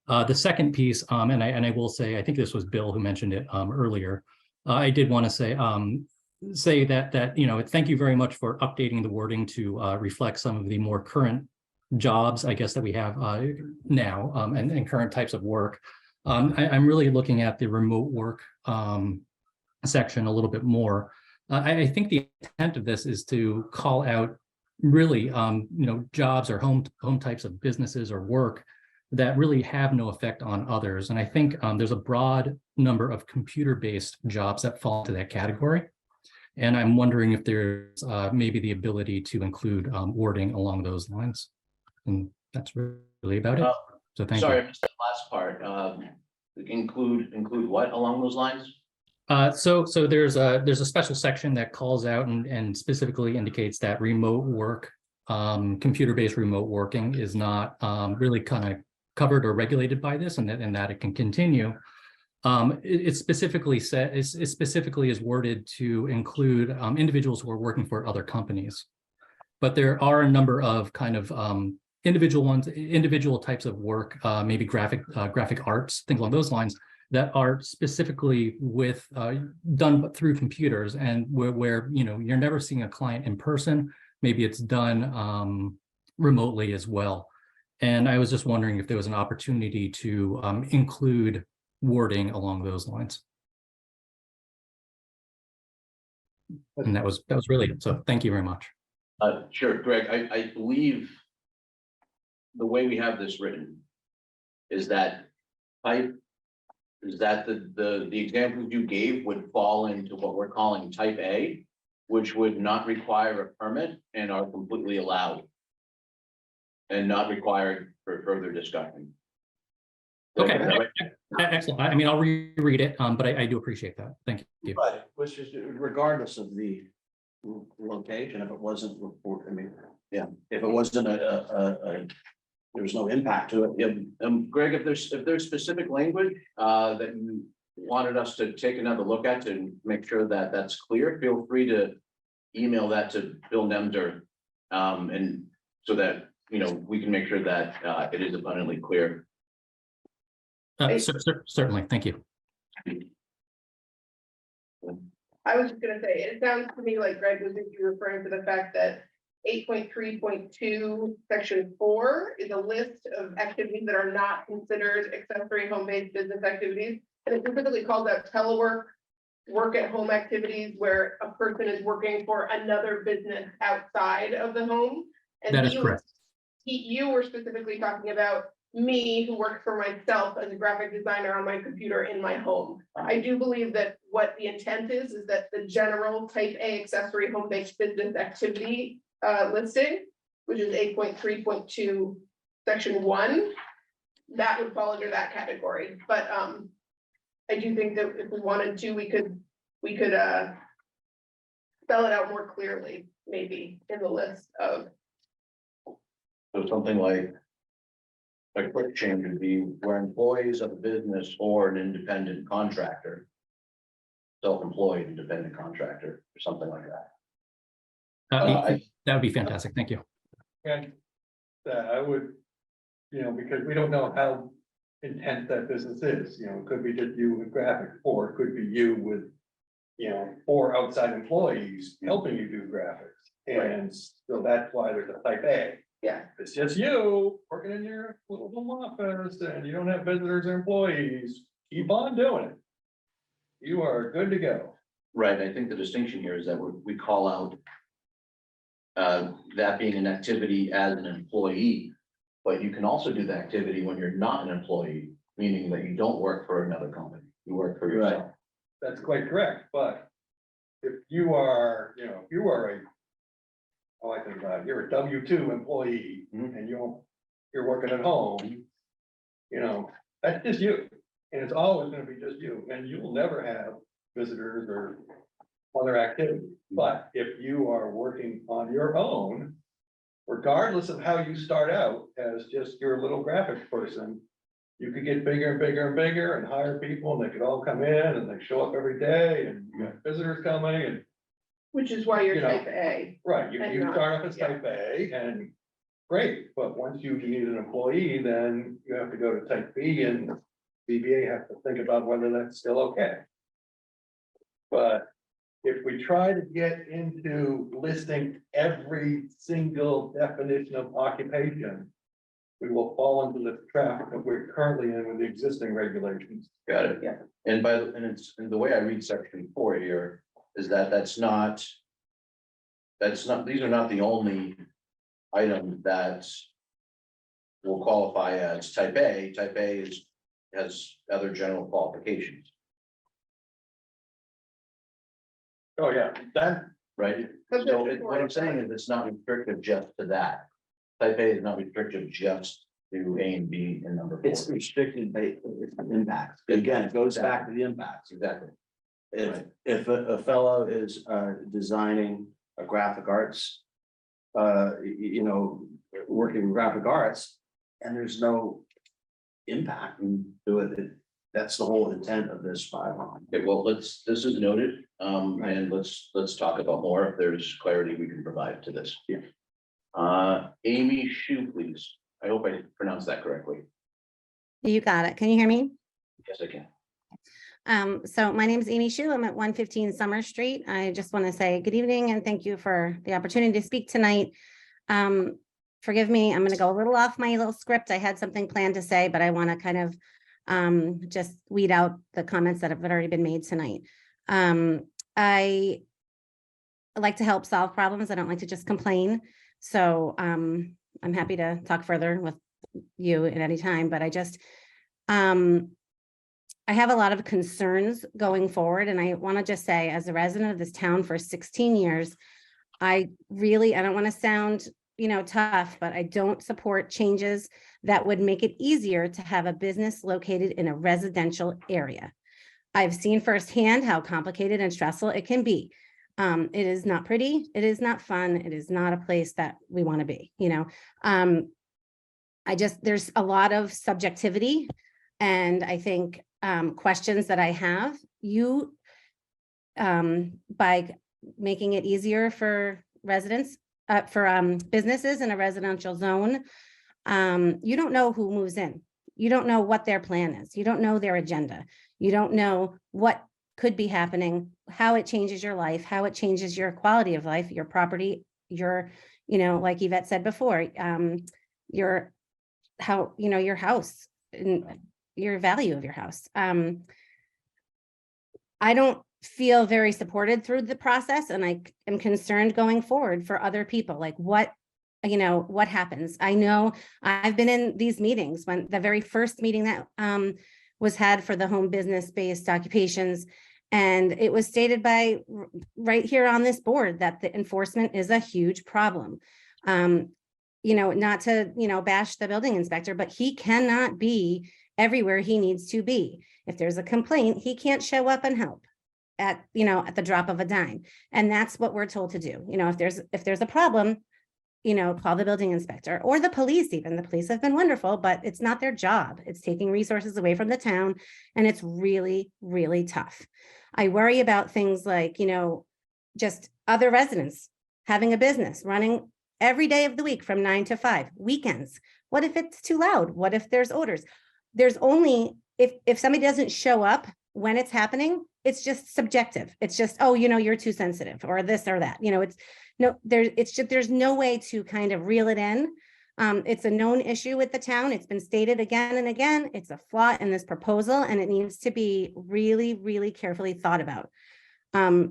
The second piece, and I will say, I think this was Bill who mentioned it earlier. I did want to say that thank you very much for updating the wording to reflect some of the more current jobs, I guess, that we have now and current types of work. I'm really looking at the remote work section a little bit more. I think the intent of this is to call out really jobs or home types of businesses or work that really have no effect on others. And I think there's a broad number of computer-based jobs that fall into that category. And I'm wondering if there's maybe the ability to include wording along those lines. And that's really about it. So thank Sorry, you. I missed that last part. Include what along those lines? So there's a special section that calls out and specifically indicates that remote work, computer-based remote working is not really kind of covered or regulated by this, and that it can continue. It specifically is worded to include individuals who are working for other companies. But there are a number of kind of individual types of work, maybe graphic arts, things along those lines, that are specifically done through computers, and where you're never seeing a client in person. Maybe it's done remotely as well. And I was just wondering if there was an opportunity to include wording along those lines. And that was really it. So thank you very much. Sure, Greg, I believe the way we have this written is that the examples you gave would fall into what we're calling type A, which would not require a permit and are completely allowed and not required for further discussion. Okay, excellent. I mean, I'll reread it, but I do appreciate that. Thank you. Right, which is regardless of the location, if it wasn't report, I mean, yeah, if it wasn't there was no impact to it. Yeah. Greg, if there's specific language that you wanted us to take another look at to make sure that that's clear, feel free to email that to Bill Nemser, and so that we can make sure that it is abundantly clear. Certainly, thank you. I was just gonna say, it sounds to me like Greg was referring to the fact that 8.3.2, section 4 is a list of activities that are not considered accessory home-based business activities. And it specifically calls out telework, work at home activities where a person is working for another business outside of the home. And that is correct. You were specifically talking about me who works for myself as a graphic designer on my computer in my home. I do believe that what the intent is that the general type A accessory home-based business activity listing, which is 8.3.2, section 1, that would fall under that category. But I do think that if we wanted to, we could spell it out more clearly, maybe in the list of. So something like a quick change would be where employees of a business or an independent contractor, self-employed independent contractor, or something like that. That would be fantastic. Thank you. And I would, because we don't know how intense that business is, it could be just you with graphics, or it could be you with, 4 outside employees helping you do graphics. And so that's why there's a type A. Yeah. It's just you working in your little home office and you don't have visitors or employees. Keep on doing it. You are good to go. Right, I think the distinction here is that we call out that being an activity as an employee, but you can also do the activity when you're not an employee meaning that you don't work for another company, you work for yourself. That's quite correct, but if you are, you know, if you are a, oh, I think about it, you're a W-2 employee and you're working at home, you know, that's just you. And it's always gonna be just you, and you will never have visitors or other activity. But if you are working on your own, regardless of how you start out as just your little graphic person, you could get bigger and bigger and bigger and hire people, and they could all come in and they show up every day, and you got visitors coming, and Which is why you're You know, type A. right, you And not- start off as yeah. type A, and great, but once you need an employee, then you have to go to type B, and BBA have to think about whether that's still okay. But if we try to get into listing every single definition of occupation, we will fall into the trap that we're currently in with the existing regulations. Got it? Yeah. And and the way I read section 4 here is that these are not the only items that will qualify as type A. Type A has other general qualifications, Oh, yeah, that, right? That's So what- what I'm saying is it's not restrictive just to that. Type A is not restrictive just to A and B and number 4. It's restricted by impacts. Again, it goes back to the impacts. Exactly. If a fellow is designing a graphic arts, you know, working in graphic arts, and there's no impact to it, that's the whole intent of this bylaw. Okay, well, this is noted, and let's talk about more if there's clarity we can provide to this. Yeah. Amy Shu, please. I hope I pronounced that correctly. You got it. Can you hear me? Yes, I can. So my name is Amy Shu. I'm at 115 Summer Street. I just want to say good evening and thank you for the opportunity to speak tonight. Forgive me, I'm going to go a little off my little script. I had something planned to say, but I want to kind of just weed out the comments that have already been made tonight. I like to help solve problems. I don't like to just complain. So I'm happy to talk further with you at any time, but I just, I have a lot of concerns going forward. And I want to just say, as a resident of this town for 16 years, I don't want to sound, you know, tough, but I don't support changes that would make it easier to have a business located in a residential area. I've seen firsthand how complicated and stressful it can be. It is not pretty. It is not fun. It is not a place that we want to be, you know. There's a lot of subjectivity, and I think questions that I have, by making it easier for residents, for businesses in a residential zone, you don't know who moves in. You don't know what their plan is. You don't know their agenda. You don't know what could be happening, how it changes your life, how it changes your quality of life, your property, your, you know, like Yvette said before, your house and your value of your house. I don't feel very supported through the process, and I am concerned going forward for other people, like what happens. I know I've been in these meetings when the very first meeting that was had for the home business-based occupations, and it was stated by right here on this board that the enforcement is a huge problem. Not to, bash the building inspector, but he cannot be everywhere he needs to be. If there's a complaint, he can't show up and help at the drop of a dime. And that's what we're told to do. If there's a problem, call the building inspector or the police. Even the police have been wonderful, but it's not their job. It's taking resources away from the town, and it's really, really tough. I worry about things like, just other residents having a business running every day of the week from 9 to 5, weekends. What if it's too loud? What if there's odors? There's only, if somebody doesn't show up when it's happening, it's just subjective. It's just, oh, you're too sensitive or this or that. There's no way to kind of reel it in. It's a known issue with the town. It's been stated again and again. It's a flaw in this proposal, and it needs to be really, really carefully thought about. I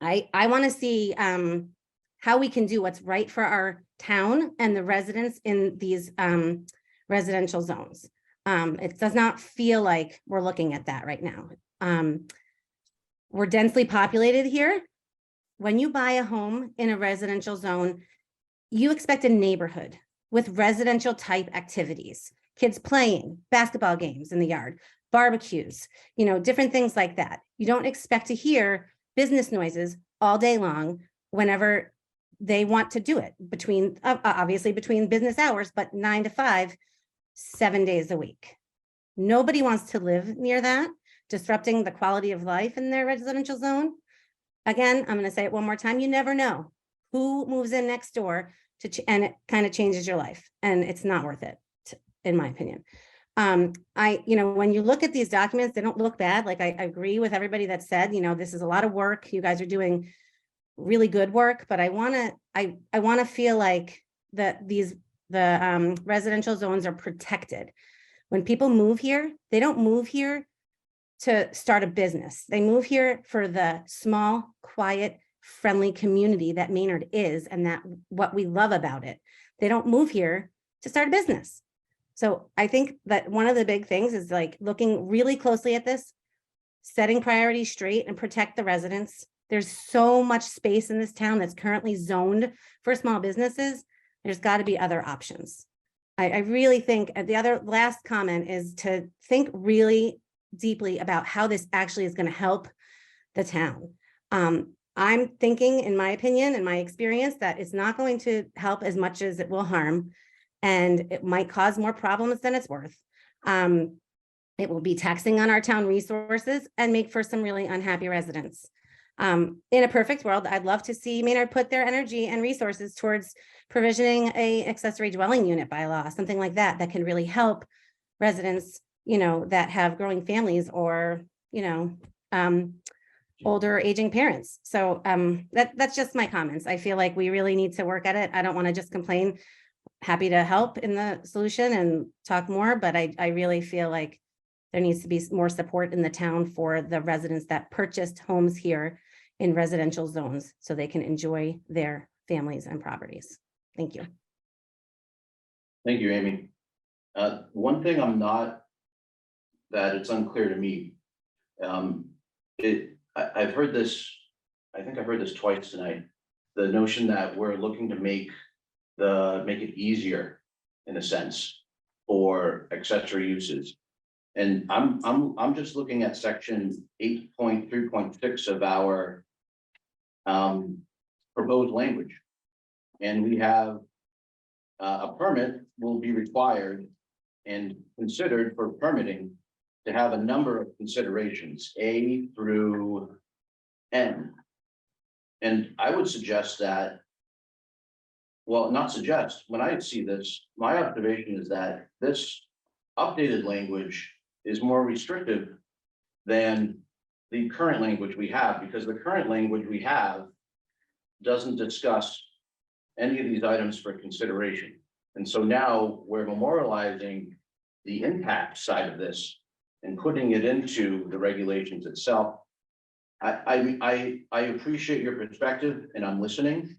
want to see how we can do what's right for our town and the residents in these residential zones. It does not feel like we're looking at that right now. We're densely populated here. When you buy a home in a residential zone, you expect a neighborhood with residential type activities, kids playing basketball games in the yard, barbecues, different things like that. You don't expect to hear business noises all day long whenever they want to do it obviously between business hours, but 9 to 5, 7 days a week. Nobody wants to live near that, disrupting the quality of life in their residential zone. Again, I'm going to say it one more time. You never know who moves in next door and it kind of changes your life, and it's not worth it, in my opinion. When you look at these documents, they don't look bad. Like I agree with everybody that said, this is a lot of work. You guys are doing really good work, but I want to feel like that the residential zones are protected. When people move here, they don't move here to start a business. They move here for the small, quiet, friendly community that Maynard is, and that what we love about it. They don't move here to start a business. So I think that one of the big things is like looking really closely at this, setting priorities straight and protect the residents. There's so much space in this town that's currently zoned for small businesses. There's got to be other options. I really think the other last comment is to think really deeply about how this actually is going to help the town. I'm thinking, in my opinion, in my experience, that it's not going to help as much as it will harm, and it might cause more problems than it's worth. It will be taxing on our town resources and make for some really unhappy residents. In a perfect world, I'd love to see Maynard put their energy and resources towards provisioning a accessory dwelling unit bylaw, something like that, that can really help residents, that have growing families or, older aging parents. So that's just my comments. I feel like we really need to work at it. I don't want to just complain. Happy to help in the solution and talk more, but I really feel like there needs to be more support in the town for the residents that purchased homes here in residential zones so they can enjoy their families and properties. Thank you. Thank you, Amy. One thing that it's unclear to me. I've heard this, I think I've heard this twice tonight. The notion that we're looking to make it easier, in a sense, for accessory uses. And I'm just looking at section 8.3.6 of our proposed language. And we have a permit will be required and considered for permitting to have a number of considerations, A through N. And I would suggest that, well, not suggest, when I see this, my observation is that this updated language is more restrictive than the current language we have, because the current language we have doesn't discuss any of these items for consideration. And so now we're memorializing the impact side of this and putting it into the regulations itself. I appreciate your perspective and I'm listening.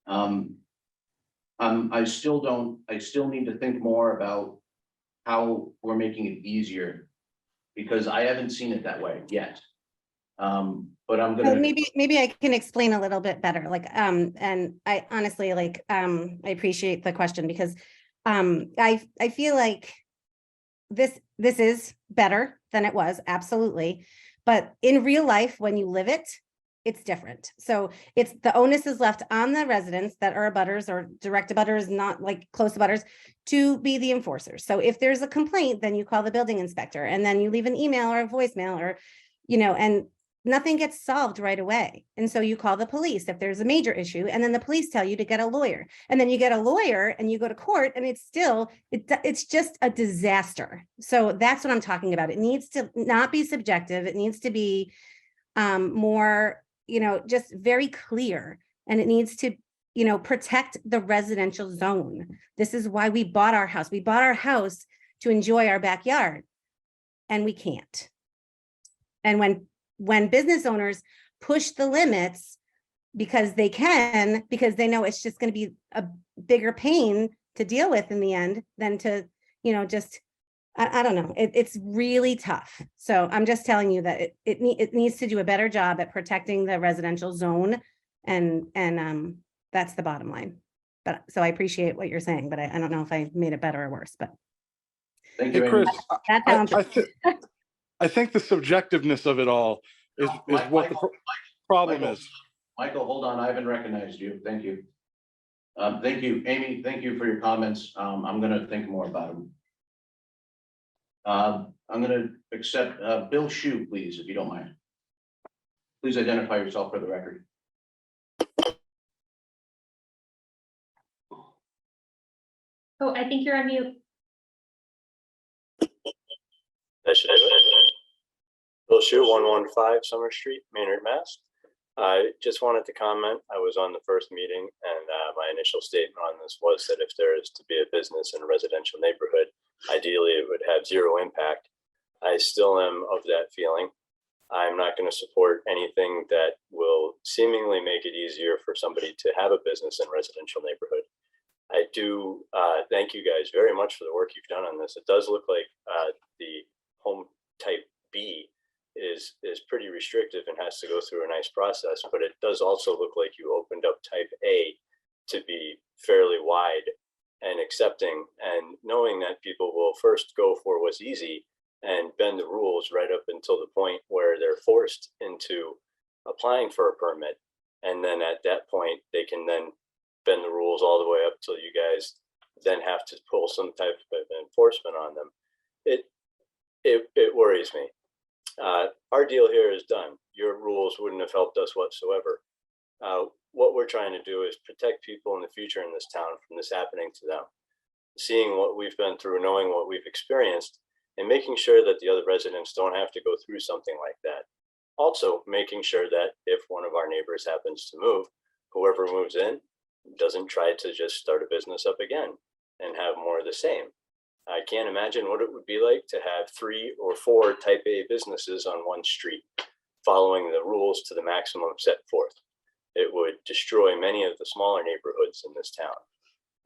I still need to think more about how we're making it easier, because I haven't seen it that way yet. But I'm gonna maybe I can explain a little bit better. And I honestly I appreciate the question, because I feel like this is better than it was, absolutely. But in real life, when you live it, it's different. So it's the onus is left on the residents that are abutters or direct abutters, not like close abutters, to be the enforcers. So if there's a complaint, then you call the building inspector and then you leave an email or a voicemail or, and nothing gets solved right away. And so you call the police if there's a major issue, and then the police tell you to get a lawyer, and then you get a lawyer and you go to court, and it's just a disaster. So that's what I'm talking about. It needs to not be subjective. It needs to be more, just very clear, and it needs to, protect the residential zone. This is why we bought our house. We bought our house to enjoy our backyard, and we can't. And when business owners push the limits because they can, because they know it's just going to be a bigger pain to deal with in the end than to, just I don't know, it's really tough. So I'm just telling you that it needs to do a better job at protecting the residential zone. And that's the bottom line. But so I appreciate what you're saying, but I don't know if I made it better or worse, but Thank Hey, you, Amy. Chris, that's I, how I'm. I think the subjectiveness of it all is what the problem Michael, is. Michael, hold on, I haven't recognized you. Thank you. Thank you, Amy. Thank you for your comments. I'm gonna think more about them. I'm gonna accept, Bill Shu, please, if you don't mind. Please identify yourself for the record. Oh, I think you're on mute. That should do it. Bill Shu, 115 Summer Street, Maynard, Mass. I just wanted to comment. I was on the first meeting, and my initial statement on this was that if there is to be a business in a residential neighborhood, ideally it would have zero impact. I still am of that feeling. I'm not going to support anything that will seemingly make it easier for somebody to have a business in a residential neighborhood. I do thank you guys very much for the work you've done on this. It does look like the home type B is pretty restrictive and has to go through a nice process, but it does also look like you opened up type A to be fairly wide and accepting, and knowing that people will first go for what's easy and bend the rules right up until the point where they're forced into applying for a permit. And then at that point, they can then bend the rules all the way up till you guys then have to pull some type of enforcement on them. It worries me. Our deal here is done. Your rules wouldn't have helped us whatsoever. What we're trying to do is protect people in the future in this town from this happening to them. Seeing what we've been through, knowing what we've experienced, and making sure that the other residents don't have to go through something like that. Also, making sure that if one of our neighbors happens to move, whoever moves in doesn't try to just start a business up again and have more of the same. I can't imagine what it would be like to have 3 or 4 type A businesses on one street, following the rules to the maximum set forth. It would destroy many of the smaller neighborhoods in this town,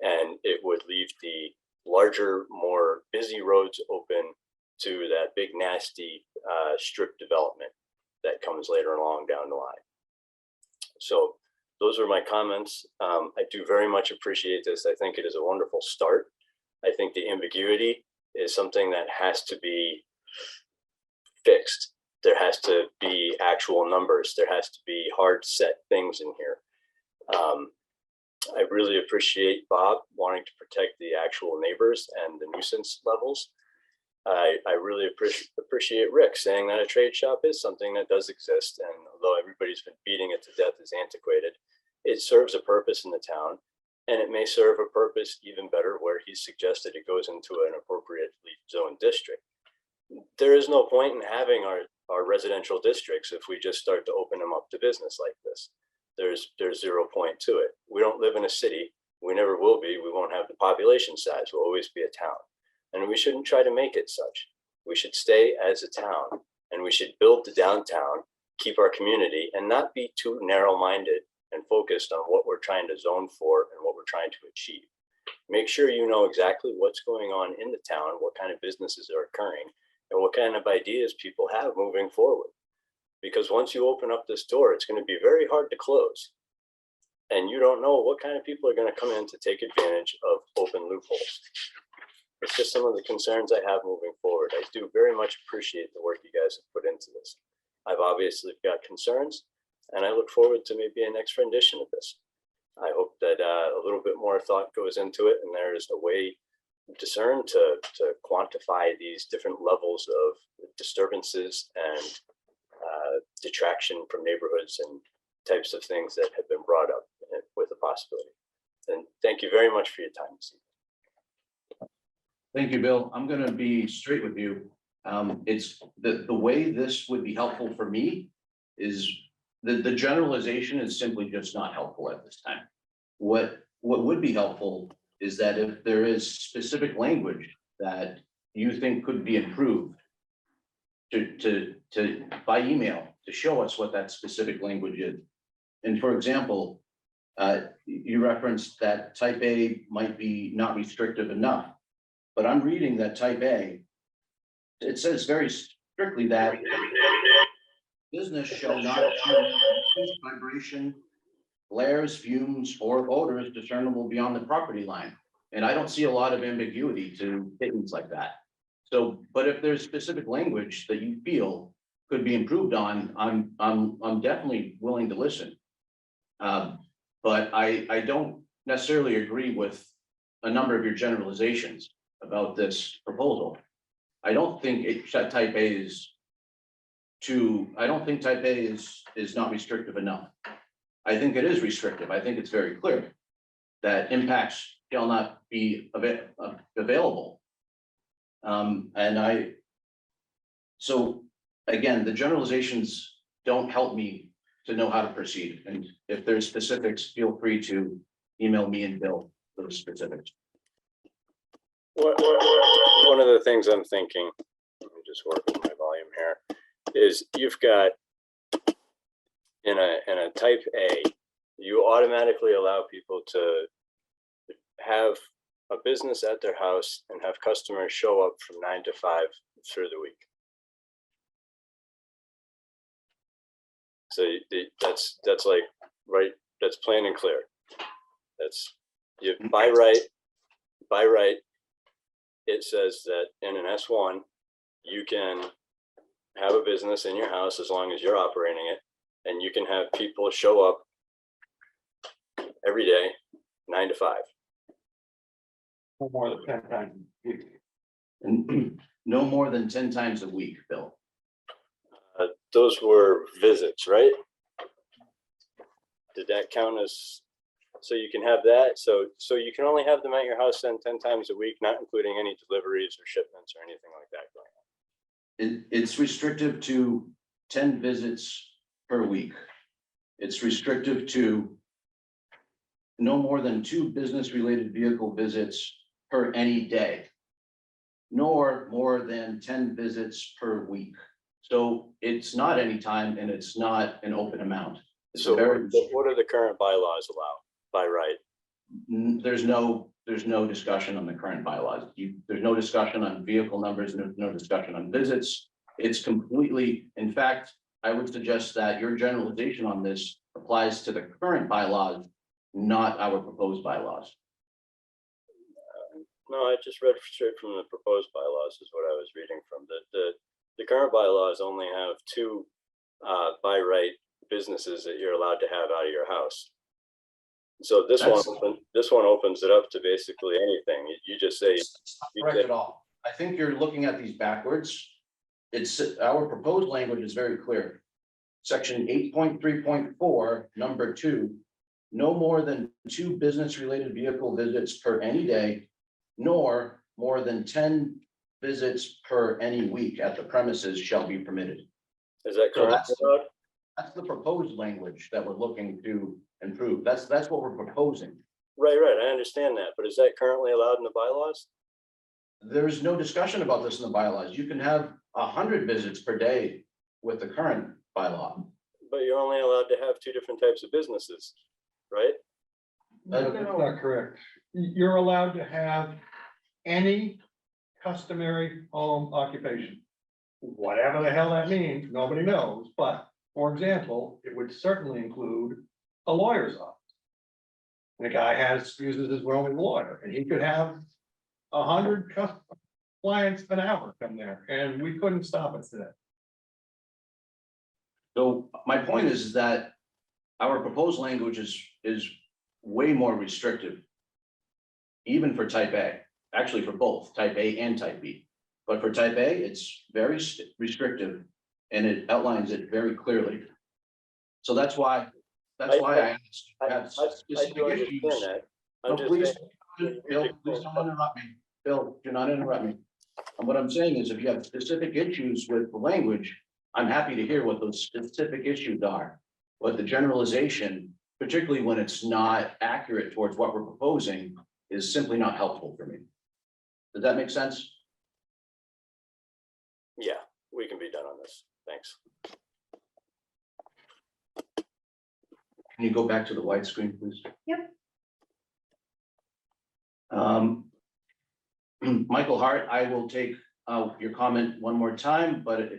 and it would leave the larger, more busy roads open to that big, nasty strip development that comes later along down the line. So those are my comments. I do very much appreciate this. I think it is a wonderful start. I think the ambiguity is something that has to be fixed. There has to be actual numbers. There has to be hard set things in here. I really appreciate Bob wanting to protect the actual neighbors and the nuisance levels. I really appreciate Rick saying that a trade shop is something that does exist. And although everybody's been beating it to death as antiquated, it serves a purpose in the town. And it may serve a purpose even better where he suggested it goes into an appropriately zoned district. There is no point in having our residential districts if we just start to open them up to business like this. There's 0 point to it. We don't live in a city. We never will be. We won't have the population size. We'll always be a town. And we shouldn't try to make it such. We should stay as a town, and we should build the downtown, keep our community, and not be too narrow-minded and focused on what we're trying to zone for and what we're trying to achieve. Make sure you know exactly what's going on in the town, what kind of businesses are occurring, and what kind of ideas people have moving forward. Because once you open up this door, it's going to be very hard to close. And you don't know what kind of people are going to come in to take advantage of open loopholes. It's just some of the concerns I have moving forward. I do very much appreciate the work you guys have put into this. I've obviously got concerns, and I look forward to maybe a next rendition of this. I hope that a little bit more thought goes into it, and there's a way discern to quantify these different levels of disturbances and detraction from neighborhoods and types of things that have been brought up with a possibility. And thank you very much for your time this evening. Thank you, Bill. I'm going to be straight with you. It's the way this would be helpful for me is the generalization is simply just not helpful at this time. What would be helpful is that if there is specific language that you think could be improved to by email to show us what that specific language is. And for example, you referenced that type A might be not restrictive enough, but I'm reading that type A it says very strictly that business shall not use vibration, glares, fumes, or odors discernible beyond the property line. And I don't see a lot of ambiguity to statements like that. So, but if there's specific language that you feel could be improved on, I'm definitely willing to listen. But I don't necessarily agree with a number of your generalizations about this proposal. I don't think type A is I don't think type A is not restrictive enough. I think it is restrictive. I think it's very clear that impacts shall not be available. So again, the generalizations don't help me to know how to proceed. And if there's specifics, feel free to email me and Bill those specifics. One of the things I'm thinking, let me just work with my volume here, is you've got in a type A, you automatically allow people to have a business at their house and have customers show up from 9 to 5 through the week. So that's like, right, that's plain and clear. That's by right, it says that in an S1, you can have a business in your house as long as you're operating it, and you can have people show up every day, 9 to 5. No more than 10 times a week. And no more than 10 times a week, Bill. Those were visits, right? Did that count as, so you can have that? So you can only have them at your house then 10 times a week, not including any deliveries or shipments or anything like that going on. It's restrictive to 10 visits per week. It's restrictive to no more than 2 business-related vehicle visits per any day, nor more than 10 visits per week. So it's not any time and it's not an open amount. It's So very, what do the current bylaws allow by right? there's no discussion on the current bylaws. There's no discussion on vehicle numbers, no discussion on visits. It's completely, in fact, I would suggest that your generalization on this applies to the current bylaws, not our proposed bylaws. No, I just read straight from the proposed bylaws is what I was reading from. The current bylaws only have 2 by right businesses that you're allowed to have out of your house. So this one opens it up to basically anything. You just say. Correct at all. I think you're looking at these backwards. It's our proposed language is very clear. Section 8.3.4, number 2, no more than 2 business-related vehicle visits per any day, nor more than 10 visits per any week at the premises shall be permitted. Is that So correct? that's the proposed language that we're looking to improve. That's what we're proposing. Right, I understand that, but is that currently allowed in the bylaws? There's no discussion about this in the bylaws. You can have 100 visits per day with the current bylaw. But you're only allowed to have 2 different types of businesses, right? That's not correct. You're allowed to have any customary home occupation. Whatever the hell that means, nobody knows, but for example, it would certainly include a lawyer's office. The guy uses his own lawyer, and he could have 100 clients an hour come there, and we couldn't stop it today. So my point is that our proposed language is way more restrictive. Even for type A, actually for both type A and type B. But for type A, it's very restrictive and it outlines it very clearly. So that's why I asked. to have specific issues. No, please, Bill, please don't interrupt me. Bill, do not interrupt me. And what I'm saying is if you have specific issues with the language, I'm happy to hear what those specific issues are. But the generalization, particularly when it's not accurate towards what we're proposing, is simply not helpful for me. Does that make sense? Yeah, we can be done on this. Thanks. Can you go back to the widescreen, please? Yep. Michael Hart, I will take your comment one more time, but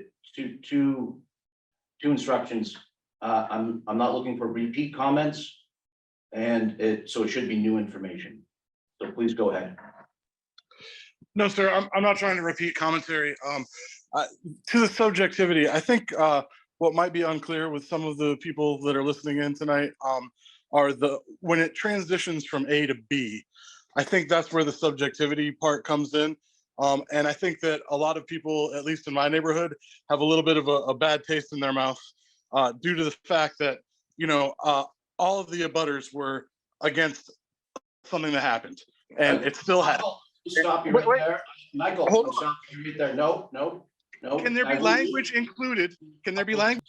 two instructions. I'm not looking for repeat comments. And so it should be new information. So please go ahead. No, sir, I'm not trying to repeat commentary. To the subjectivity, I think what might be unclear with some of the people that are listening in tonight are when it transitions from A to B, I think that's where the subjectivity part comes in. And I think that a lot of people, at least in my neighborhood, have a little bit of a bad taste in their mouth due to the fact that, all of the abutters were against something that happened, and it still happened. Stop you Wait, right there. Michael, hold I'm stopping you right there. No. Can there be language included? Can there be language?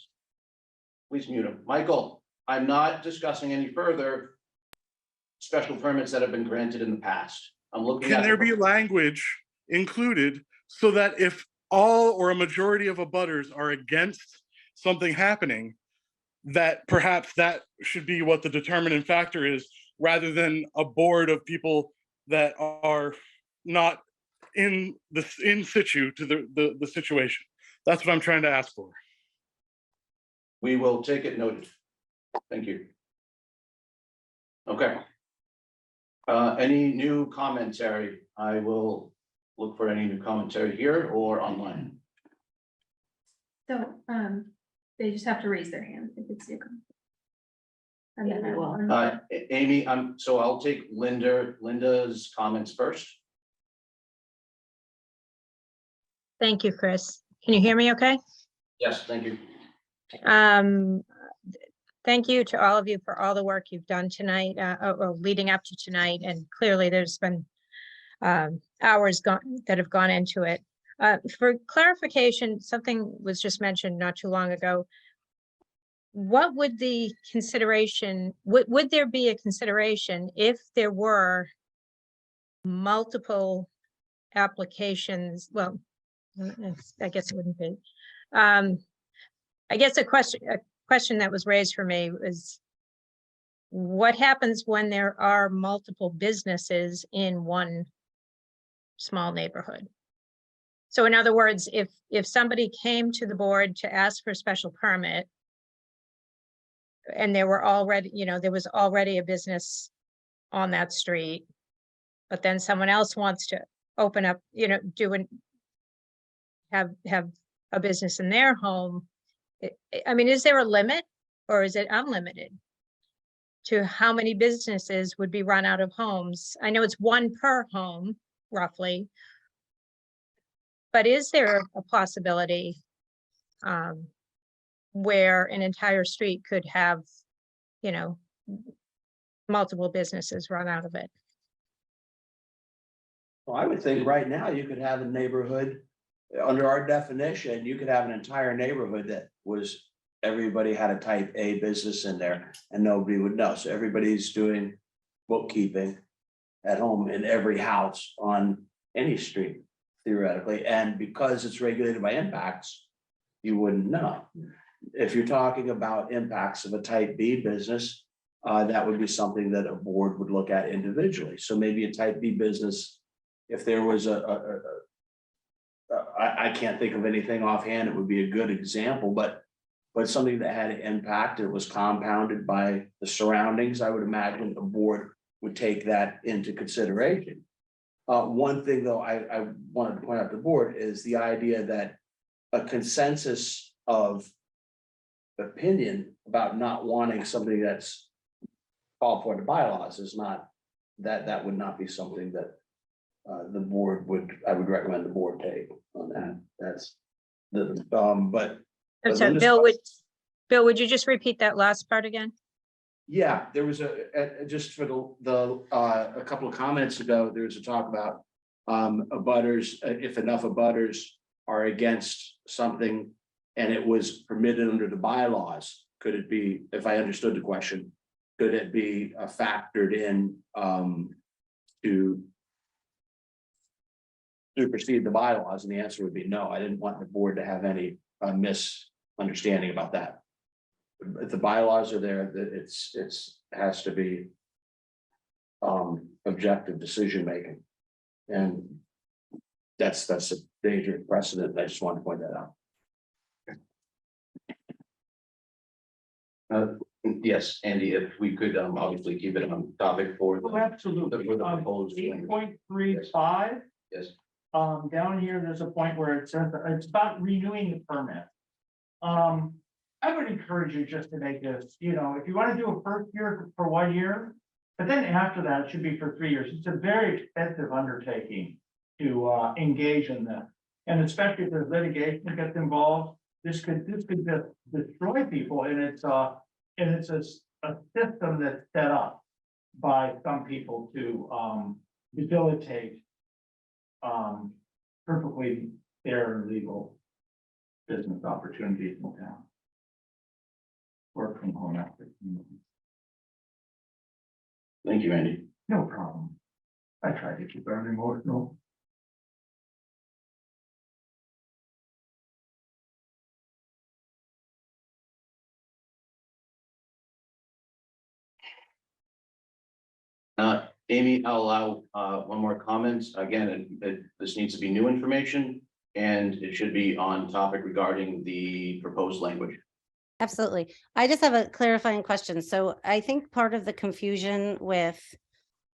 Please mute him. Michael, I'm not discussing any further special permits that have been granted in the past. I'm looking at. Can there be language included so that if all or a majority of abutters are against something happening, that perhaps that should be what the determining factor is, rather than a board of people that are not in situ to the situation? That's what I'm trying to ask for. We will take it noted. Thank you. Okay. Any new commentary? I will look for any new commentary here or online. So, they just have to raise their hand if it's you. And then I will. Amy, so I'll take Linda's comments first. Thank you, Chris. Can you hear me okay? Yes, thank you. Thank you to all of you for all the work you've done tonight, or leading up to tonight, and clearly there's been hours that have gone into it. For clarification, something was just mentioned not too long ago. What would the consideration, would there be a consideration if there were multiple applications? Well, I guess it wouldn't be. I guess a question that was raised for me was, what happens when there are multiple businesses in one small neighborhood? So in other words, if somebody came to the board to ask for a special permit, and there were already, there was already a business on that street, but then someone else wants to open up, have a business in their home. I mean, is there a limit, or is it unlimited to how many businesses would be run out of homes? I know it's one per home, roughly. But is there a possibility where an entire street could have, multiple businesses run out of it? Well, I would think right now you could have a neighborhood, under our definition, you could have an entire neighborhood that was, everybody had a type A business in there and nobody would know. So everybody's doing bookkeeping at home in every house on any street, theoretically. And because it's regulated by impacts, you wouldn't know. If you're talking about impacts of a type B business, that would be something that a board would look at individually. So maybe a type B business, if there was I can't think of anything offhand, it would be a good example, but something that had an impact, it was compounded by the surroundings, I would imagine the board would take that into consideration. One thing though, I wanted to point out to the board is the idea that a consensus of opinion about not wanting something that's called for in the bylaws is not, that would not be something that the board I would recommend the board take on that. That's the, but. So Bill, would you just repeat that last part again? Yeah, there was just for a couple of comments ago, there was a talk about abutters, if enough abutters are against something and it was permitted under the bylaws, could it be, if I understood the question, could it be factored in to supersede the bylaws? And the answer would be no. I didn't want the board to have any misunderstanding about that. If the bylaws are there, that it's has to be objective decision making. And that's a dangerous precedent. I just wanted to point that out. Yes, Andy, if we could obviously keep it on topic for Oh, the absolutely. for the proposed Eight language. point three five, Yes, down here, there's a point where it says, that it's about renewing the permit. I would encourage you just to make this, you know, if you want to do a first year for 1 year, but then after that, it should be for 3 years. It's a very expensive undertaking to engage in this. And especially if there's litigation that gets involved, this could just destroy people, and it's a system that's set up by some people to debilitate perfectly fair and legal business opportunities in town. Work from home after. thank you, Andy. No problem. I try to keep it emotional. Amy, I'll allow one more comment. Again, this needs to be new information and it should be on topic regarding the proposed language. Absolutely. I just have a clarifying question. So I think part of the confusion with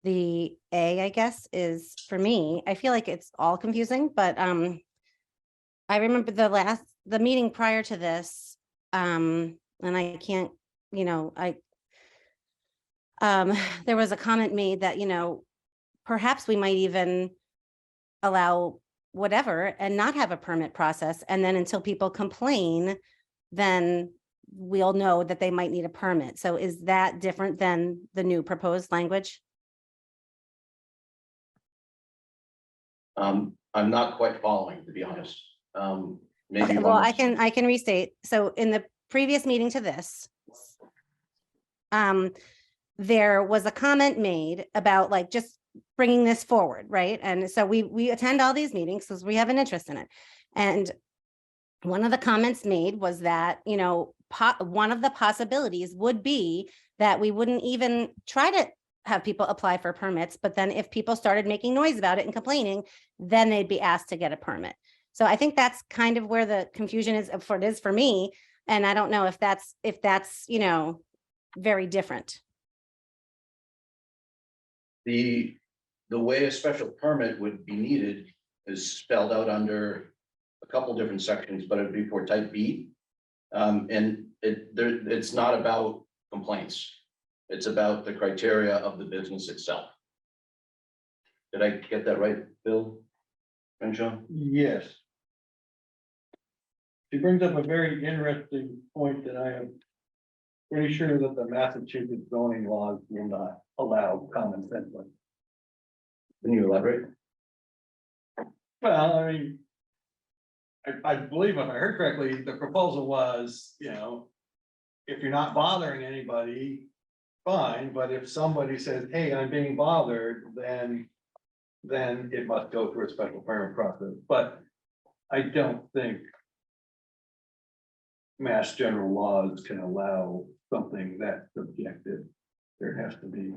the A, I guess, is for me, I feel like it's all confusing, but I remember the meeting prior to this, and I can't, you know, there was a comment made that, you know, perhaps we might even allow whatever and not have a permit process. And then until people complain, then we'll know that they might need a permit. So is that different than the new proposed language? I'm not quite following, to be honest. Maybe. Okay, well, I can restate. So in the previous meeting to this, there was a comment made about like just bringing this forward, right? And so we attend all these meetings because we have an interest in it. And one of the comments made was that, you know, one of the possibilities would be that we wouldn't even try to have people apply for permits, but then if people started making noise about it and complaining, then they'd be asked to get a permit. So I think that's kind of where the confusion is for me. And I don't know if that's, you know, very different. The way a special permit would be needed is spelled out under a couple different sections, but it'd be for type B. And it's not about complaints. It's about the criteria of the business itself. Did I get that right, Bill? Crenshaw? Yes. She brings up a very interesting point that I am pretty sure that the Massachusetts zoning laws will not allow common sense. Can you elaborate? Well, I mean, I believe if I heard correctly, the proposal was, you know, if you're not bothering anybody, fine, but if somebody says, hey, I'm being bothered, then it must go through a special permit process, but I don't think Mass general laws can allow something that's subjective. There has to be.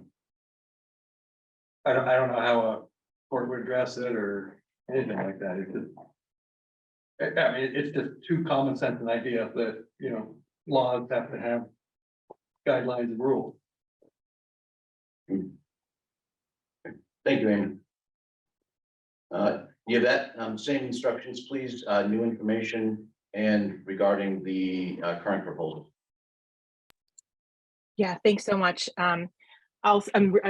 I don't know how a court would address it or anything like that. It's just, I mean, it's just too common sense an idea that, you know, laws have to have guidelines and rules. Thank you, Amy. Yvette, same instructions, please, new information and regarding the current proposal. Yeah, thanks so much. I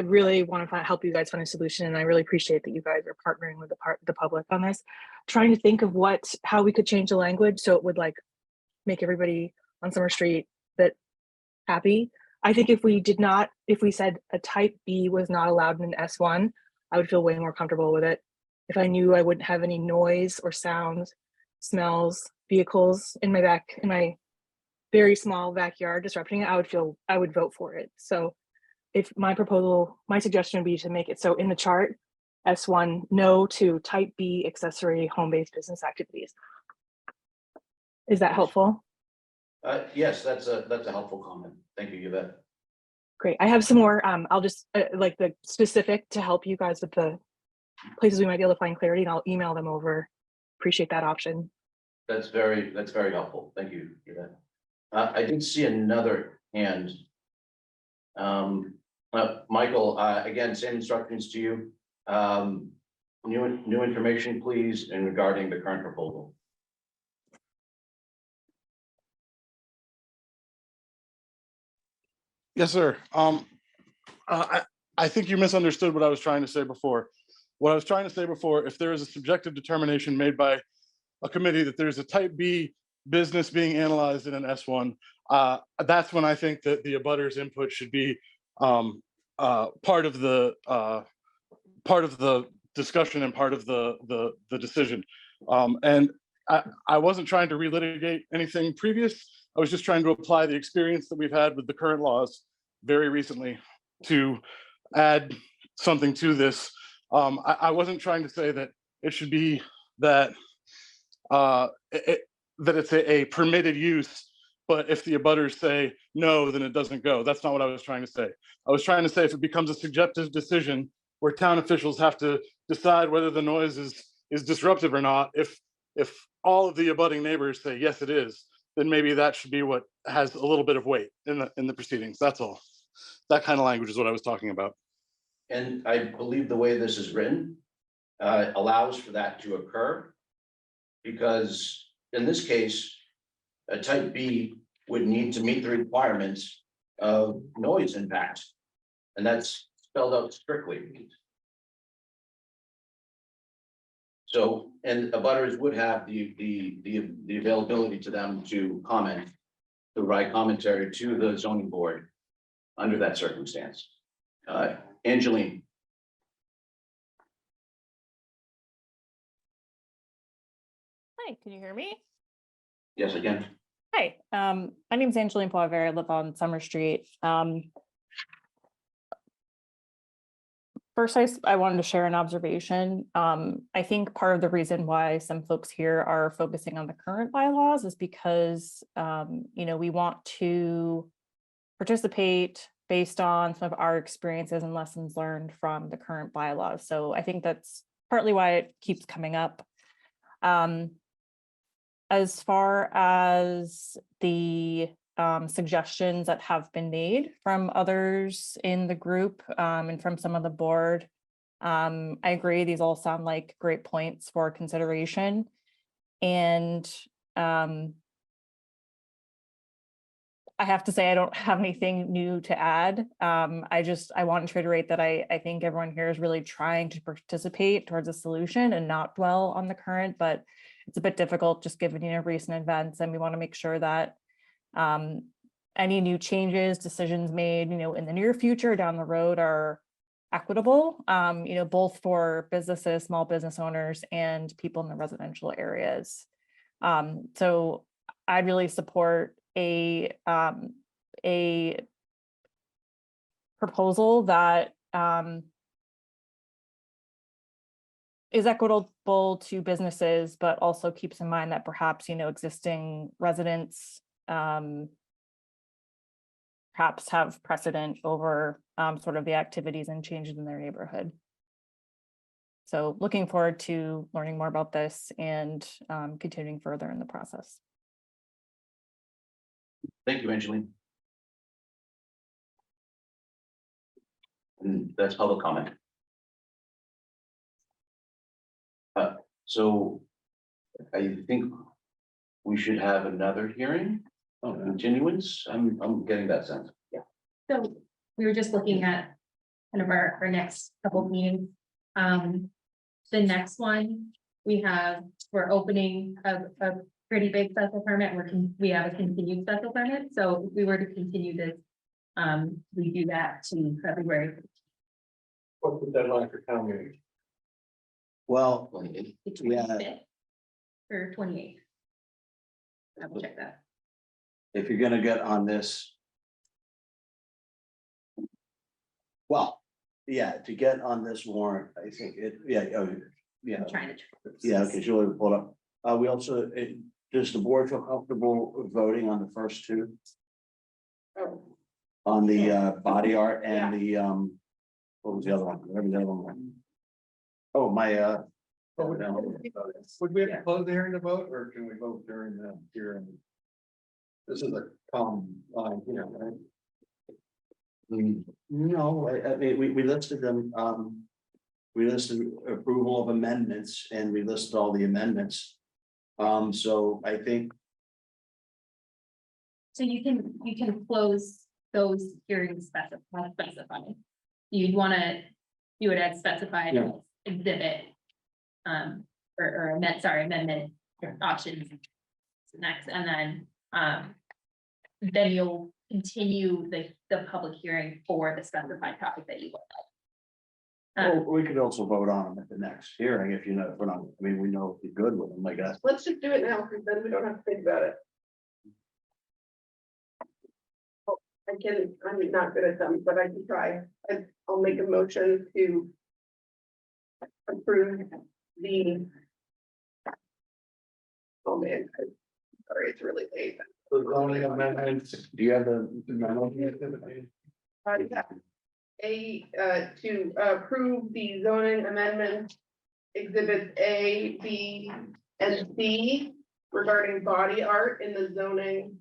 really want to help you guys find a solution, and I really appreciate that you guys are partnering with the public on this. Trying to think of how we could change the language so it would like make everybody on Summer Street that happy. I think if we said a type B was not allowed in an S1, I would feel way more comfortable with it. If I knew I wouldn't have any noise or sounds, smells, vehicles in my very small backyard disrupting it, I would vote for it. So if my suggestion would be to make it so in the chart, S1, no to type B accessory home-based business activities. Is that helpful? Yes, that's a helpful comment. Thank you, Yvette. Great. I have some more. I'll just like the specific to help you guys with the places we might be able to find clarity, and I'll email them over. Appreciate that option. That's very helpful. Thank you for that. I did see another hand. Michael, again, same instructions to you. New information, please, in regarding the current proposal. Yes, sir. I think you misunderstood what I was trying to say before. What I was trying to say before, if there is a subjective determination made by a committee that there's a type B business being analyzed in an S1, that's when I think that the abutters input should be part of the discussion and part of the decision. And I wasn't trying to relitigate anything previous. I was just trying to apply the experience that we've had with the current laws very recently to add something to this. I wasn't trying to say that it should be that that it's a permitted use, but if the abutters say no, then it doesn't go. That's not what I was trying to say. I was trying to say if it becomes a subjective decision where town officials have to decide whether the noise is disruptive or not, if all of the abutting neighbors say yes, it is, then maybe that should be what has a little bit of weight in the proceedings. That's all. That kind of language is what I was talking about. And I believe the way this is written allows for that to occur. Because in this case, a type B would need to meet the requirements of noise impact. And that's spelled out strictly. So, and abutters would have the availability to them to comment, to write commentary to the zoning board under that circumstance. Angeline. Hi, can you hear me? Yes, again. Hi, my name is Angeline Poivert. I live on Summer Street. First, I wanted to share an observation. I think part of the reason why some folks here are focusing on the current bylaws is because, we want to participate based on some of our experiences and lessons learned from the current bylaws. So I think that's partly why it keeps coming up. As far as the suggestions that have been made from others in the group and from some of the board, I agree, these all sound like great points for consideration. And I have to say, I don't have anything new to add. I want to reiterate that I think everyone here is really trying to participate towards a solution and not dwell on the current, but it's a bit difficult just given, recent events, and we want to make sure that any new changes, decisions made, in the near future down the road are equitable, both for businesses, small business owners, and people in the residential areas. So I really support a proposal that is equitable to businesses, but also keeps in mind that perhaps, existing residents perhaps have precedent over sort of the activities and changes in their neighborhood. So looking forward to learning more about this and continuing further in the process. Thank you, Angeline. And that's public comment. So I think we should have another hearing on continuance. I'm getting that sense. Yeah. So we were just looking at kind of our next couple of meetings. The next one we're opening a pretty big special permit. We have a continued special permit. So if we were to continue this, we do that to February. What's the deadline for town meeting? Well, The yeah, 25th or 28th. I will check that. if you're gonna get on this. Well, yeah, to get on this warrant, I think yeah. I'm trying to. Yeah, okay, Julie, pull up. We also, does the board feel comfortable voting on the first two? On the body art and the what was the other one? Whatever the other one was. Oh, my, Would we have to close the hearing to vote, or can we vote during the hearing? This is a common line here, right? no, I mean, we listed them, we listed approval of amendments and we listed all the amendments. So I think, So you can close those hearings specified. You'd wanna, you would have specified Yeah. exhibit. Or amendment options. Next, and then you'll continue the public hearing for the specified topic that you would like. well, we could also vote on them at the next hearing if you know, if we're not, I mean, we know if you're good with them, I guess. Let's just do it now, because then we don't have to think about it. Oh, I'm not good at them, but I can try. I'll make a motion to approve the. Oh, man, sorry, it's really late. The zoning amendments, do you have the memo? To approve the zoning amendment exhibits A, B, and C regarding body art in the zoning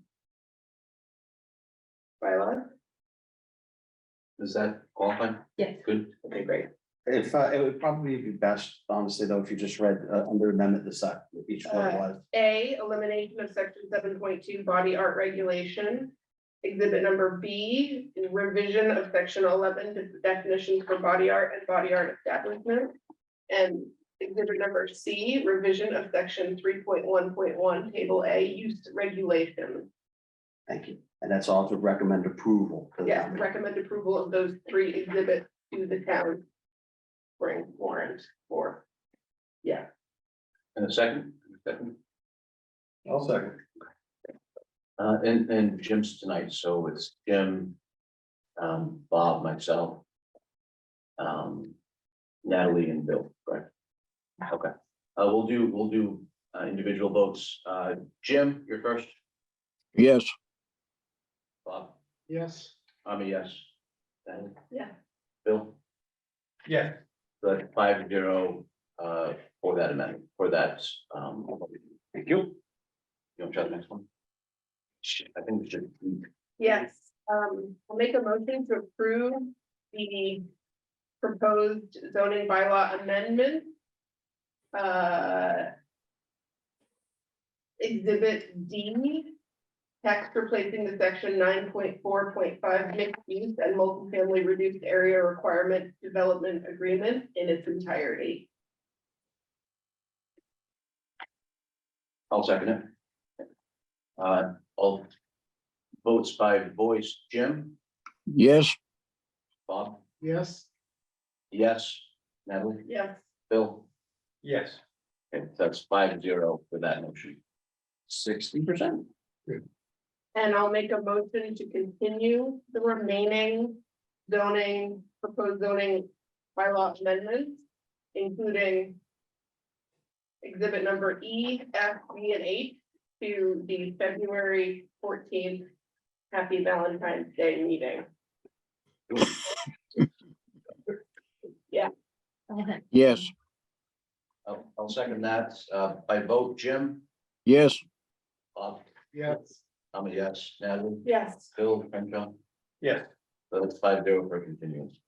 bylaw. Does that qualify? Yes. Good. Okay, great. If, it would probably be best, honestly, though, if you just read under amendment the sec, each one was. A, elimination of section 7.2 body art regulation. Exhibit number B, revision of section 11 to definitions for body art and body art establishment. And exhibit number C, revision of section 3.1.1, table A, use regulation. Thank you. And that's all to recommend approval. to the Yes, town. recommend approval of those 3 exhibits to the town. Bring warrant for. Yeah. And a second? I'll second. And Jim's tonight, so it's Jim, Bob, myself, Natalie and Bill, correct? Okay, we'll do individual votes. Jim, you're first. Yes, Bob, Yes. I'm a yes. Natalie? Yeah. Bill? Yeah. But 5-0 for that amendment, for that. Thank you. You want to try the next one? I think we should. Yes, I'll make a motion to approve the proposed zoning bylaw amendment. Exhibit D, text replacing the section 9.4.5 mixed use and multifamily reduced area requirement development agreement in its entirety. I'll second it. All votes by voice, Jim, yes, Bob, Yes. yes, Natalie, Yes, Bill. Yes. Okay, that's 5-0 for that motion. 60%. and I'll make a motion to continue the remaining proposed zoning bylaw amendments, including exhibit number E, F, B, and H to the February 14th Happy Valentine's Day meeting. Yeah. yes, I'll second that, by vote, Jim, yes, Bob, Yes. I'm a yes, Natalie, Yes. Bill, and John. Yes. So that's 5-0 for continuance.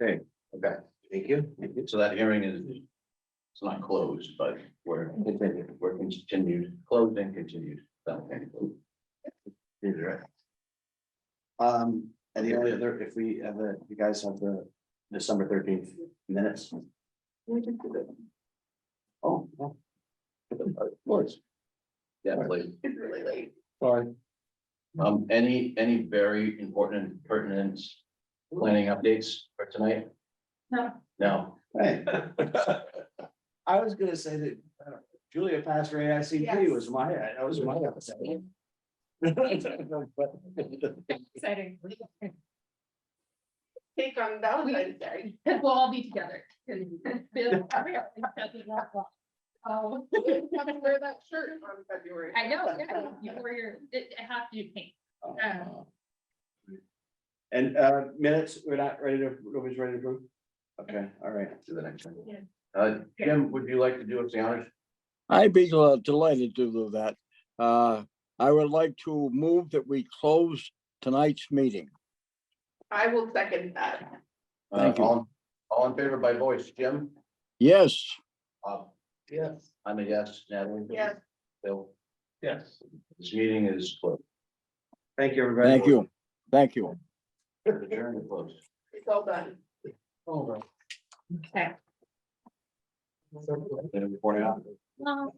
Okay, Okay, thank you. so that hearing is, it's not closed, but we're continued, closed and continued. simultaneously. You're right. And the only other, if we have you guys have the December 13th minutes. Oh. Well. Of course. Yeah, please. It's really late. Sorry. Any very important and pertinent planning updates for tonight? No. No. Hey. I was gonna say that Julia Pastor AICP Yes. was that was my episode. Exciting. Take on Valentine's Day. We'll all be together. Oh, you have to wear that shirt on February. I know, yeah, you were your, it have to do pink. And minutes, we're not ready to, nobody's ready to approve? Okay, all right. To the next one. Yeah. Jim, would you like to do us the honors? I'd be delighted to do that. I would like to move that we close tonight's meeting. I will second that. Thank you. All in favor by voice, Jim? Yes. Yes. I'm a yes, Natalie? Yes. Bill? Yes. This meeting is closed. Thank you, everybody. Thank you. Thank you. Adjourned and closed. It's all done. Okay. Reporting out. Well,